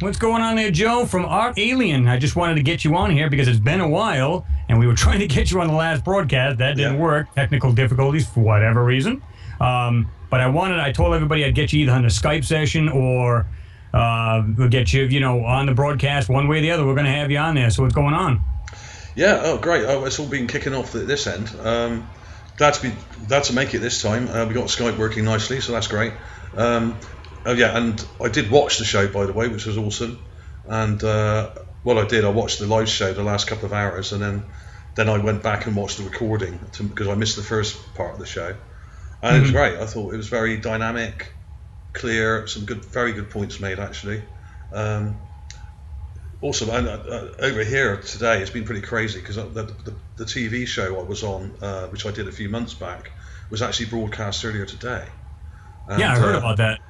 What's going on there, Joe, from Art Alien? I just wanted to get you on here because it's been a while, and we were trying to get you on the last broadcast. That didn't work. Technical difficulties for whatever reason. But I told everybody I'd get you either on a Skype session or we'll get you, on the broadcast one way or the other. We're going to have you on there. So what's going on? Yeah, oh, great. Oh, it's all been kicking off at this end. Glad to make it this time. We got Skype working nicely, so that's great. Oh yeah, and I did watch the show, by the way, which was awesome. And I watched the live show the last couple of hours, and then I went back and watched the recording because I missed the first part of the show. And it was great. I thought it was very dynamic, clear, some very good points made actually. Also, over here today, it's been pretty crazy because the TV show I was on, which I did a few months back, was actually broadcast earlier today. And, yeah, I heard about that.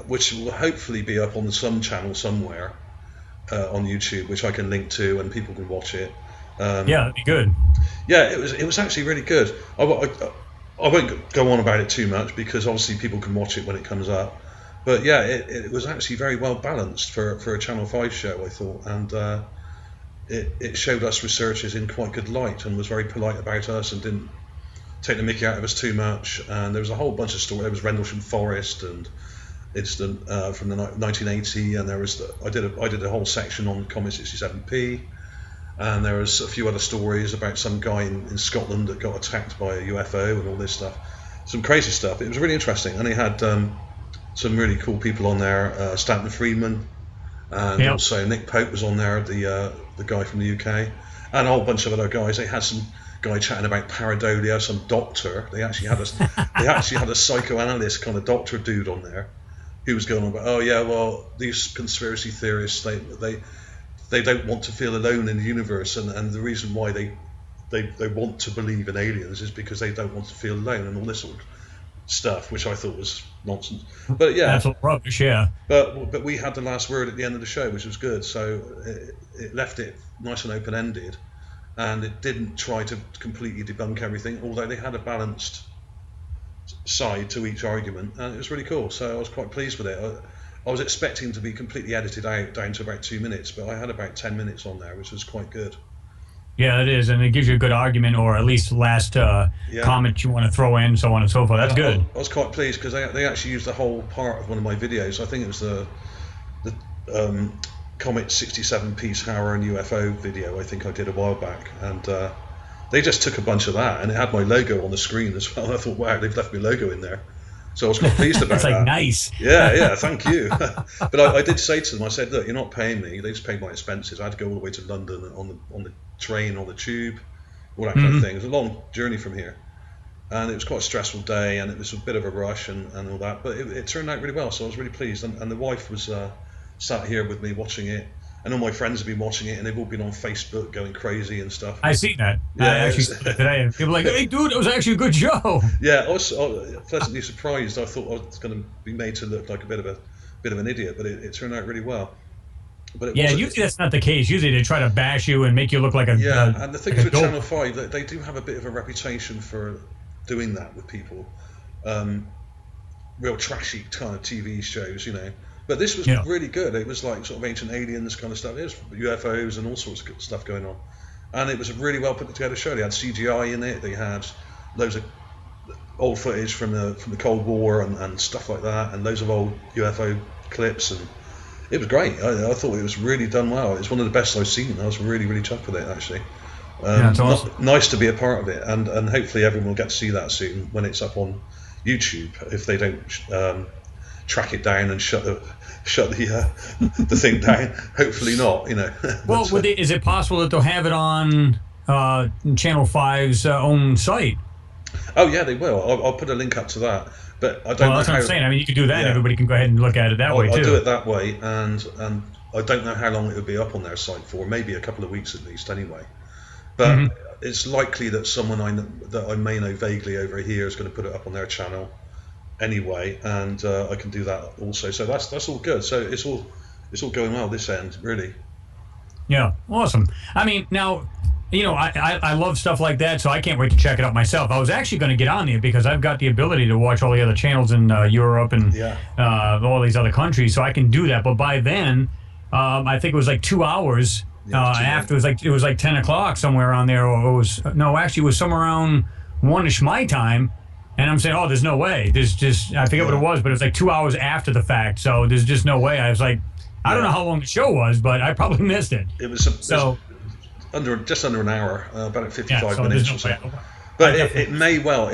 Which will hopefully be up on some channel somewhere on YouTube, which I can link to and people can watch it. That'd be good. Yeah, it was actually really good. I won't go on about it too much because obviously people can watch it when it comes up. But yeah, it was actually very well balanced for a Channel 5 show, I thought, and it showed us researchers in quite good light and was very polite about us and didn't take the mickey out of us too much. And there was a whole bunch of stories. There was Rendlesham Forest and incident from the 1980, and there was I did a whole section on Comet 67P, and there was a few other stories about some guy in Scotland that got attacked by a UFO and all this stuff, some crazy stuff. It was really interesting, and he had some really cool people on there, Stanton Friedman, and also Nick Pope was on there, the guy from the UK, and a whole bunch of other guys. They had some guy chatting about pareidolia, some doctor. They actually had a psychoanalyst kind of doctor dude on there who was going on about, oh yeah, well, these conspiracy theorists, they don't want to feel alone in the universe, and the reason why they want to believe in aliens is because they don't want to feel alone, and all this sort of stuff, which I thought was nonsense. But yeah, that's all rubbish. Yeah. But we had the last word at the end of the show, which was good. So it left it nice and open ended, and it didn't try to completely debunk everything. Although they had a balanced side to each argument, and it was really cool. So I was quite pleased with it. I was expecting to be completely edited out down to about 2 minutes, but I had about 10 minutes on there, which was quite good. Yeah, it is, and it gives you a good argument, or at least last comment you want to throw in, so on and so forth. That's good. I was quite pleased because they actually used the whole part of one of my videos. I think it was the Comet 67P Charon UFO video I think I did a while back, and they just took a bunch of that, and it had my logo on the screen as well. I thought, wow, they've left my logo in there. So I was quite pleased about that. It's nice. Yeah, thank you. But I did say to them, I said, look, you're not paying me. They just paid my expenses. I had to go all the way to London on the train, on the tube, all that kind of thing. It was a long journey from here, and it was quite a stressful day, and it was a bit of a rush and all that. But it turned out really well, so I was really pleased. And the wife was sat here with me watching it, and all my friends have been watching it, and they've all been on Facebook going crazy and stuff. I see that. Yeah, I actually saw that today, and people were like, hey, dude, it was actually a good show. Yeah, I was pleasantly surprised. I thought I was going to be made to look like a bit of an idiot, but it turned out really well. But usually that's not the case. Usually they try to bash you and make you look like a and the thing with Channel 5, they do have a bit of a reputation for doing that with people. Real trashy kind of TV shows, But this was really good. It was like sort of ancient aliens kind of stuff. It was UFOs and all sorts of stuff going on. And it was a really well put together show. They had CGI in it. They had loads of old footage from the Cold War and stuff like that, and loads of old UFO clips, and it was great. I thought it was really done well. It's one of the best I've seen. I was really, really chuffed with it, actually. It's awesome. Nice to be a part of it, and hopefully everyone will get to see that soon when it's up on YouTube, if they don't track it down and shut the thing down. Hopefully not, Well, is it possible that they'll have it on Channel 5's own site? Oh yeah, they will. I'll put a link up to that. But I don't know that's what I'm saying. I mean, you could do that, and everybody can go ahead and look at it that way too. I'll do it that way, and I don't know how long it would be up on their site for. Maybe a couple of weeks at least, anyway. But it's likely that someone that I may know vaguely over here is going to put it up on their channel anyway, and I can do that also. So that's all good. So it's all going well this end, really. Yeah, awesome. I mean, now I love stuff like that, so I can't wait to check it out myself. I was actually going to get on there because I've got the ability to watch all the other channels in Europe and all these other countries, so I can do that. But by then, I think it was like 2 hours after. It was like 10 o'clock somewhere around there, or it was somewhere around 1-ish my time. And I'm saying, there's no way. There's just, I forget what it was, but it was like 2 hours after the fact. So there's just no way. I was like, I don't know how long the show was, but I probably missed it. It was just under an hour, about 55 so minutes no or so. way. But it may well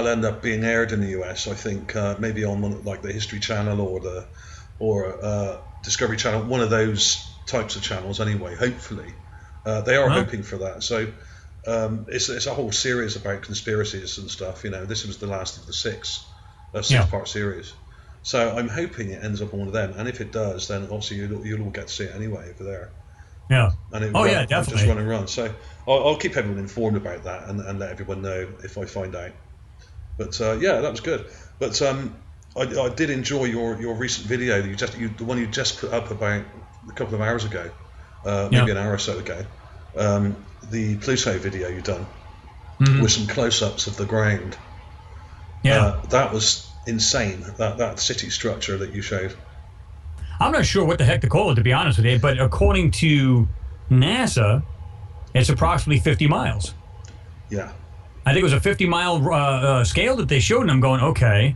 end up being aired in the US. I think maybe on one, like the History Channel or Discovery Channel, one of those types of channels. Anyway, hopefully, they are hoping for that. So it's a whole series about conspiracies and stuff. This was the last of the six-part series. So I'm hoping it ends up on one of them. And if it does, then obviously you'll all get to see it anyway over there. Yeah. And definitely. Just run and run. So I'll keep everyone informed about that and let everyone know if I find out. But that was good. But I did enjoy your recent video. The one you just put up about a couple of hours ago, maybe an hour or so ago. The Pluto video you done with some close-ups of the ground. Yeah, that was insane. That city structure that you showed. I'm not sure what the heck to call it, to be honest with you, but according to NASA, it's approximately 50 miles. Yeah. I think it was a 50-mile scale that they showed, and I'm going, okay,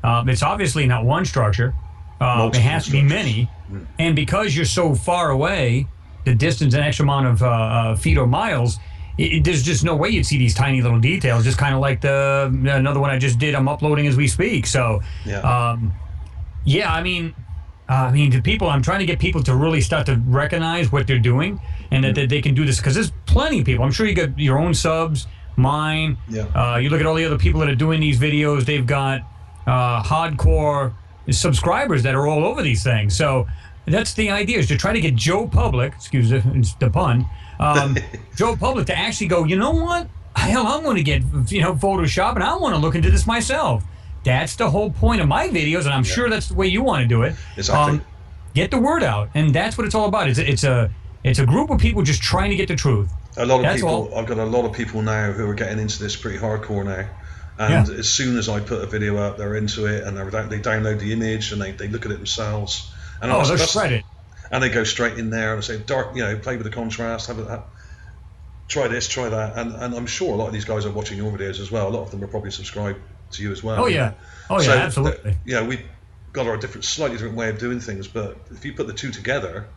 it's obviously not one structure. It has to be many. And because you're so far away, the distance, an extra amount of feet or miles, there's just no way you'd see these tiny little details, just kind of like another one I just did. I'm uploading as we speak. So, to people, I'm trying to get people to really start to recognize what they're doing and that they can do this, because there's plenty of people. I'm sure you got your own subs, mine. Yeah. You look at all the other people that are doing these videos. They've got hardcore subscribers that are all over these things. So that's the idea, is to try to get Joe Public, excuse the pun, Joe Public to actually go, you know what? Hell, I'm going to get Photoshop, and I want to look into this myself. That's the whole point of my videos, and I'm sure that's the way you want to do it. Exactly. Get the word out, and that's what it's all about. It's a group of people just trying to get the truth. I've got a lot of people now who are getting into this pretty hardcore now. And as soon as I put a video up, they're into it, and they download the image and they look at it themselves. And they're shredded. And they go straight in there and say, dark, play with the contrast, try this, try that. And I'm sure a lot of these guys are watching your videos as well. A lot of them are probably subscribed to you as well. So, absolutely. We've got our slightly different way of doing things, but if you put the two together,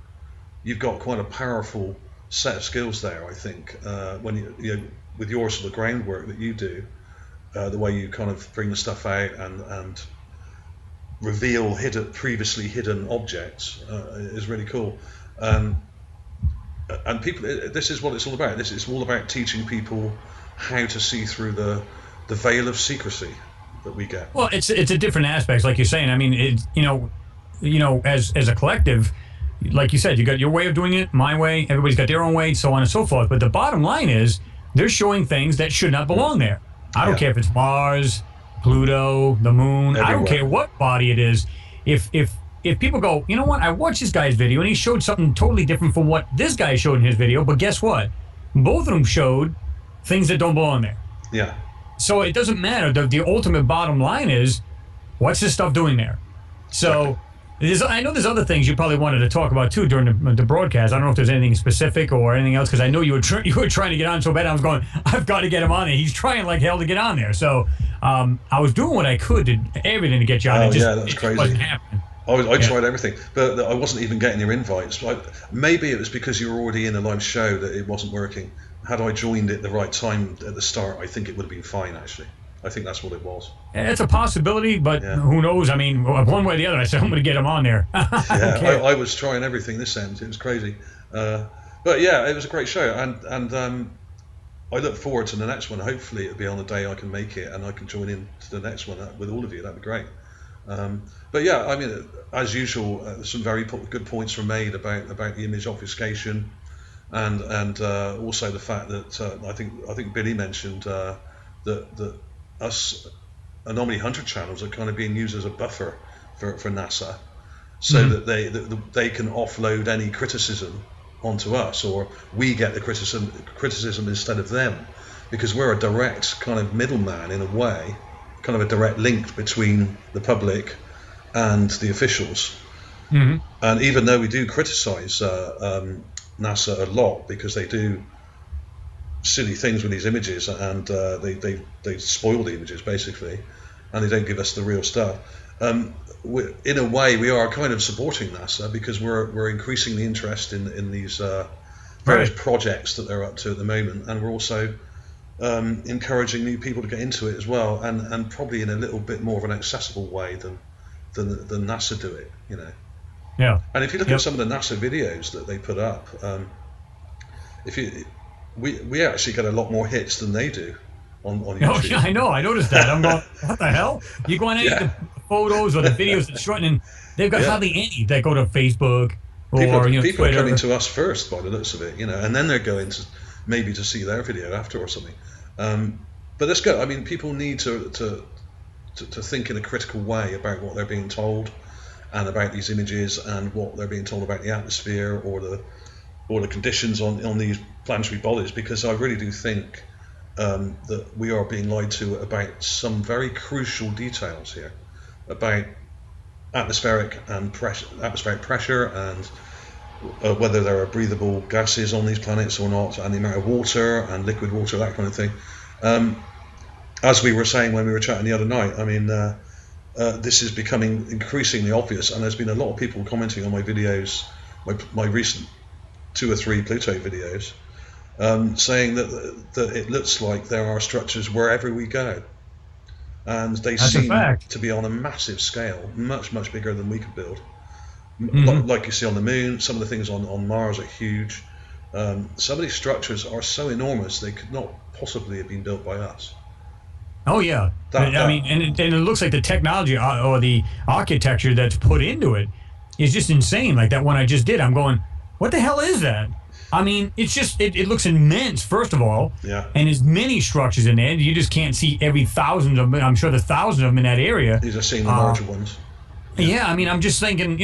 you've got quite a powerful set of skills there, I think, when you with your sort of groundwork that you do. The way you kind of bring the stuff out and reveal previously hidden objects is really cool. And people, this is what it's all about. It's all about teaching people how to see through the veil of secrecy that we get. Well, it's a different aspects, like you're saying. I mean, as a collective, like you said, you got your way of doing it, my way. Everybody's got their own way, so on and so forth. But the bottom line is, they're showing things that should not belong there. I don't care if it's Mars, Pluto, the moon. Everywhere. I don't care what body it is. If people go, you know what, I watched this guy's video and he showed something totally different from what this guy showed in his video, but guess what? Both of them showed things that don't belong there. Yeah. So it doesn't matter. The ultimate bottom line is, what's this stuff doing there? So I know there's other things you probably wanted to talk about too during the broadcast. I don't know if there's anything specific or anything else, because I know you were trying to get on so bad. I was going, I've got to get him on there. He's trying like hell to get on there. So I was doing what I could to everything to get you on. That's crazy. Wasn't happening. I tried everything, but I wasn't even getting your invites. Maybe it was because you were already in a live show that it wasn't working. Had I joined at the right time at the start, I think it would have been fine, actually. I think that's what it was. It's a possibility, but who knows? I mean, one way or the other, I said, I'm going to get him on there. I was trying everything this end. It was crazy. But yeah, it was a great show. And I look forward to the next one. Hopefully it'll be on the day I can make it and I can join in to the next one with all of you. That'd be great. But yeah, I mean, as usual, some very good points were made about the image obfuscation, and also the fact that I think Billy mentioned that us anomaly hunter channels are kind of being used as a buffer for NASA, so that they can offload any criticism onto us, or we get the criticism instead of them, because we're a direct kind of middleman in a way, kind of a direct link between the public and the officials. Mm-hmm. And even though we do criticize NASA a lot because they do silly things with these images, and they spoil the images basically, and they don't give us the real stuff. In a way, we are kind of supporting NASA because we're increasing the interest in these various projects that they're up to at the moment, and we're also encouraging new people to get into it as well, and probably in a little bit more of an accessible way than NASA do it, you know. Yeah. And if you look at some of the NASA videos that they put up, we actually get a lot more hits than they do on YouTube. Oh, yeah, I know. I noticed that. I'm going, what the hell? You go on any of the photos or the videos that's short, and they've got hardly any that go to Facebook or people Twitter. Are coming to us first by the looks of it, you know, and then they're going to maybe to see their video after or something. But that's good. I mean, people need to think in a critical way about what they're being told, and about these images, and what they're being told about the atmosphere or the conditions on these planetary bodies, because I really do think that we are being lied to about some very crucial details here about atmospheric pressure, and whether there are breathable gases on these planets or not, and the amount of water and liquid water, that kind of thing. As we were saying when we were chatting the other night, I mean, this is becoming increasingly obvious, and there's been a lot of people commenting on my videos, my recent 2 or 3 Pluto videos, saying that it looks like there are structures wherever we go, and they seem to be on a massive scale, much bigger than we could build. Like you see on the moon, some of the things on Mars are huge. Some of these structures are so enormous they could not possibly have been built by us. Oh yeah, I mean, and it looks like the technology or the architecture that's put into it is just insane. Like that one I just did, I'm going, what the hell is that? I mean, it's just it looks immense, first of all, and there's many structures in there. You just can't see every thousand of them. I'm sure there's thousands of them in that area. These are seeing the larger ones. Yeah, I mean, I'm just thinking,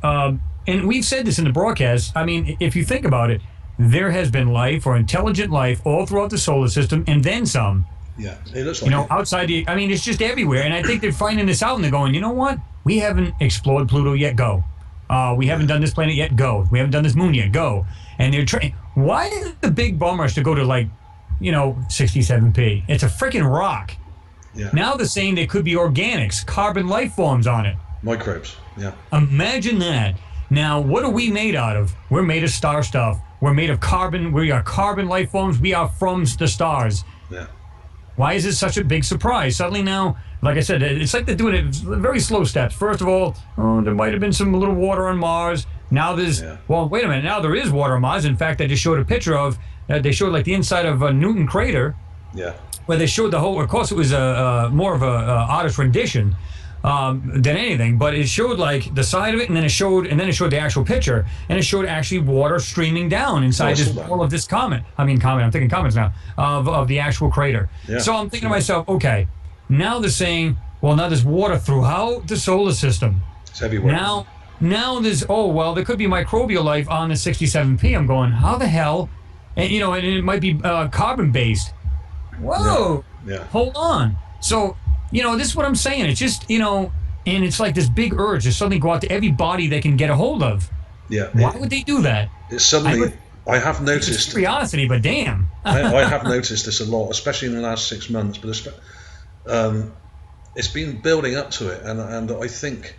and we've said this in the broadcast. I mean, if you think about it, there has been life or intelligent life all throughout the solar system, and then some. Yeah, it looks like outside the. I mean, it's just everywhere, and I think they're finding this out, and they're going, you know what? We haven't explored Pluto yet. Go. We haven't done this planet yet. Go. We haven't done this moon yet. Go. And they're trying. Why is it the big bummers to go to 67p? It's a freaking rock. Yeah. Now they're saying there could be organics, carbon life forms on it. Microbes. Yeah. Imagine that. Now, what are we made out of? We're made of star stuff. We're made of carbon. We are carbon life forms. We are from the stars. Yeah. Why is it such a big surprise? Suddenly now, like I said, it's like they're doing it very slow steps. First of all, there might have been some little water on Mars. Now there's, well, wait a minute. Now there is water on Mars. In fact, I just showed a picture of, they showed like the inside of a Newton crater. Yeah. Where they showed the whole, of course it was more of a artist rendition than anything, but it showed like the side of it, and then it showed the actual picture, and it showed actually water streaming down inside all of this I'm thinking comets now, of the actual crater. Yeah. So I'm thinking to myself, okay, now they're saying, well, now there's water throughout the solar system. It's everywhere. Now there's, there could be microbial life on the 67P. I'm going, how the hell? And, and it might be carbon-based. Whoa, hold on. So, this is what I'm saying. It's just, and it's like this big urge to suddenly go out to every body they can get a hold of. Yeah. Why would they do that? It's suddenly, I have noticed. It's curiosity, but damn. I have noticed this a lot, especially in the last 6 months, but it's been building up to it. And I think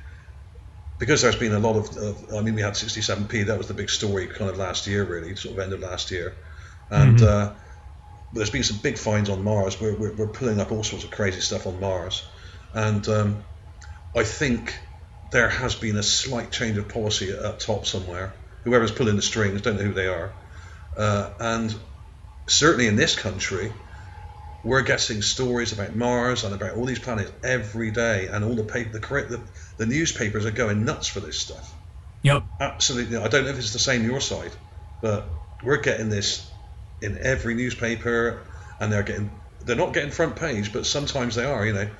because there's been a lot of, we had 67P, that was the big story kind of last year, really, sort of end of last year. And, there's been some big finds on Mars. We're pulling up all sorts of crazy stuff on Mars, and I think there has been a slight change of policy up top somewhere. Whoever's pulling the strings, don't know who they are, and certainly in this country, we're getting stories about Mars and about all these planets every day, and all the newspapers are going nuts for this stuff. Yep, absolutely. I don't know if it's the same your side, but we're getting this in every newspaper, and they're not getting front page, but sometimes they are.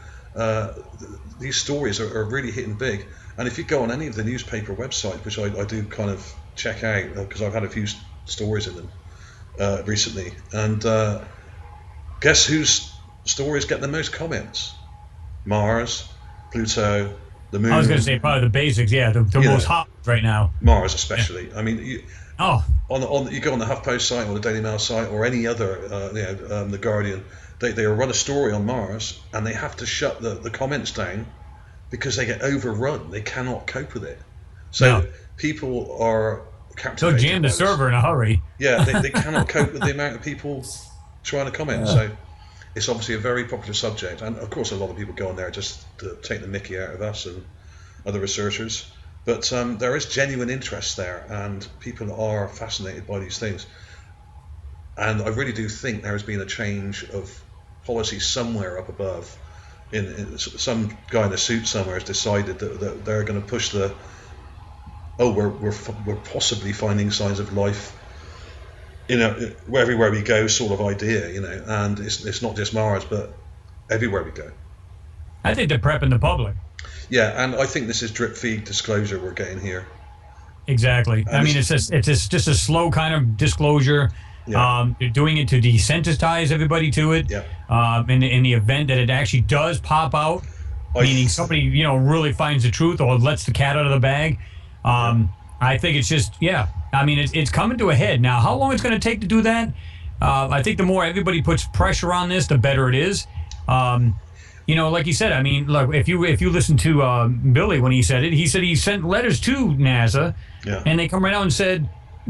These stories are really hitting big, and if you go on any of the newspaper websites, which I do kind of check out, because I've had a few stories in them recently, and guess whose stories get the most comments? Mars, Pluto, the Moon. I was going to say probably the basics, yeah, the most hot right now. Mars especially. I mean, you go on the HuffPost site or the Daily Mail site or any other, the Guardian. They run a story on Mars and they have to shut the comments down because they get overrun. They cannot cope with it. So people are captivated. So jam the server in a hurry. Yeah, they cannot cope with the amount of people trying to comment. So it's obviously a very popular subject, and of course a lot of people go on there just to take the mickey out of us and other researchers. But there is genuine interest there, and people are fascinated by these things. And I really do think there has been a change of policy somewhere up above. In some guy in a suit somewhere has decided that they're going to push we're possibly finding signs of life, everywhere we go sort of idea, and it's not just Mars, but everywhere we go. I think they're prepping the public. Yeah, and I think this is drip feed disclosure we're getting here. Exactly. I mean, it's just a slow kind of disclosure. Yeah. They're doing it to desensitize everybody to it. Yeah. In the event that it actually does pop out, meaning somebody really finds the truth or lets the cat out of the bag. I think it's just I mean, it's coming to a head now. How long it's going to take to do that? I think the more everybody puts pressure on this, the better it is. Like you said, I mean, look, if you listen to Billy when he said it, he said he sent letters to NASA, and they come right out and said,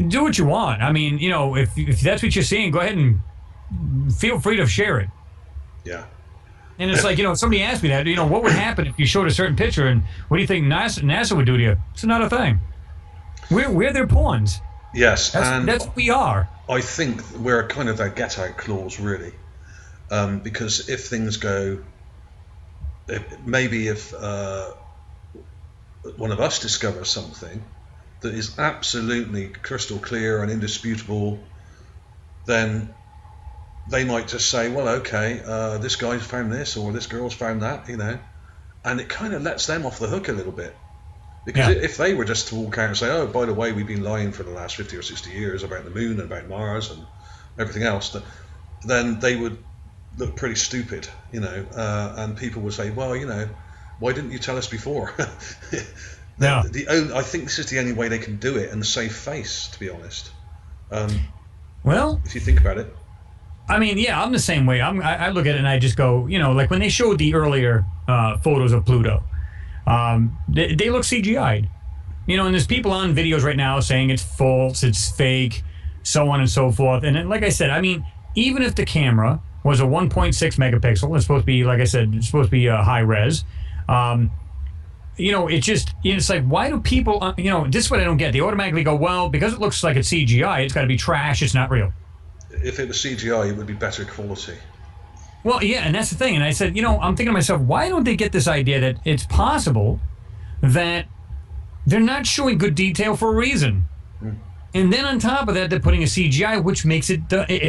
do what you want. I mean, if that's what you're seeing, go ahead and feel free to share it. Yeah. And it's like, somebody asked me that, what would happen if you showed a certain picture, and what do you think NASA would do to you? It's not a thing. We're their pawns. Yes, that's what we are. I think we're kind of their get-out clause, really, because if things go, maybe if one of us discovers something that is absolutely crystal clear and indisputable, then they might just say, well, okay, this guy's found this or this girl's found that, and it kind of lets them off the hook a little bit. Because if they were just to walk out and say, oh, by the way, we've been lying for the last 50 or 60 years about the moon and about Mars and everything else, then they would look pretty stupid, and people would say, well, why didn't you tell us before? I think this is the only way they can do it and save face, to be honest. Well, if you think about it. I mean, I'm the same way. I look at it and I just go, like when they showed the earlier photos of Pluto, they look CGI'd. And there's people on videos right now saying it's false, it's fake, so on and so forth. And then, like I said, I mean, even if the camera was a 1.6 megapixel, it's supposed to be, like I said, it's supposed to be high res. It just, it's like, why do people, this is what I don't get. They automatically go, well, because it looks like it's CGI, it's got to be trash, it's not real. If it was CGI, it would be better quality. Well, yeah, and that's the thing. And I said, I'm thinking to myself, why don't they get this idea that it's possible that they're not showing good detail for a reason? Mm. And then on top of that, they're putting a CGI, which makes it,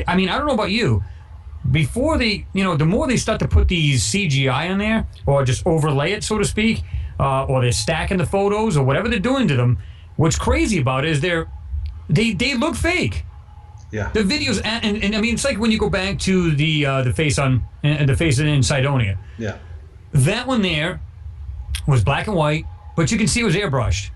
I mean, I don't know about you. Before they, the more they start to put these CGI in there, or just overlay it, so to speak, or they're stacking the photos, or whatever they're doing to them, what's crazy about it is they look fake. Yeah. The videos, and I mean, it's like when you go back to the face in Cydonia. Yeah. That one there was black and white, but you can see it was airbrushed.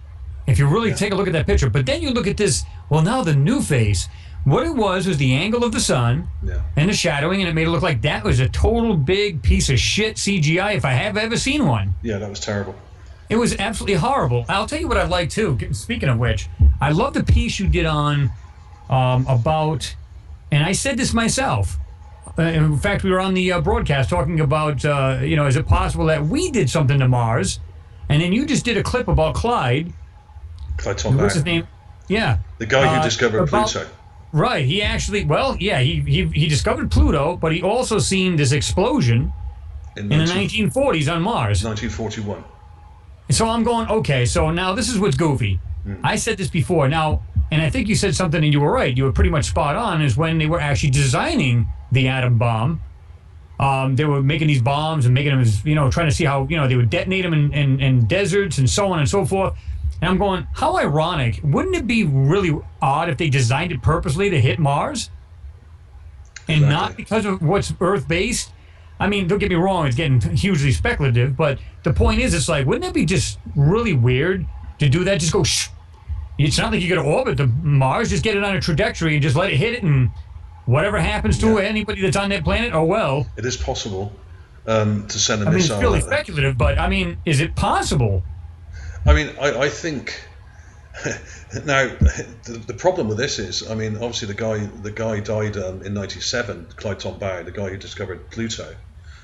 If you really take a look at that picture. But then you look at this, well, now the new face, what it was the angle of the sun and the shadowing, and it made it look like that was a total big piece of shit CGI if I have ever seen one. Yeah, that was terrible. It was absolutely horrible. I'll tell you what I like too. Speaking of which, I love the piece you did on about, and I said this myself. In fact, we were on the broadcast talking about, is it possible that we did something to Mars? And then you just did a clip about Clyde. Clyde Tombaugh. What's his name? Yeah. The guy who discovered Pluto. Right. He actually, he discovered Pluto, but he also seen this explosion in the 1940s on Mars. 1941. So I'm going, okay, so now this is what's goofy. I said this before. Now, and I think you said something and you were right. You were pretty much spot on, is when they were actually designing the atom bomb. They were making these bombs and making them, trying to see how, they would detonate them in deserts and so on and so forth. And I'm going, how ironic. Wouldn't it be really odd if they designed it purposely to hit Mars? And not because of what's Earth-based? I mean, don't get me wrong, it's getting hugely speculative, but the point is, it's like, wouldn't it be just really weird to do that? Just go, shh. It's not like you got to orbit the Mars, just get it on a trajectory and just let it hit it, and whatever happens to anybody that's on that planet, oh well. It is possible to send a missile. I mean, it's purely speculative, but I mean, is it possible? I mean, I think now the problem with this is, I mean, obviously the guy died in '97, Clyde Tombaugh, the guy who discovered Pluto,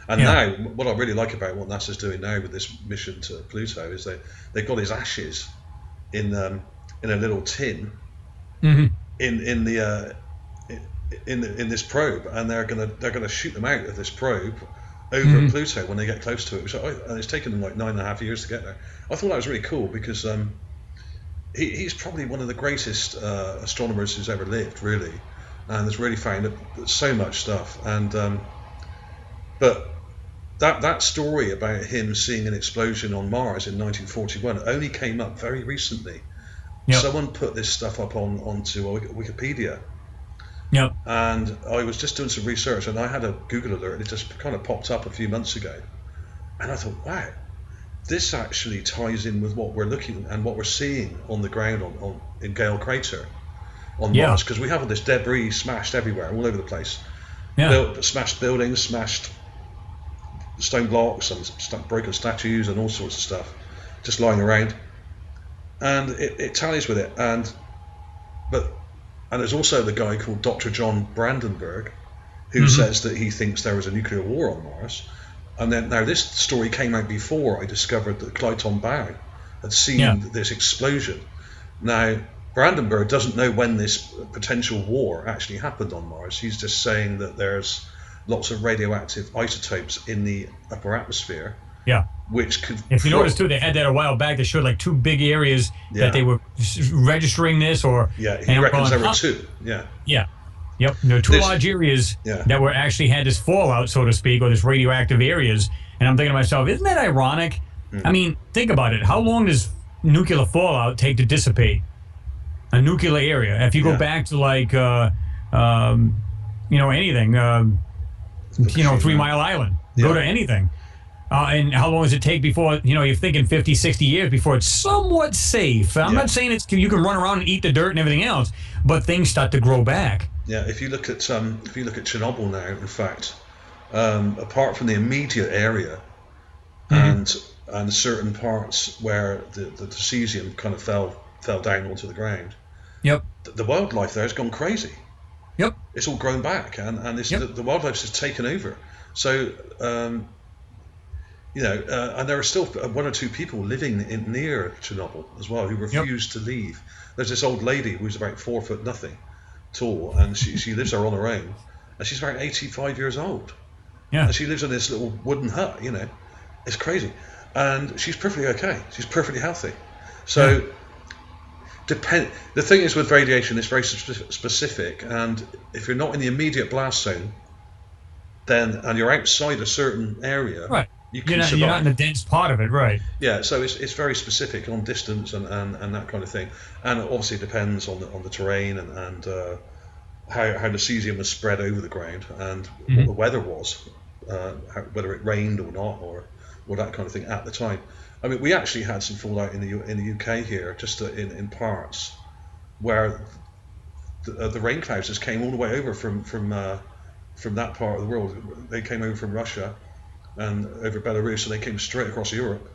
and now what I really like about what NASA's doing now with this mission to Pluto is they've got his ashes in a little tin in this probe, and they're gonna shoot them out of this probe over Pluto when they get close to it, and it's taken them like 9.5 years to get there. I thought that was really cool because he's probably one of the greatest astronomers who's ever lived, really, and has really found so much stuff. And but that story about him seeing an explosion on Mars in 1941 only came up very recently. Yep. Someone put this stuff up onto Wikipedia. Yep. And I was just doing some research, and I had a Google alert, and it just kind of popped up a few months ago. And I thought, wow, this actually ties in with what we're looking and what we're seeing on the ground in Gale Crater on Mars, because we have all this debris smashed everywhere, all over the place. Smashed buildings, smashed stone blocks, and broken statues, and all sorts of stuff just lying around. And it tallies with it, and there's also the guy called Dr. John Brandenburg, who says that he thinks there was a nuclear war on Mars. And then now this story came out before I discovered that Clyde Tombaugh had seen this explosion. Now Brandenburg doesn't know when this potential war actually happened on Mars. He's just saying that there's lots of radioactive isotopes in the upper atmosphere. Yeah. Which could. If you notice too, they had that a while back. They showed like 2 big areas that they were registering this, or he reckons there were 2. Yeah. Yeah. Yep. There were 2 large areas that were actually had this fallout, so to speak, or this radioactive areas. And I'm thinking to myself, isn't that ironic? I mean, think about it. How long does nuclear fallout take to dissipate a nuclear area? If you go back to like, anything, 3 Mile Island, go to anything. And how long does it take before, you're thinking 50, 60 years before it's somewhat safe? I'm not saying you can run around and eat the dirt and everything else, but things start to grow back. Yeah, if you look at Chernobyl now, in fact, apart from the immediate area and certain parts where the cesium kind of fell down onto the ground, the wildlife there has gone crazy. Yep, it's all grown back, and the wildlife's just taken over. So. And there are still 1 or 2 people living near Chernobyl as well who refuse to leave. There's this old lady who's about 4 foot nothing tall, and she lives there on her own, and she's about 85 years old. Yeah. And she lives in this little wooden hut. It's crazy, and she's perfectly okay. She's perfectly healthy. So the thing is with radiation, it's very specific, and if you're not in the immediate blast zone, and you're outside a certain area, right. You're not in the dense part of it, right? Yeah, so it's very specific on distance and that kind of thing, and it obviously depends on the terrain and how the cesium was spread over the ground and what the weather was, whether it rained or not, or that kind of thing at the time. I mean, we actually had some fallout in the UK here, just in parts where the rain clouds just came all the way over from that part of the world. They came over from Russia and over Belarus, so they came straight across Europe,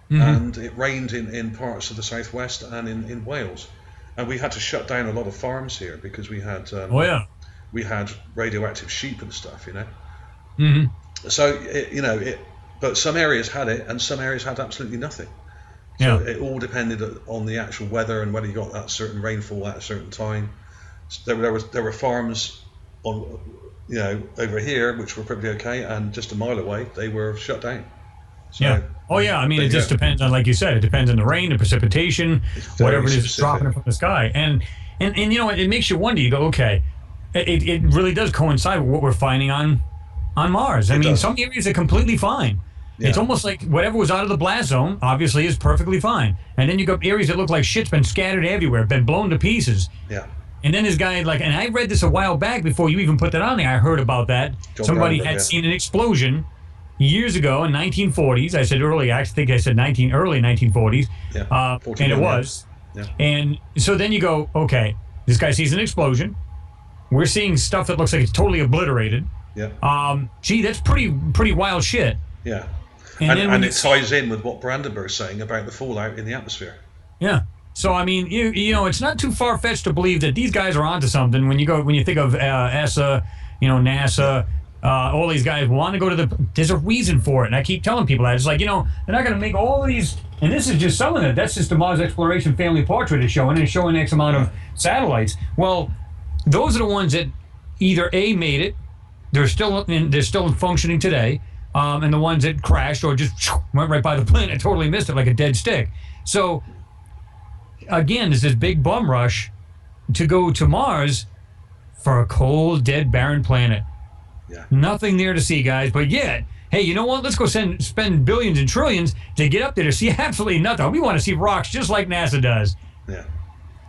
and it rained in parts of the southwest and in Wales, and we had to shut down a lot of farms here because we had we had radioactive sheep and stuff, So but some areas had it, and some areas had absolutely nothing. So it all depended on the actual weather and whether you got that certain rainfall at a certain time. There were farms on. Over here, which were probably okay, and just a mile away, they were shut down. So, I mean, it just depends on, like you said, it depends on the rain, the precipitation, whatever it is dropping from the sky. And it makes you wonder, you go, okay, it really does coincide with what we're finding on Mars. I mean, some areas are completely fine. It's almost like whatever was out of the blast zone, obviously, is perfectly fine. And then you got areas that look like shit's been scattered everywhere, been blown to pieces. Yeah. And then this guy, like, and I read this a while back before you even put that on there. I heard about that. John Somebody Brandenburg, had seen an explosion years ago in 1940s. I said early, I think I said early 1940s. Yeah. And it was. Yeah. And so then you go, okay, this guy sees an explosion. We're seeing stuff that looks like it's totally obliterated. Yeah. Gee, that's pretty wild shit. Yeah. And it ties in with what Brandenburg's saying about the fallout in the atmosphere. Yeah. So I mean, you know, it's not too far fetched to believe that these guys are onto something. When you think of ESA, NASA, all these guys want to go to there's a reason for it, and I keep telling people that. It's like, you know, they're not going to make all of these, and this is just some of it. That's just the Mars Exploration Family Portrait is showing, and it's showing X amount of satellites. Well, those are the ones that either A, made it, they're still functioning today, and the ones that crashed or just went right by the planet, totally missed it like a dead stick. So again, there's this big bum rush to go to Mars for a cold, dead, barren planet. Yeah. Nothing there to see, guys. But yet, hey, you know what? Let's go spend billions and trillions to get up there to see absolutely nothing. We want to see rocks just like NASA does. Yeah.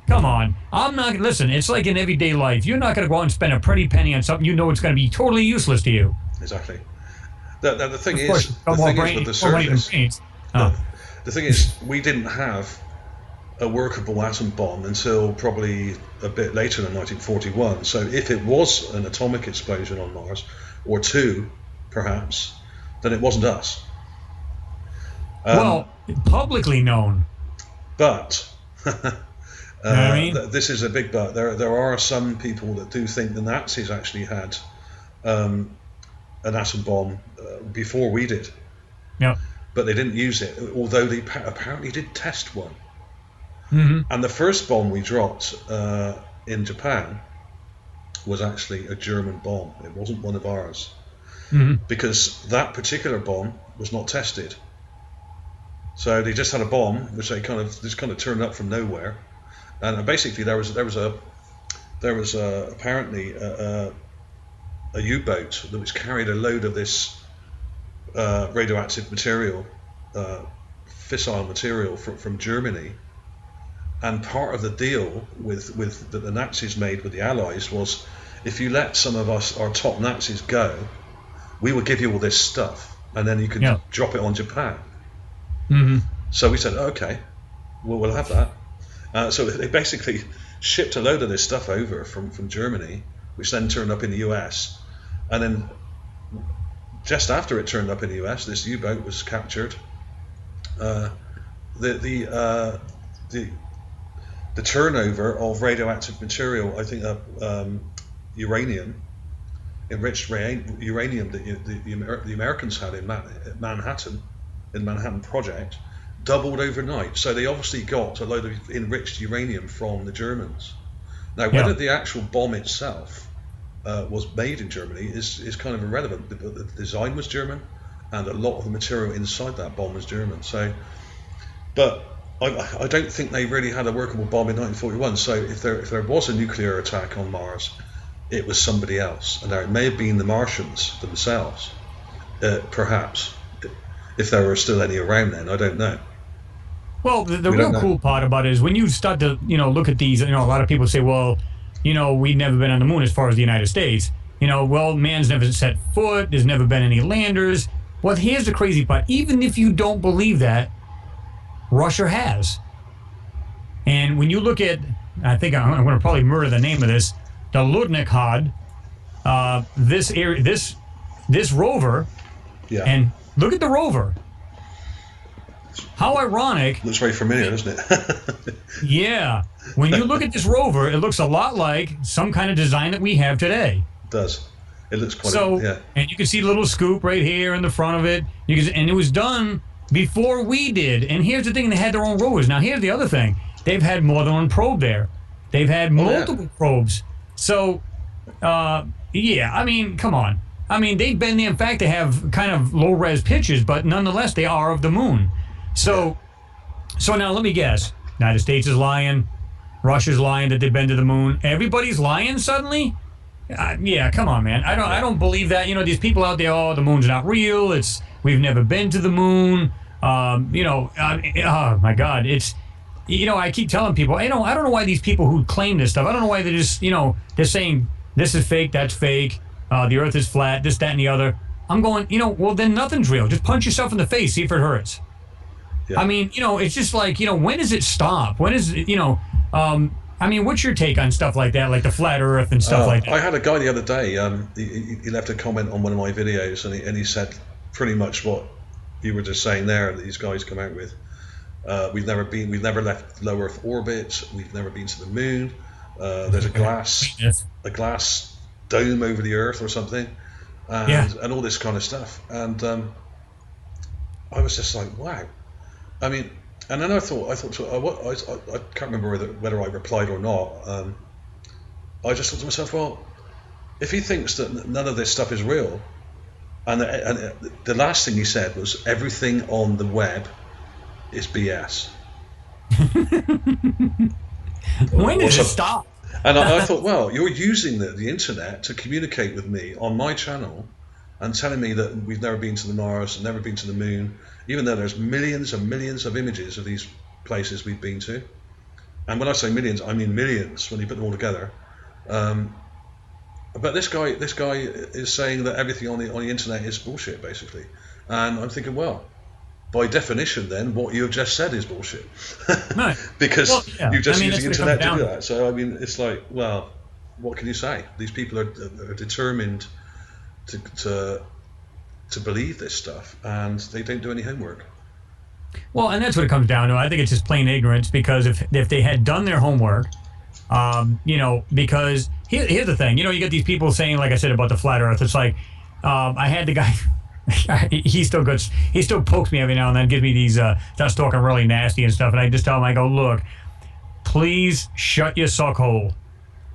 Come on. Listen, it's like in everyday life. You're not going to go out and spend a pretty penny on something you know it's going to be totally useless to you. Exactly. The thing Of is, course, the thing is with the surface, the thing is, we didn't have a workable atom bomb until probably a bit later than 1941. So if it was an atomic explosion on Mars, or two, perhaps, then it wasn't us. Well, publicly known. But I mean? This is a big but. There are some people that do think the Nazis actually had an atom bomb before we did. Yeah. But they didn't use it, although they apparently did test one. Mm-hmm. And the first bomb we dropped in Japan was actually a German bomb. It wasn't one of ours, because that particular bomb was not tested. So they just had a bomb, which they kind of turned up from nowhere, and basically there was apparently a U-boat that was carried a load of this radioactive material, fissile material from Germany. And part of the deal that the Nazis made with the Allies was, if you let some of our top Nazis go, we will give you all this stuff, and then you can drop it on Japan. Mm-hmm. So we said, okay, we'll have that. So they basically shipped a load of this stuff over from Germany, which then turned up in the US. And then just after it turned up in the US, this U-boat was captured. The turnover of radioactive material, I think uranium, enriched uranium that the Americans had in Manhattan, in the Manhattan Project, doubled overnight. So they obviously got a load of enriched uranium from the Germans. Now, whether the actual bomb itself was made in Germany is kind of irrelevant. The design was German, and a lot of the material inside that bomb was German. So, but I don't think they really had a workable bomb in 1941. So if there was a nuclear attack on Mars, it was somebody else, and it may have been the Martians themselves, perhaps, if there were still any around then. I don't know. Well, the real cool part about it is when you start to look at these. A lot of people say, well, we've never been on the moon as far as the United States. Well, man's never set foot. There's never been any landers. Well, here's the crazy part. Even if you don't believe that, Russia has. And when you look at, I think I'm going to probably murder the name of this, the Ludnikhod, this rover, and look at the rover. How ironic. Looks very familiar, doesn't it? Yeah. When you look at this rover, it looks a lot like some kind of design that we have today. It does. It looks quite and you can see the little scoop right here in the front of it. And it was done before we did. And here's the thing, they had their own rovers. Now here's the other thing. They've had more than one probe there. They've had multiple probes. So, I mean, come on. I mean, they've been there. In fact, they have kind of low-res pictures, but nonetheless, they are of the moon. So now let me guess. United States is lying. Russia's lying that they've been to the moon. Everybody's lying suddenly? Yeah, come on, man. I don't believe that. You know, these people out there, oh, the moon's not real. We've never been to the moon. Oh my God, I keep telling people, I don't know why these people who claim this stuff, I don't know why they're just, they're saying this is fake, that's fake, the Earth is flat, this, that, and the other. I'm going, well, then nothing's real. Just punch yourself in the face, see if it hurts. Yeah. I mean, it's just like, when does it stop? When is it, I mean, what's your take on stuff like that, like the flat Earth and stuff like that? I had a guy the other day. He left a comment on one of my videos, and he said pretty much what you were just saying there. That these guys come out with. We've never left low Earth orbit. We've never been to the moon. There's a glass dome over the Earth or something, and all this kind of stuff. And I was just like, wow. I mean. And then I can't remember whether I replied or not. I just thought to myself, well, if he thinks that none of this stuff is real, and the last thing he said was everything on the web is BS. When does it stop? And I thought, well, you're using the internet to communicate with me on my channel and telling me that we've never been to the Mars and never been to the moon, even though there's millions and millions of images of these places we've been to. And when I say millions, I mean millions when you put them all together. But this guy is saying that everything on the internet is bullshit, basically. And I'm thinking, well, by definition, then what you have just said is bullshit, right. Because you just use the internet to do that. So I mean, it's like, well, what can you say? These people are determined to believe this stuff, and they don't do any homework. Well, and that's what it comes down to. I think it's just plain ignorance, because if they had done their homework, because here's the thing, you get these people saying, like I said about the flat Earth, it's like, I had the guy, he still pokes me every now and then, gives me these, starts talking really nasty and stuff, and I just tell him, I go, look, please shut your suck hole.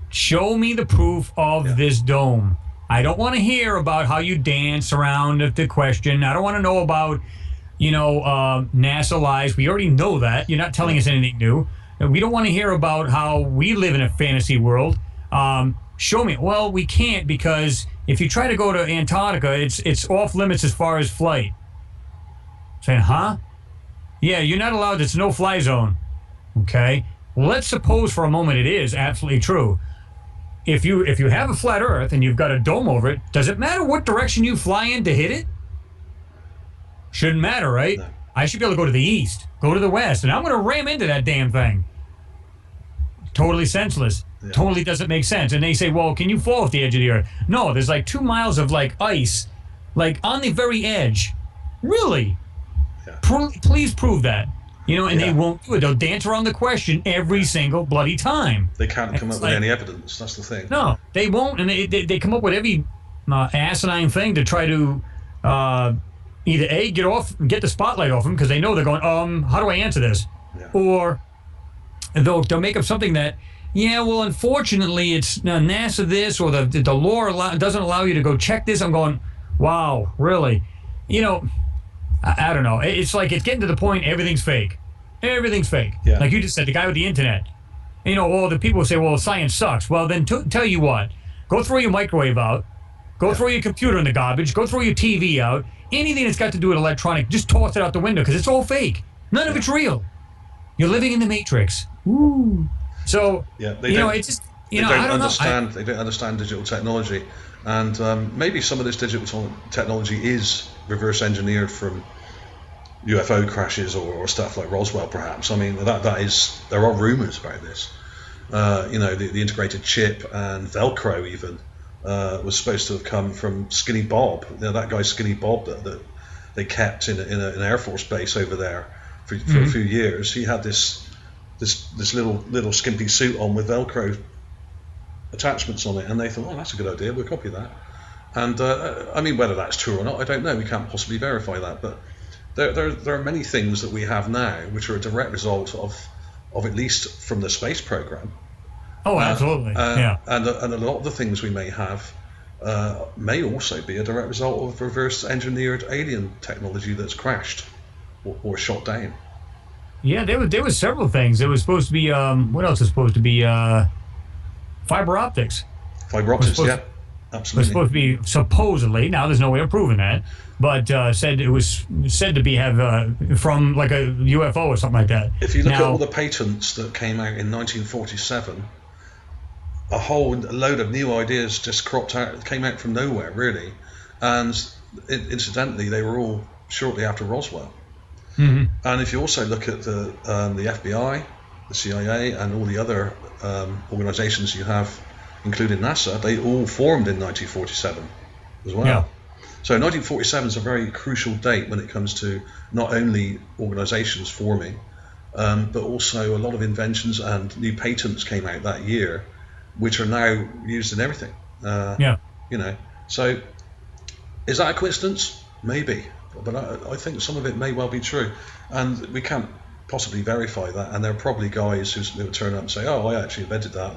Show me the proof of this dome. I don't want to hear about how you dance around the question. I don't want to know about, NASA lies. We already know that. You're not telling us anything new. We don't want to hear about how we live in a fantasy world. Show me. Well, we can't, because if you try to go to Antarctica, it's off limits as far as flight. Saying, huh? Yeah, you're not allowed. It's no fly zone. Okay. Well, let's suppose for a moment it is absolutely true. If you have a flat Earth and you've got a dome over it, does it matter what direction you fly in to hit it? Shouldn't matter, right? No. I should be able to go to the east, go to the west, and I'm going to ram into that damn thing. Totally senseless. Yeah. Totally doesn't make sense. And they say, well, can you fall off the edge of the Earth? No, there's like 2 miles of like ice, like on the very edge. Really? Yeah. Please prove that. And they won't do it. They'll dance around the question every single bloody time. They can't come up with any evidence. That's the thing. No, they won't. And they come up with every asinine thing to try to either A, get the spotlight off them, because they know they're going, how do I answer this? Yeah. Or they'll make up something that, well, unfortunately, it's NASA this, or the law doesn't allow you to go check this. I'm going, wow, really? I don't know. It's like it's getting to the point everything's fake. Everything's fake. Yeah. Like you just said, the guy with the internet. All the people say, well, science sucks. Well, then tell you what. Go throw your microwave out. Go throw your computer in the garbage. Go throw your TV out. Anything that's got to do with electronic, just toss it out the window, because it's all fake. None of it's real. You're living in the Matrix. Ooh. So, it's just, they don't understand. They don't understand digital technology. And maybe some of this digital technology is reverse engineered from UFO crashes or stuff like Roswell, perhaps. I mean, there are rumors about this. The integrated chip and Velcro even was supposed to have come from Skinny Bob. That guy Skinny Bob that they kept in an Air Force base over there for a few years. He had this little skimpy suit on with Velcro attachments on it, and they thought, oh, that's a good idea, we'll copy that. And I mean, whether that's true or not, I don't know. We can't possibly verify that, but there are many things that we have now which are a direct result of at least from the space program. Oh, absolutely. And a lot of the things we may have may also be a direct result of reverse engineered alien technology that's crashed or shot down. Yeah, there was several things. There was supposed to be what else is supposed to be fiber optics. Fiber optics, yeah, absolutely. Was supposed to be supposedly. Now there's no way of proving that, but said it was said to be from like a UFO or something like that. If you look at all the patents that came out in 1947, a whole load of new ideas just came out from nowhere, really, and incidentally, they were all shortly after Roswell. Mm-hmm. And if you also look at the FBI, the CIA, and all the other organizations you have, including NASA, they all formed in 1947 as well. Yeah. So 1947 is a very crucial date when it comes to not only organizations forming, but also a lot of inventions and new patents came out that year, which are now used in everything. You know, so is that a coincidence? Maybe, but I think some of it may well be true, and we can't possibly verify that. And there are probably guys who will turn up and say, "Oh, I actually invented that,"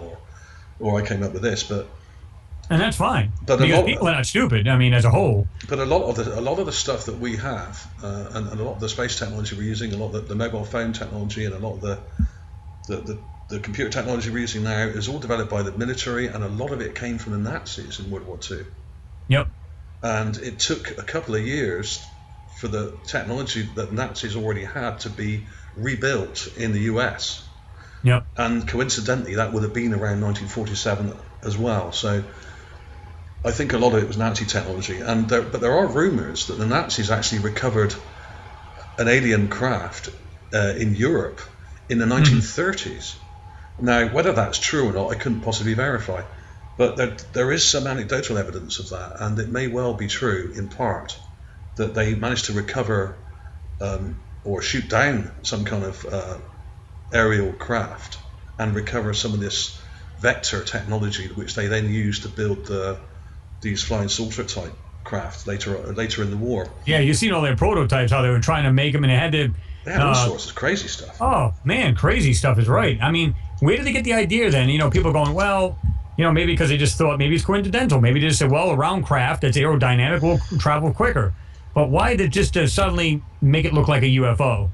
or "I came up with this," and that's fine. But because people are not stupid. I mean, as a whole. But a lot of the stuff that we have, and a lot of the space technology we're using, a lot of the mobile phone technology, and a lot of the computer technology we're using now is all developed by the military, and a lot of it came from the Nazis in World War II. Yep. And it took a couple of years for the technology that Nazis already had to be rebuilt in the US. Yep. And coincidentally, that would have been around 1947 as well. So I think a lot of it was Nazi technology. But there are rumors that the Nazis actually recovered an alien craft in Europe in the 1930s. Now, whether that's true or not, I couldn't possibly verify. But there is some anecdotal evidence of that, and it may well be true in part that they managed to recover or shoot down some kind of aerial craft and recover some of this vector technology, which they then used to build these flying saucer type craft later in the war. Yeah, you've seen all their prototypes, how they were trying to make them, and they had all sorts of crazy stuff. Oh man, crazy stuff is right. I mean, where did they get the idea then? People going, well, maybe because they just thought maybe it's coincidental. Maybe they just said, well, a round craft that's aerodynamic will travel quicker. But why did just suddenly make it look like a UFO?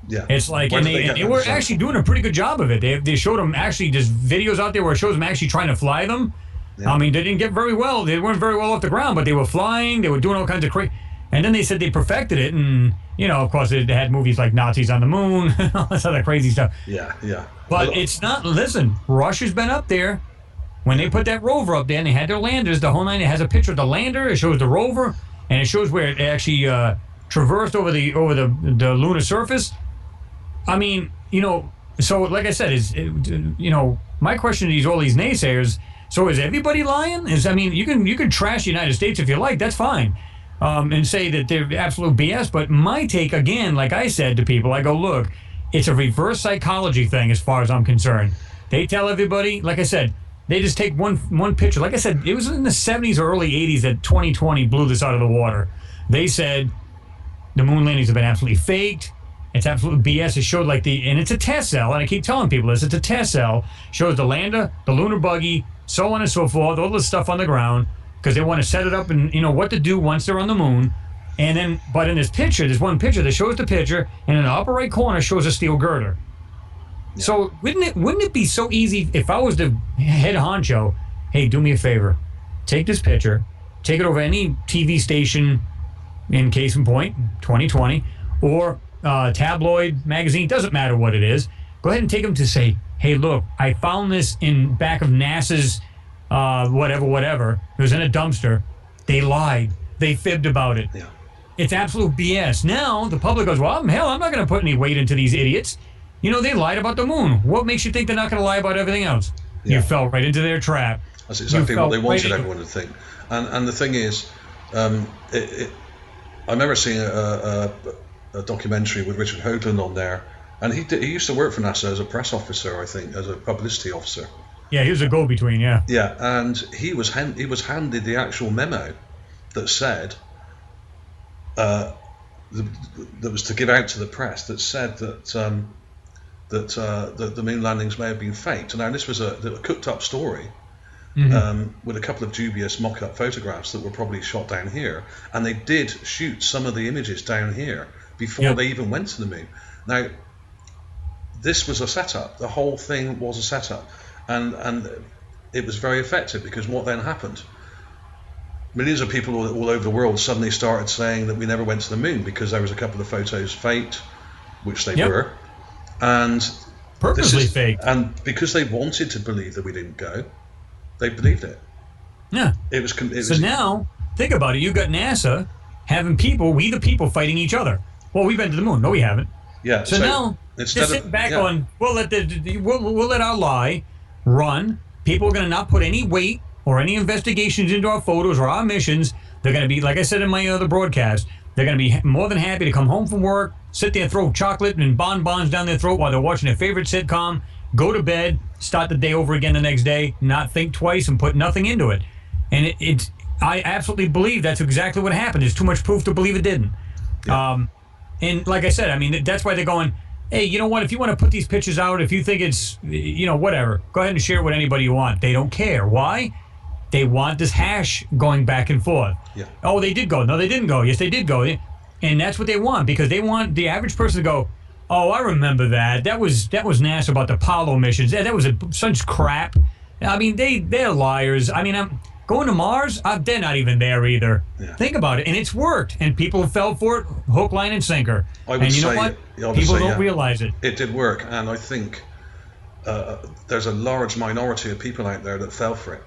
Yeah. It's like, and they were actually doing a pretty good job of it. They showed them actually, there's videos out there where it shows them actually trying to fly them. Yeah. I mean, they didn't get very well. They weren't very well off the ground, but they were flying. They were doing all kinds of crazy. And then they said they perfected it. And, of course, they had movies like Nazis on the Moon, all this other crazy stuff. Yeah, yeah. But it's not, listen, Russia's been up there. When they put that rover up there and they had their landers, the whole nine, it has a picture of the lander, it shows the rover, and it shows where it actually traversed over the lunar surface. I mean, so like I said, my question to all these naysayers, so is everybody lying? You can trash the United States if you like, that's fine, and say that they're absolute BS, but my take, again, like I said to people, I go, look, it's a reverse psychology thing as far as I'm concerned. They tell everybody, like I said, they just take one picture. Like I said, it was in the 70s or early 80s that 2020 blew this out of the water. They said the moon landings have been absolutely faked. It's absolute BS. It showed and it's a test cell, and I keep telling people this, it's a test cell. Shows the lander, the lunar buggy, so on and so forth, all this stuff on the ground, because they want to set it up and what to do once they're on the moon. And then, but in this picture, there's one picture that shows the picture, and in the upper right corner shows a steel girder. Yeah. So wouldn't it be so easy if I was the head honcho? Hey, do me a favor, take this picture, take it over any TV station, in case in point, 2020, or tabloid magazine, doesn't matter what it is. Go ahead and take them to say, hey, look, I found this in back of NASA's whatever. It was in a dumpster. They lied. They fibbed about it. Yeah. It's absolute BS. Now the public goes, well, hell, I'm not going to put any weight into these idiots. They lied about the moon. What makes you think they're not going to lie about everything else? Yeah. You fell right into their trap. That's exactly what they wanted everyone to think. And the thing is, I remember seeing a documentary with Richard Hoagland on there, and he used to work for NASA as a press officer, I think, as a publicity officer. Yeah, he was a go-between, yeah. Yeah, and he was handed the actual memo that said, that was to give out to the press, that said that the moon landings may have been faked. Now, this was a cooked-up story, with a couple of dubious mock-up photographs that were probably shot down here, and they did shoot some of the images down here before they even went to the moon. Now, this was a setup. The whole thing was a setup, and it was very effective, because what then happened? Millions of people all over the world suddenly started saying that we never went to the moon because there was a couple of photos faked, which they were, and purposely faked. And because they wanted to believe that we didn't go, they believed it. Yeah. It was. So now, think about it. You've got NASA having we the people, fighting each other. Well, we've been to the moon. No, we haven't. Yeah. So now, just sitting back on, we'll let our lie run. People are going to not put any weight or any investigations into our photos or our missions. They're going to be, like I said in my other broadcast, they're going to be more than happy to come home from work, sit there, throw chocolate and bonbons down their throat while they're watching their favorite sitcom, go to bed, start the day over again the next day, not think twice and put nothing into it. And I absolutely believe that's exactly what happened. There's too much proof to believe it didn't. Yeah. And like I said, I mean, that's why they're going, hey, you know what? If you want to put these pictures out, if you think it's, whatever, go ahead and share it with anybody you want. They don't care. Why? They want this hash going back and forth. Yeah. Oh, they did go. No, they didn't go. Yes, they did go. And that's what they want, because they want the average person to go, oh, I remember that. That was NASA about the Apollo missions. That was such crap. I mean, they're liars. I mean, I'm going to Mars. They're not even there either. Yeah. Think about it, and it's worked, and people have fell for it, hook, line, and sinker. And you know what? People don't realize it. It did work, and I think there's a large minority of people out there that fell for it,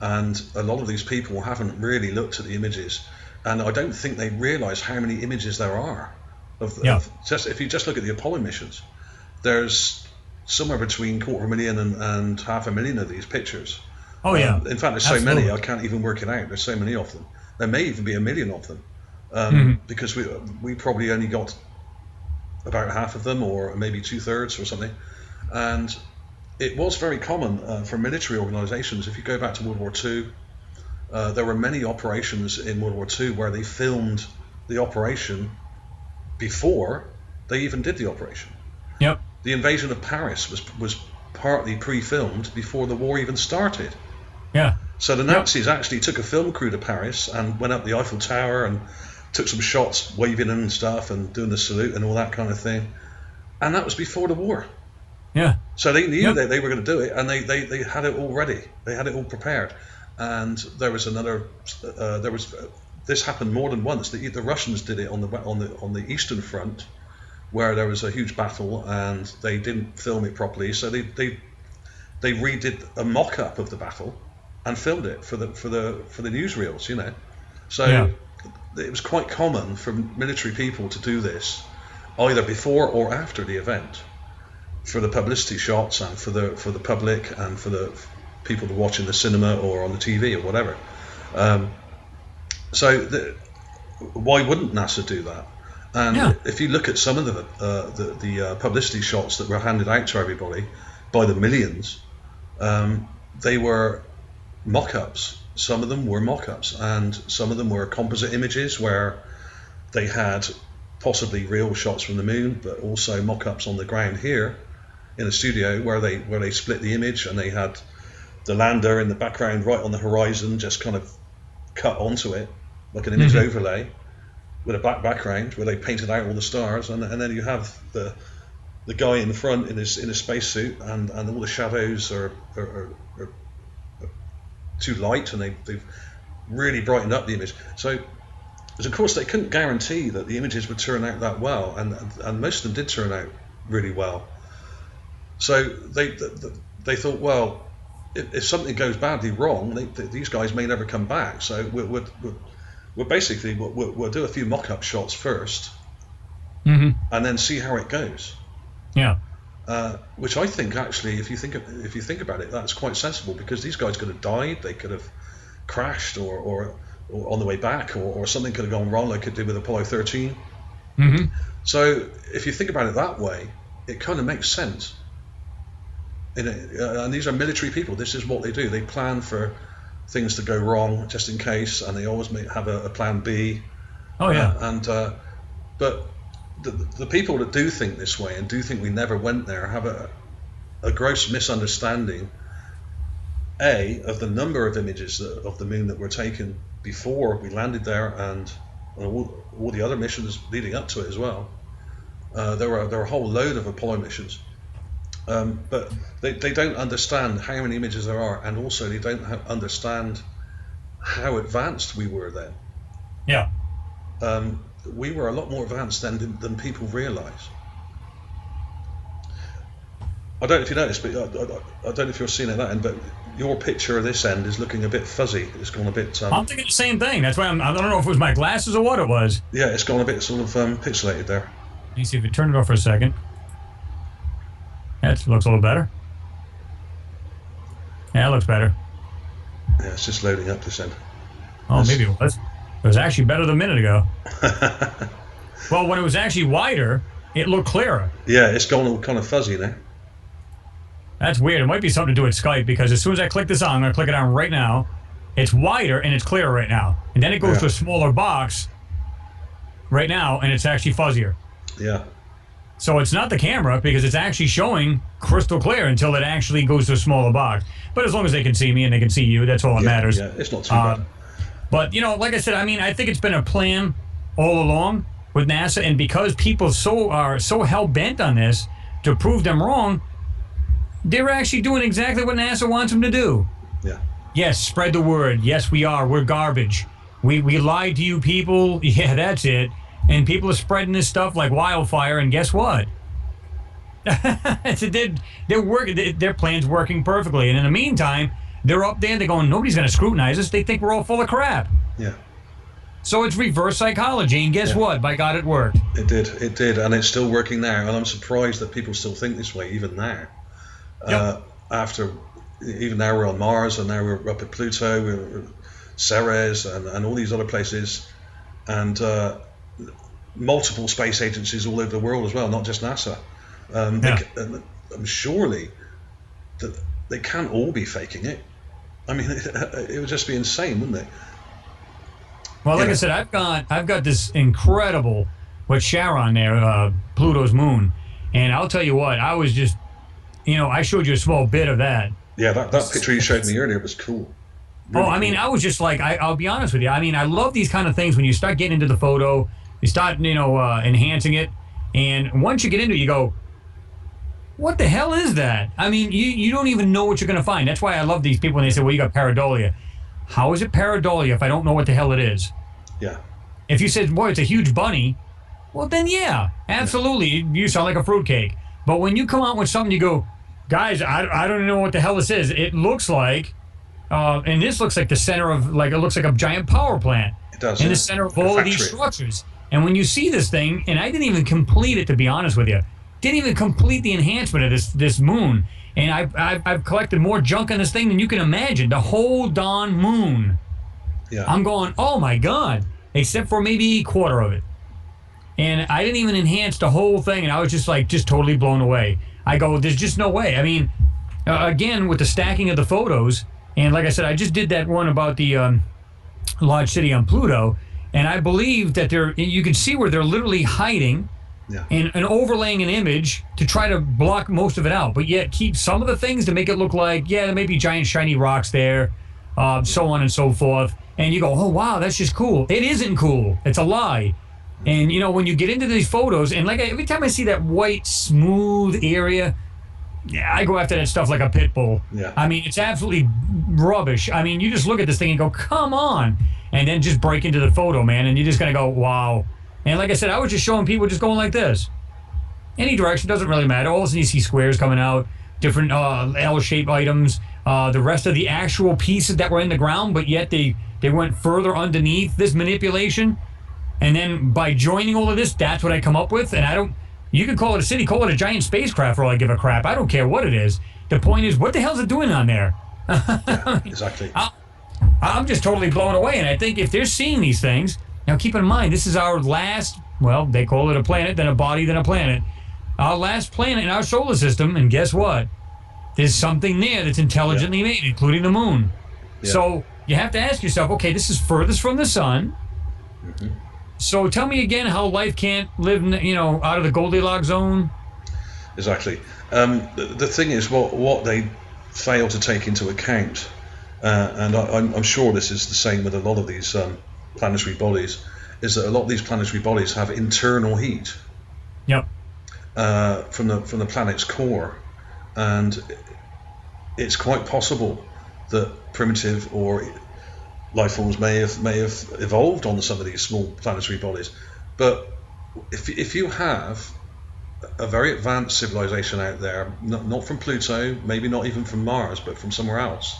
and a lot of these people haven't really looked at the images, and I don't think they realize how many images there are. If you just look at the Apollo missions, there's somewhere between 250,000 and 500,000 of these pictures. Oh yeah. In fact, there's so many I can't even work it out. There's so many of them. There may even be 1 million of them, because we probably only got about half of them, or maybe 2/3 or something. And it was very common for military organizations. If you go back to World War II, there were many operations in World War II where they filmed the operation before they even did the operation. Yep. The invasion of Paris was partly pre-filmed before the war even started. Yeah. So the Nazis actually took a film crew to Paris and went up the Eiffel Tower and took some shots waving and stuff and doing the salute and all that kind of thing. And that was before the war. Yeah. So they knew that they were going to do it, and they had it all ready. They had it all prepared. And there was this happened more than once. The Russians did it on the Eastern Front, where there was a huge battle and they didn't film it properly. So they redid a mock-up of the battle and filmed it for the newsreels, you know. So it was quite common for military people to do this, either before or after the event, for the publicity shots and for the public and for the people to watch in the cinema or on the TV or whatever. Why wouldn't NASA do that? And if you look at some of the publicity shots that were handed out to everybody by the millions, they were mock-ups. Some of them were mock-ups, and some of them were composite images where they had possibly real shots from the moon, but also mock-ups on the ground here in a studio where they split the image, and they had the lander in the background right on the horizon, just kind of cut onto it like an image overlay with a black background where they painted out all the stars, and then you have the guy in the front in his spacesuit, and all the shadows are too light, and they've really brightened up the image. So of course they couldn't guarantee that the images would turn out that well, and most of them did turn out really well. So they thought, well, if something goes badly wrong, these guys may never come back. So we'll basically do a few mock-up shots first, and then see how it goes. Yeah. Which I think actually, if you think about it, that's quite sensible, because these guys could have died, they could have crashed, or on the way back, or something could have gone wrong, like it did with Apollo 13. So if you think about it that way, it kind of makes sense. And these are military people. This is what they do. They plan for things to go wrong just in case, and they always have a plan B. Oh yeah. But the people that do think this way and do think we never went there have a gross misunderstanding, of the number of images of the moon that were taken before we landed there, and all the other missions leading up to it as well. There were a whole load of Apollo missions, But they don't understand how many images there are, and also they don't understand how advanced we were then. Yeah. We were a lot more advanced then than people realise. I don't know if you noticed, but I don't know if you're seeing it that end, but your picture of this end is looking a bit fuzzy. It's gone a bit. I'm thinking the same thing. That's why I don't know if it was my glasses or what it was. Yeah, it's gone a bit sort of pixelated there. Let me see if we turn it off for a second. That looks a little better. Yeah, it looks better. Yeah, it's just loading up this end. Oh, maybe it was. It was actually better than a minute ago. Well, when it was actually wider, it looked clearer. Yeah, it's gone all kind of fuzzy now. That's weird. It might be something to do with Skype, because as soon as I click this on, I'm going to click it on right now. It's wider and it's clearer right now. And then it goes to a smaller box right now, and it's actually fuzzier. Yeah. So it's not the camera, because it's actually showing crystal clear until it actually goes to a smaller box. But as long as they can see me and they can see you, that's all that matters. Yeah, it's not too bad. But, you know, like I said, I mean, I think it's been a plan all along with NASA, and because people are so hell-bent on this to prove them wrong, they're actually doing exactly what NASA wants them to do. Yeah. Yes, spread the word. Yes, we are. We're garbage. We lied to you people. Yeah, that's it. And people are spreading this stuff like wildfire, and guess what? They're working. Their plan's working perfectly. And in the meantime, they're up there. They're going, nobody's going to scrutinize us. They think we're all full of crap. Yeah. So it's reverse psychology, and guess what? By God, it worked. It did, and it's still working now. And I'm surprised that people still think this way, even now. Yep. Even now we're on Mars, and now we're up at Pluto, we're Ceres, and all these other places, and multiple space agencies all over the world as well, not just NASA. Surely that they can't all be faking it. I mean, it would just be insane, wouldn't it? Well, like I said, I've got this incredible with Charon there, Pluto's moon, and I'll tell you what, I was just, you know, I showed you a small bit of that. Yeah, that picture you showed me earlier was cool. Really I mean, cool. I was just like, I'll be honest with you. I mean, I love these kind of things when you start getting into the photo, you start, you know, enhancing it, and once you get into it, you go, what the hell is that? I mean, you don't even know what you're going to find. That's why I love these people when they say, well, you got pareidolia. How is it pareidolia if I don't know what the hell it is? Yeah. If you said, boy, it's a huge bunny, well, then yeah, absolutely. You sound like a fruitcake. But when you come out with something, you go, guys, I don't know what the hell this is. It looks like, and this looks like the center of, like, it looks like a giant power plant. It does. In the center of all of these structures. And when you see this thing, and I didn't even complete it, to be honest with you, didn't even complete the enhancement of this moon. And I've collected more junk on this thing than you can imagine. The whole darn moon. Yeah. I'm going, oh my God, except for maybe a quarter of it. And I didn't even enhance the whole thing, and I was just like, just totally blown away. I go, there's just no way. I mean, again, with the stacking of the photos, and like I said, I just did that one about the large city on Pluto, and I believe that you can see where they're literally hiding and overlaying an image to try to block most of it out, but yet keep some of the things to make it look like, yeah, there may be giant shiny rocks there, so on and so forth. And you go, oh, wow, that's just cool. It isn't cool. It's a lie. And, you know, when you get into these photos, and like every time I see that white, smooth area, yeah, I go after that stuff like a pit bull. Yeah. I mean, it's absolutely rubbish. I mean, you just look at this thing and go, come on. And then just break into the photo, man, and you're just going to go, wow. And like I said, I was just showing people just going like this. Any direction, doesn't really matter. All of a sudden you see squares coming out, different L-shaped items, the rest of the actual pieces that were in the ground, but yet they went further underneath this manipulation. And then by joining all of this, that's what I come up with. And you can call it a city, call it a giant spacecraft for all I give a crap. I don't care what it is. The point is, what the hell's it doing on there? Yeah, exactly. I'm just totally blown away. And I think if they're seeing these things, now keep in mind, this is our last, well, they call it a planet, then a body, then a planet. Our last planet in our solar system, and guess what? There's something there that's intelligently made, including the moon. Yeah. So you have to ask yourself, okay, this is furthest from the sun. Mm-hmm. So tell me again how life can't live, you know, out of the Goldilocks zone. Exactly. The thing is, what they fail to take into account, and I'm sure this is the same with a lot of these planetary bodies, is that a lot of these planetary bodies have internal heat. Yep. From the planet's core, and it's quite possible that primitive or life forms may have evolved on some of these small planetary bodies. But if you have a very advanced civilization out there, not from Pluto, maybe not even from Mars, but from somewhere else,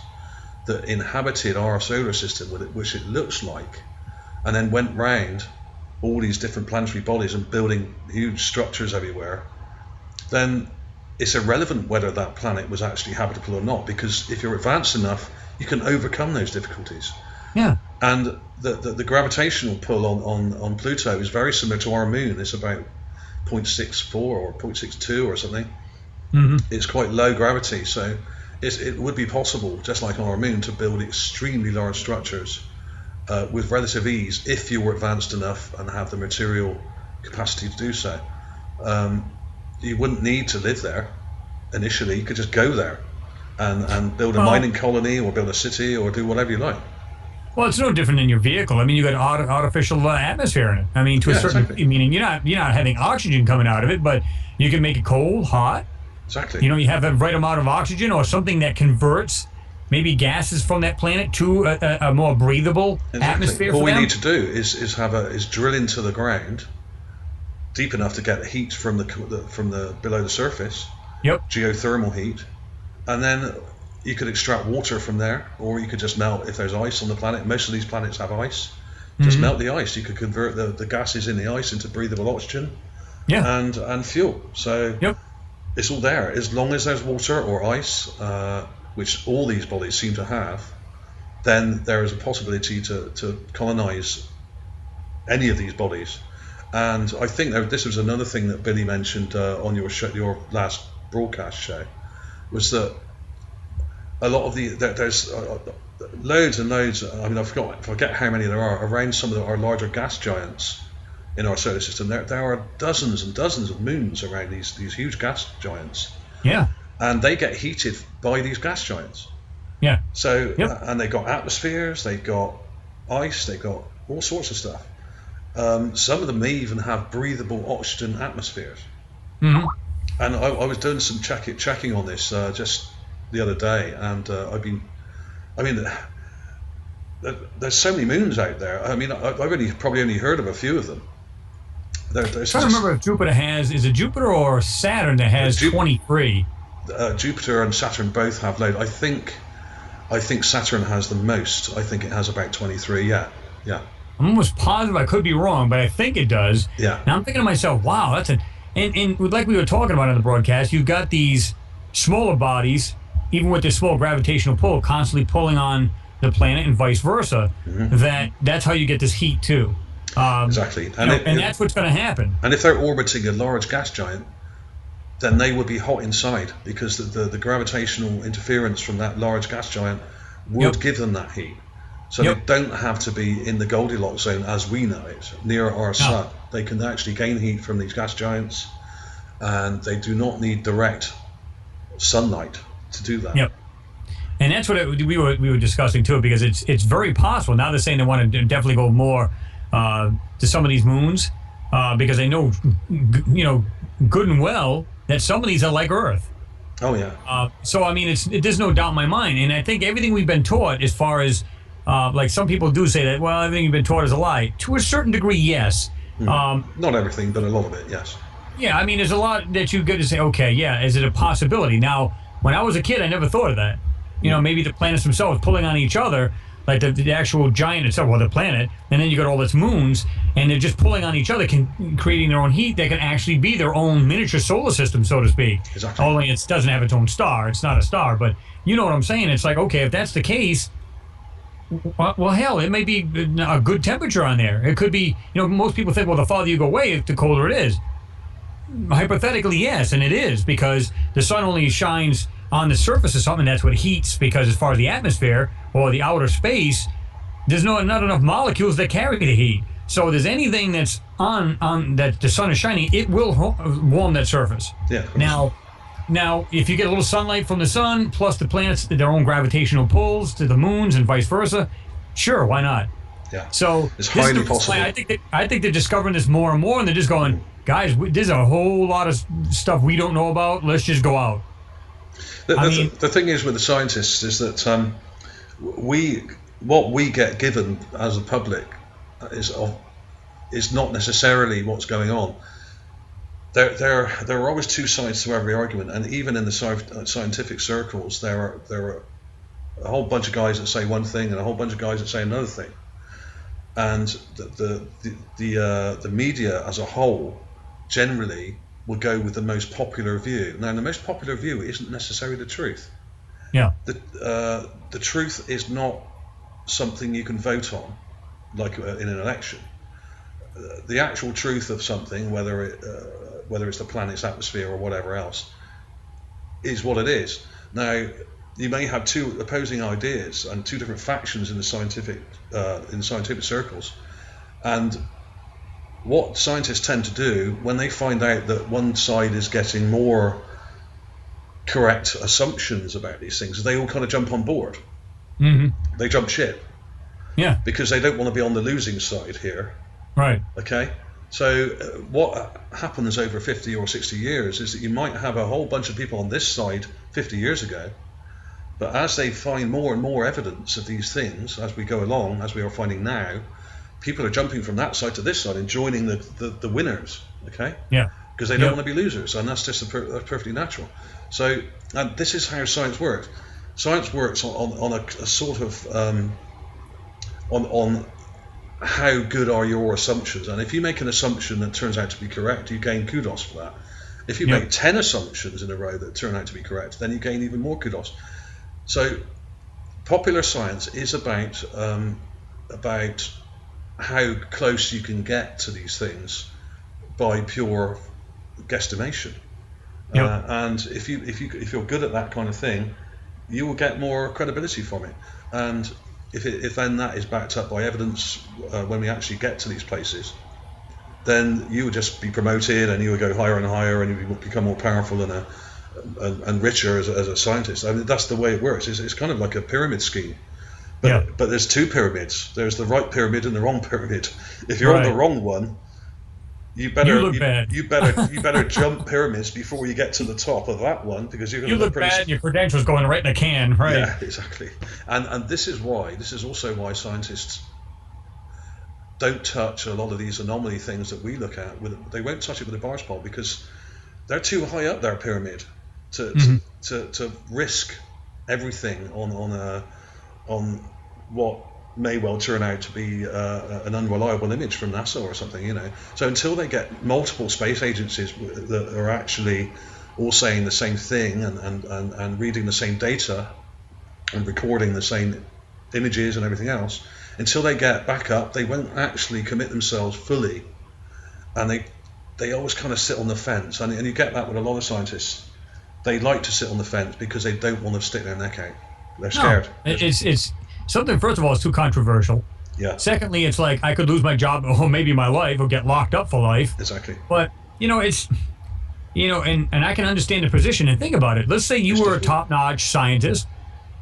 that inhabited our solar system, which it looks like, and then went round all these different planetary bodies and building huge structures everywhere, then it's irrelevant whether that planet was actually habitable or not, because if you're advanced enough, you can overcome those difficulties. Yeah. And the gravitational pull on Pluto is very similar to our moon. It's about 0.64 or 0.62 or something. Mm-hmm. It's quite low gravity, so it would be possible, just like on our moon, to build extremely large structures with relative ease if you were advanced enough and have the material capacity to do so. You wouldn't need to live there initially. You could just go there and build a mining colony or build a city or do whatever you like. Well, it's no different than your vehicle. I mean, you got artificial atmosphere in it. I mean, to a certain degree, meaning you're not having oxygen coming out of it, but you can make it cold, hot. Exactly. You know, you have the right amount of oxygen or something that converts maybe gases from that planet to a more breathable atmosphere. All for we them. need to do is drill into the ground deep enough to get heat from the below the surface. Yep. Geothermal heat, and then you could extract water from there, or you could just melt if there's ice on the planet. Most of these planets have ice. Just melt the ice. You could convert the gases in the ice into breathable oxygen. Yeah. And fuel. So yep. It's all there as long as there's water or ice, which all these bodies seem to have. Then there is a possibility to colonize any of these bodies. And I think this was another thing that Billy mentioned on your last broadcast show, was that a lot of there's loads and loads. I mean, I forget how many there are around some of our larger gas giants in our solar system. There are dozens and dozens of moons around these huge gas giants. Yeah. And they get heated by these gas giants. Yeah. So and they've got atmospheres, they've got ice, they've got all sorts of stuff. Some of them may even have breathable oxygen atmospheres. Mm-hmm. And I was doing some checking on this just the other day, and there's so many moons out there. I mean, I've probably only heard of a few of them. I'm trying to remember if Jupiter is it Jupiter or Saturn that has 23? Jupiter and Saturn both have loads. I think Saturn has the most. I think it has about 23. Yeah. I'm almost positive. I could be wrong, but I think it does. Yeah. Now I'm thinking to myself, wow, that's and like we were talking about on the broadcast, you've got these smaller bodies, even with this small gravitational pull, constantly pulling on the planet and vice versa. Mm-hmm. That's how you get this heat too. Exactly. And that's what's going to happen. And if they're orbiting a large gas giant, then they would be hot inside, because the gravitational interference from that large gas giant would give them that heat. So they don't have to be in the Goldilocks zone as we know it, near our sun. They can actually gain heat from these gas giants, and they do not need direct sunlight to do that. Yep. And that's what we were discussing too, because it's very possible. Now they're saying they want to definitely go more to some of these moons, because they know, good and well that some of these are like Earth. Oh yeah. So I mean, there's no doubt in my mind, and I think everything we've been taught, as far as like some people do say that, well, everything you've been taught is a lie. To a certain degree, yes. Not everything, but a lot of it, yes. Yeah, I mean, there's a lot that you get to say, okay, yeah, is it a possibility? Now, when I was a kid, I never thought of that. Maybe the planets themselves pulling on each other, like the actual giant itself, or the planet, and then you got all its moons, and they're just pulling on each other, creating their own heat that can actually be their own miniature solar system, so to speak. Exactly. Only it doesn't have its own star. It's not a star, but you know what I'm saying? It's like, okay, if that's the case, well, hell, it may be a good temperature on there. It could be, most people think, well, the farther you go away, the colder it is. Hypothetically, yes, and it is, because the sun only shines on the surface of something. That's what heats, because as far as the atmosphere or the outer space, there's not enough molecules that carry the heat. So if there's anything that's on that the sun is shining, it will warm that surface. Yeah. Now, if you get a little sunlight from the sun, plus the planets, their own gravitational pulls to the moons and vice versa, sure, why not? Yeah. So it's highly possible. I think they're discovering this more and more, and they're just going, guys, there's a whole lot of stuff we don't know about. Let's just go out. The thing is with the scientists is that what we get given as a public is not necessarily what's going on. There are always two sides to every argument, and even in the scientific circles, there are a whole bunch of guys that say one thing and a whole bunch of guys that say another thing, and the media as a whole generally will go with the most popular view. Now, the most popular view isn't necessarily the truth. Yeah. The truth is not something you can vote on, like in an election. The actual truth of something, whether it's the planet's atmosphere or whatever else, is what it is. Now, you may have two opposing ideas and two different factions in the scientific circles, and what scientists tend to do when they find out that one side is getting more correct assumptions about these things, they all kind of jump on board. Mm-hmm. They jump ship. Yeah. Because they don't want to be on the losing side here. Right. Okay. So what happens over 50 or 60 years is that you might have a whole bunch of people on this side 50 years ago, but as they find more and more evidence of these things as we go along, as we are finding now, people are jumping from that side to this side and joining the winners. Okay. Yeah. Because they don't want to be losers, and that's just that's perfectly natural. So, and this is how science works. Science works on a sort of on how good are your assumptions, and if you make an assumption that turns out to be correct, you gain kudos for that. If you make 10 assumptions in a row that turn out to be correct, then you gain even more kudos. So, popular science is about how close you can get to these things by pure guesstimation. Yep. And if you're good at that kind of thing, you will get more credibility from it. And if then that is backed up by evidence when we actually get to these places, then you will just be promoted and you will go higher and higher, and you will become more powerful and richer as a scientist. I mean, that's the way it works. It's kind of like a pyramid scheme. But there's two pyramids. There's the right pyramid and the wrong pyramid. If you're on the wrong one, you better jump pyramids before you get to the top of that one, because you're going to look bad and your credentials going right in the can, right? Yeah, exactly. And this is also why scientists don't touch a lot of these anomaly things that we look at. They won't touch it with a barge pole because they're too high up their pyramid to risk everything on what may well turn out to be an unreliable image from NASA or something, So until they get multiple space agencies that are actually all saying the same thing and reading the same data and recording the same images and everything else, until they get back up, they won't actually commit themselves fully, and they always kind of sit on the fence, and you get that with a lot of scientists. They like to sit on the fence because they don't want to stick their neck out. They're scared. It's something. First of all, it's too controversial. Yeah. Secondly, it's like I could lose my job or maybe my life or get locked up for life. Exactly. But it's and I can understand the position, and think about it. Let's say you were a top-notch scientist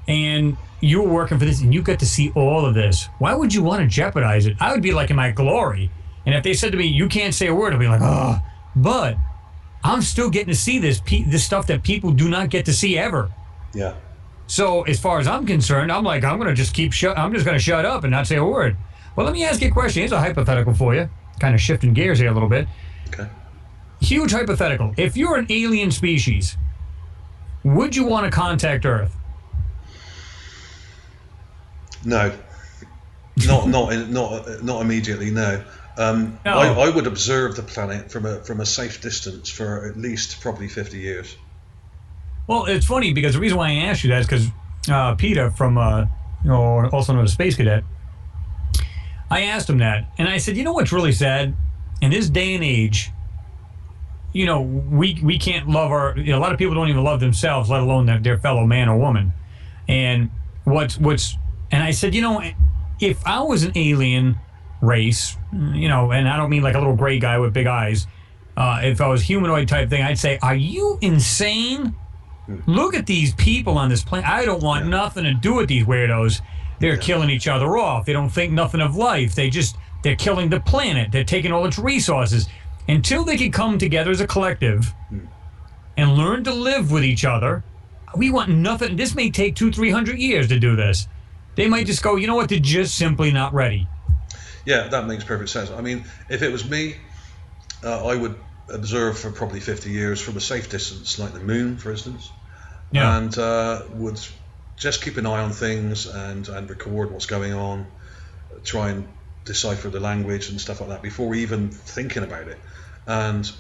and you were working for this and you get to see all of this. Why would you want to jeopardize it? I would be like in my glory. And if they said to me, you can't say a word, I'd be like, oh, but I'm still getting to see this stuff that people do not get to see ever. Yeah. So as far as I'm concerned, I'm like, I'm going to just I'm just going to shut up and not say a word. Well, let me ask you a question. Here's a hypothetical for you. Kind of shifting gears here a little bit. Okay. Huge hypothetical. If you're an alien species, would you want to contact Earth? No. Not immediately, no. No. I would observe the planet from a safe distance for at least probably 50 years. Well, it's funny because the reason why I asked you that is because Peter from, also known as Space Cadet, I asked him that, and I said, what's really sad? In this day and age, we can't love a lot of people don't even love themselves, let alone their fellow man or woman. And and I said, if I was an alien race, and I don't mean like a little gray guy with big eyes, if I was humanoid type thing, I'd say, are you insane? Look at these people on this planet. I don't want nothing to do with these weirdos. They're killing each other off. They don't think nothing of life. They're killing the planet. They're taking all its resources. Until they can come together as a collective and learn to live with each other, we want nothing. This may take 200-300 years to do this. They might just go, you know what, they're just simply not ready. Yeah, that makes perfect sense. I mean, if it was me, I would observe for probably 50 years from a safe distance, like the moon, for instance, and would just keep an eye on things and record what's going on, try and decipher the language and stuff like that before even thinking about it. And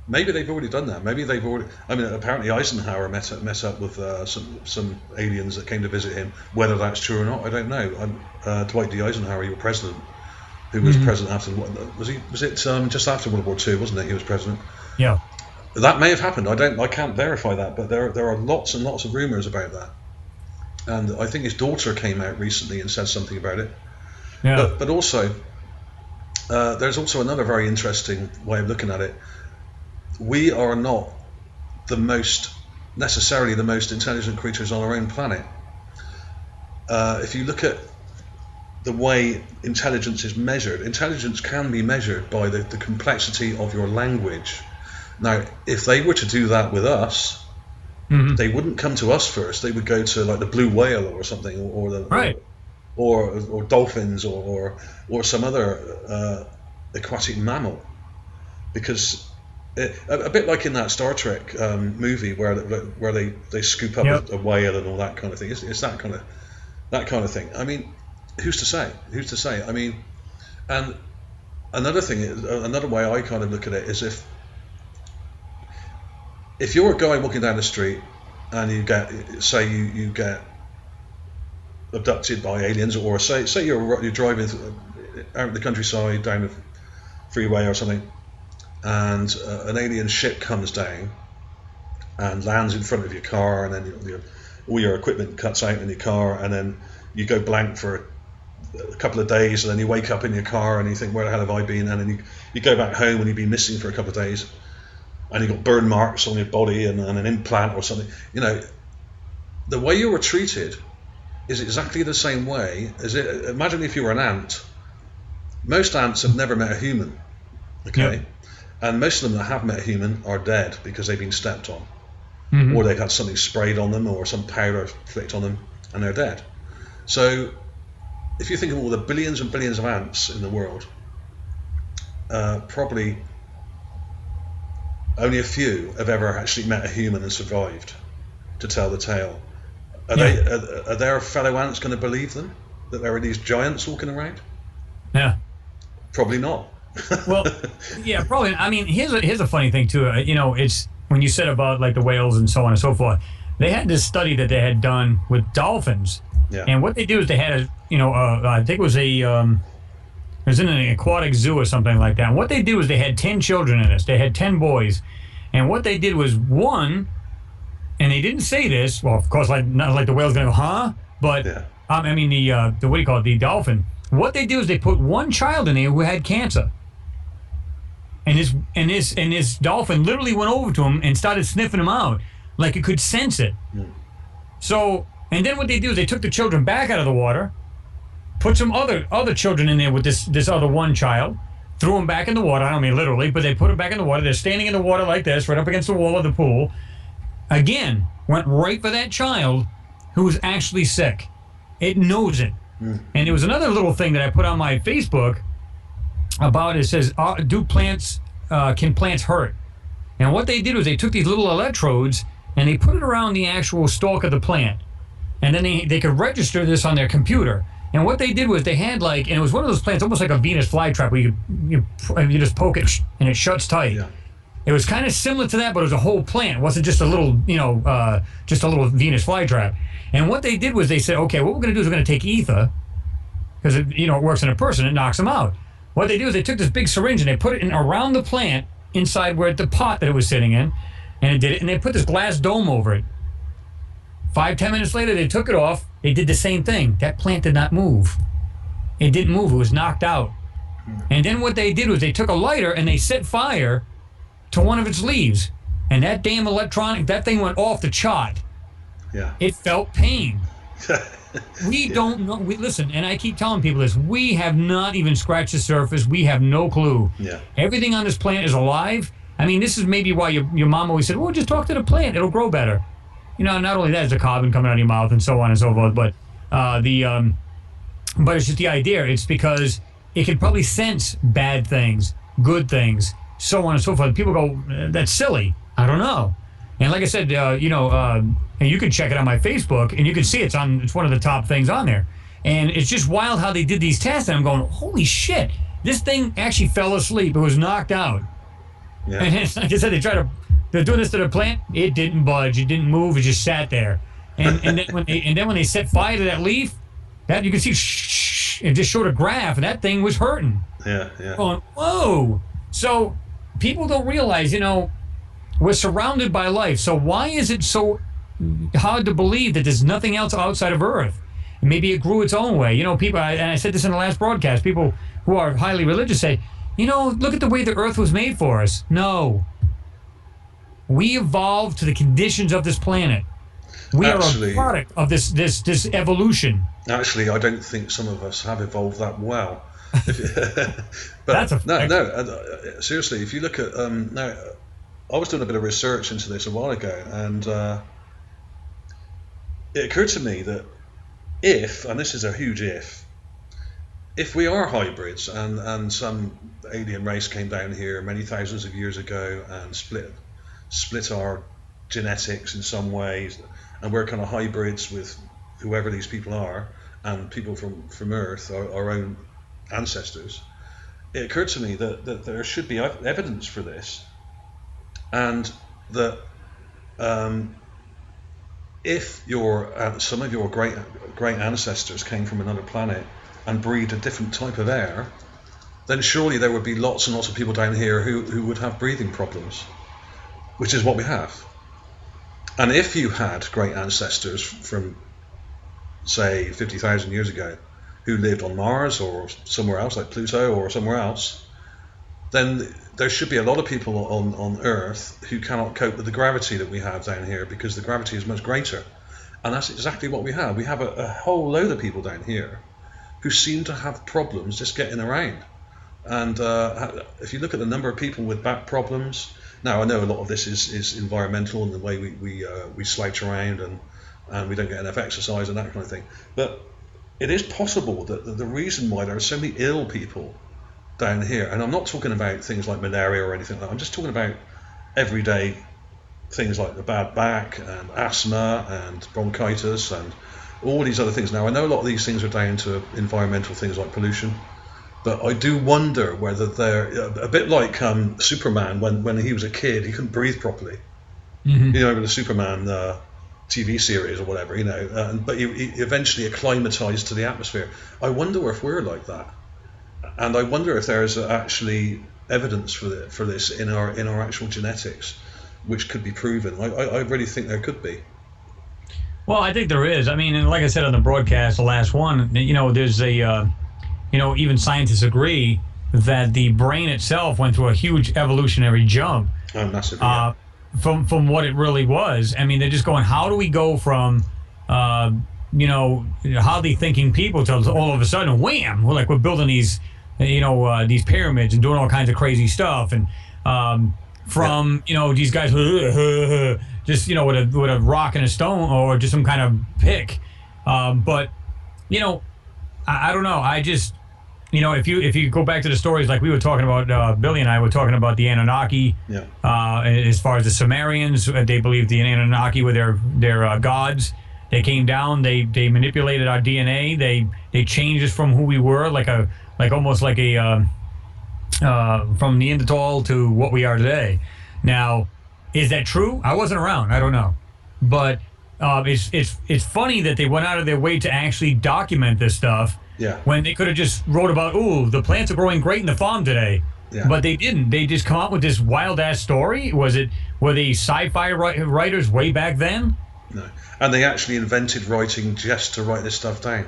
maybe they've already done that. Maybe they've already. I mean, apparently Eisenhower met up with some aliens that came to visit him. Whether that's true or not, I don't know. Dwight D. Eisenhower, your president, who was president after was it just after World War II, wasn't it? He was president. Yeah. That may have happened. I can't verify that, but there are lots and lots of rumors about that. And I think his daughter came out recently and said something about it. Yeah. But also, there's also another very interesting way of looking at it. We are not necessarily the most intelligent creatures on our own planet. If you look at the way intelligence is measured, intelligence can be measured by the complexity of your language. Now, if they were to do that with us, they wouldn't come to us first. They would go to like the blue whale or something, or dolphins or some other aquatic mammal, because a bit like in that Star Trek movie where they scoop up a whale and all that kind of thing. It's that kind of thing. I mean, who's to say? I mean, and another thing, another way I kind of look at it is if you're a guy walking down the street and you get abducted by aliens, or say you're driving out in the countryside down the freeway or something, and an alien ship comes down and lands in front of your car, and then all your equipment cuts out in your car, and then you go blank for a couple of days, and then you wake up in your car and you think, where the hell have I been? And then you go back home and you've been missing for a couple of days, and you've got burn marks on your body and an implant or something. You know, the way you were treated is exactly the same way as it. Imagine if you were an ant. Most ants have never met a human, okay? Yep. And most of them that have met a human are dead because they've been stepped on, or they've had something sprayed on them, or some powder flicked on them, and they're dead. So if you think of all the billions and billions of ants in the world, probably only a few have ever actually met a human and survived to tell the tale. Are their fellow ants going to believe them, that there are these giants walking around? Yeah. Probably not. Well, yeah, probably. I mean, here's a funny thing too. It's when you said about like the whales and so on and so forth. They had this study that they had done with dolphins, and what they do is they had I think it was it was in an aquatic zoo or something like that. And what they did was they had 10 children in this. They had 10 boys, and what they did was one, and they didn't say this. Well, of course, not like the whale's gonna go, huh? But I mean the what do you call it? The dolphin. What they do is they put one child in there who had cancer. And this dolphin literally went over to him and started sniffing him out, like it could sense it. So, and then what they do is they took the children back out of the water, put some other children in there with this other one child, threw them back in the water. I don't mean literally, but they put them back in the water. They're standing in the water like this, right up against the wall of the pool. Again, went right for that child who was actually sick. It knows it. And there was another little thing that I put on my Facebook about it. It says, can plants hurt? And what they did was they took these little electrodes and they put it around the actual stalk of the plant. And then they could register this on their computer. And what they did was they had and it was one of those plants, almost like a Venus flytrap, where you just poke it and it shuts tight. Yeah. It was kind of similar to that, but it was a whole plant. It wasn't just a little, just a little Venus flytrap. And what they did was they said, okay, what we're going to do is we're going to take ether, because it works in a person, it knocks them out. What they do is they took this big syringe and they put it in around the plant, inside where the pot that it was sitting in, and it did it, and they put this glass dome over it. 5-10 minutes later, they took it off. They did the same thing. That plant did not move. It didn't move. It was knocked out. And then what they did was they took a lighter and they set fire to one of its leaves, and that damn that thing went off the chart. Yeah. It felt pain. We don't know. Listen, and I keep telling people this. We have not even scratched the surface. We have no clue. Yeah. Everything on this plant is alive. I mean, this is maybe why your mom always said, well, just talk to the plant. It'll grow better. not only that, is the carbon coming out of your mouth and so on and so forth, but but it's just the idea. It's because it can probably sense bad things, good things, so on and so forth. People go, that's silly. I don't know. And like I said, and you can check it on my Facebook, and you can see it's one of the top things on there. And it's just wild how they did these tests, and I'm going, holy shit, this thing actually fell asleep. It was knocked out. Yeah. And it's, like I said, they're doing this to the plant. It didn't budge. It didn't move. It just sat there. And then when they set fire to that leaf, that you can see, it just showed a graph, and that thing was hurting. Yeah. Going, whoa. So people don't realize, we're surrounded by life. So why is it so hard to believe that there's nothing else outside of Earth? Maybe it grew its own way. People, and I said this in the last broadcast, people who are highly religious say, look at the way the Earth was made for us. No. We evolved to the conditions of this planet. We are a product of this evolution. Actually, I don't think some of us have evolved that well. But that's a fact. No, seriously, if you look at now, I was doing a bit of research into this a while ago, and it occurred to me that and this is a huge if we are hybrids and some alien race came down here many thousands of years ago and split our genetics in some ways, and we're kind of hybrids with whoever these people are and people from Earth, our own ancestors, it occurred to me that there should be evidence for this, and that if some of your great ancestors came from another planet and breathed a different type of air, then surely there would be lots and lots of people down here who would have breathing problems, which is what we have. And if you had great ancestors from, say, 50,000 years ago who lived on Mars or somewhere else, like Pluto or somewhere else, then there should be a lot of people on Earth who cannot cope with the gravity that we have down here, because the gravity is much greater. And that's exactly what we have. We have a whole load of people down here who seem to have problems just getting around. And if you look at the number of people with back problems, now I know a lot of this is environmental and the way we slouch around and we don't get enough exercise and that kind of thing. But it is possible that the reason why there are so many ill people down here, and I'm not talking about things like malaria or anything like that, I'm just talking about everyday things like the bad back and asthma and bronchitis and all these other things. Now I know a lot of these things are down to environmental things like pollution, but I do wonder whether they're a bit like Superman when he was a kid, he couldn't breathe properly. Mm-hmm. With the Superman TV series or whatever, but he eventually acclimatized to the atmosphere. I wonder if we're like that. And I wonder if there is actually evidence for this in our actual genetics, which could be proven. I really think there could be. Well, I think there is. I mean, and like I said on the broadcast, the last one, there's even scientists agree that the brain itself went through a huge evolutionary jump. Oh, massive. Yeah. From what it really was. I mean, they're just going, how do we go from hardly thinking people to all of a sudden, wham! We're building these. These pyramids and doing all kinds of crazy stuff, and these guys just with a rock and a stone or just some kind of pick, but I don't know. I just if you go back to the stories like we were talking about, Billy and I were talking about the Anunnaki. Yeah. As far as the Sumerians, they believed the Anunnaki were their gods. They came down. They manipulated our DNA. They changed us from who we were, almost like a from Neanderthal to what we are today. Now, is that true? I wasn't around. I don't know, but it's funny that they went out of their way to actually document this stuff. Yeah. When they could have just wrote about, the plants are growing great in the farm today. Yeah. But they didn't. They just come out with this wild ass story. Were they sci-fi writers way back then? No. And they actually invented writing just to write this stuff down.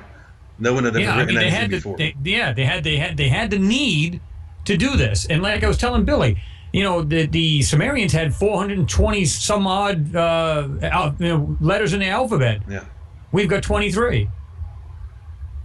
No one had ever written anything before. They had the need to do this. And like I was telling Billy, the Sumerians had 420 some odd letters in the alphabet. Yeah. We've got 23.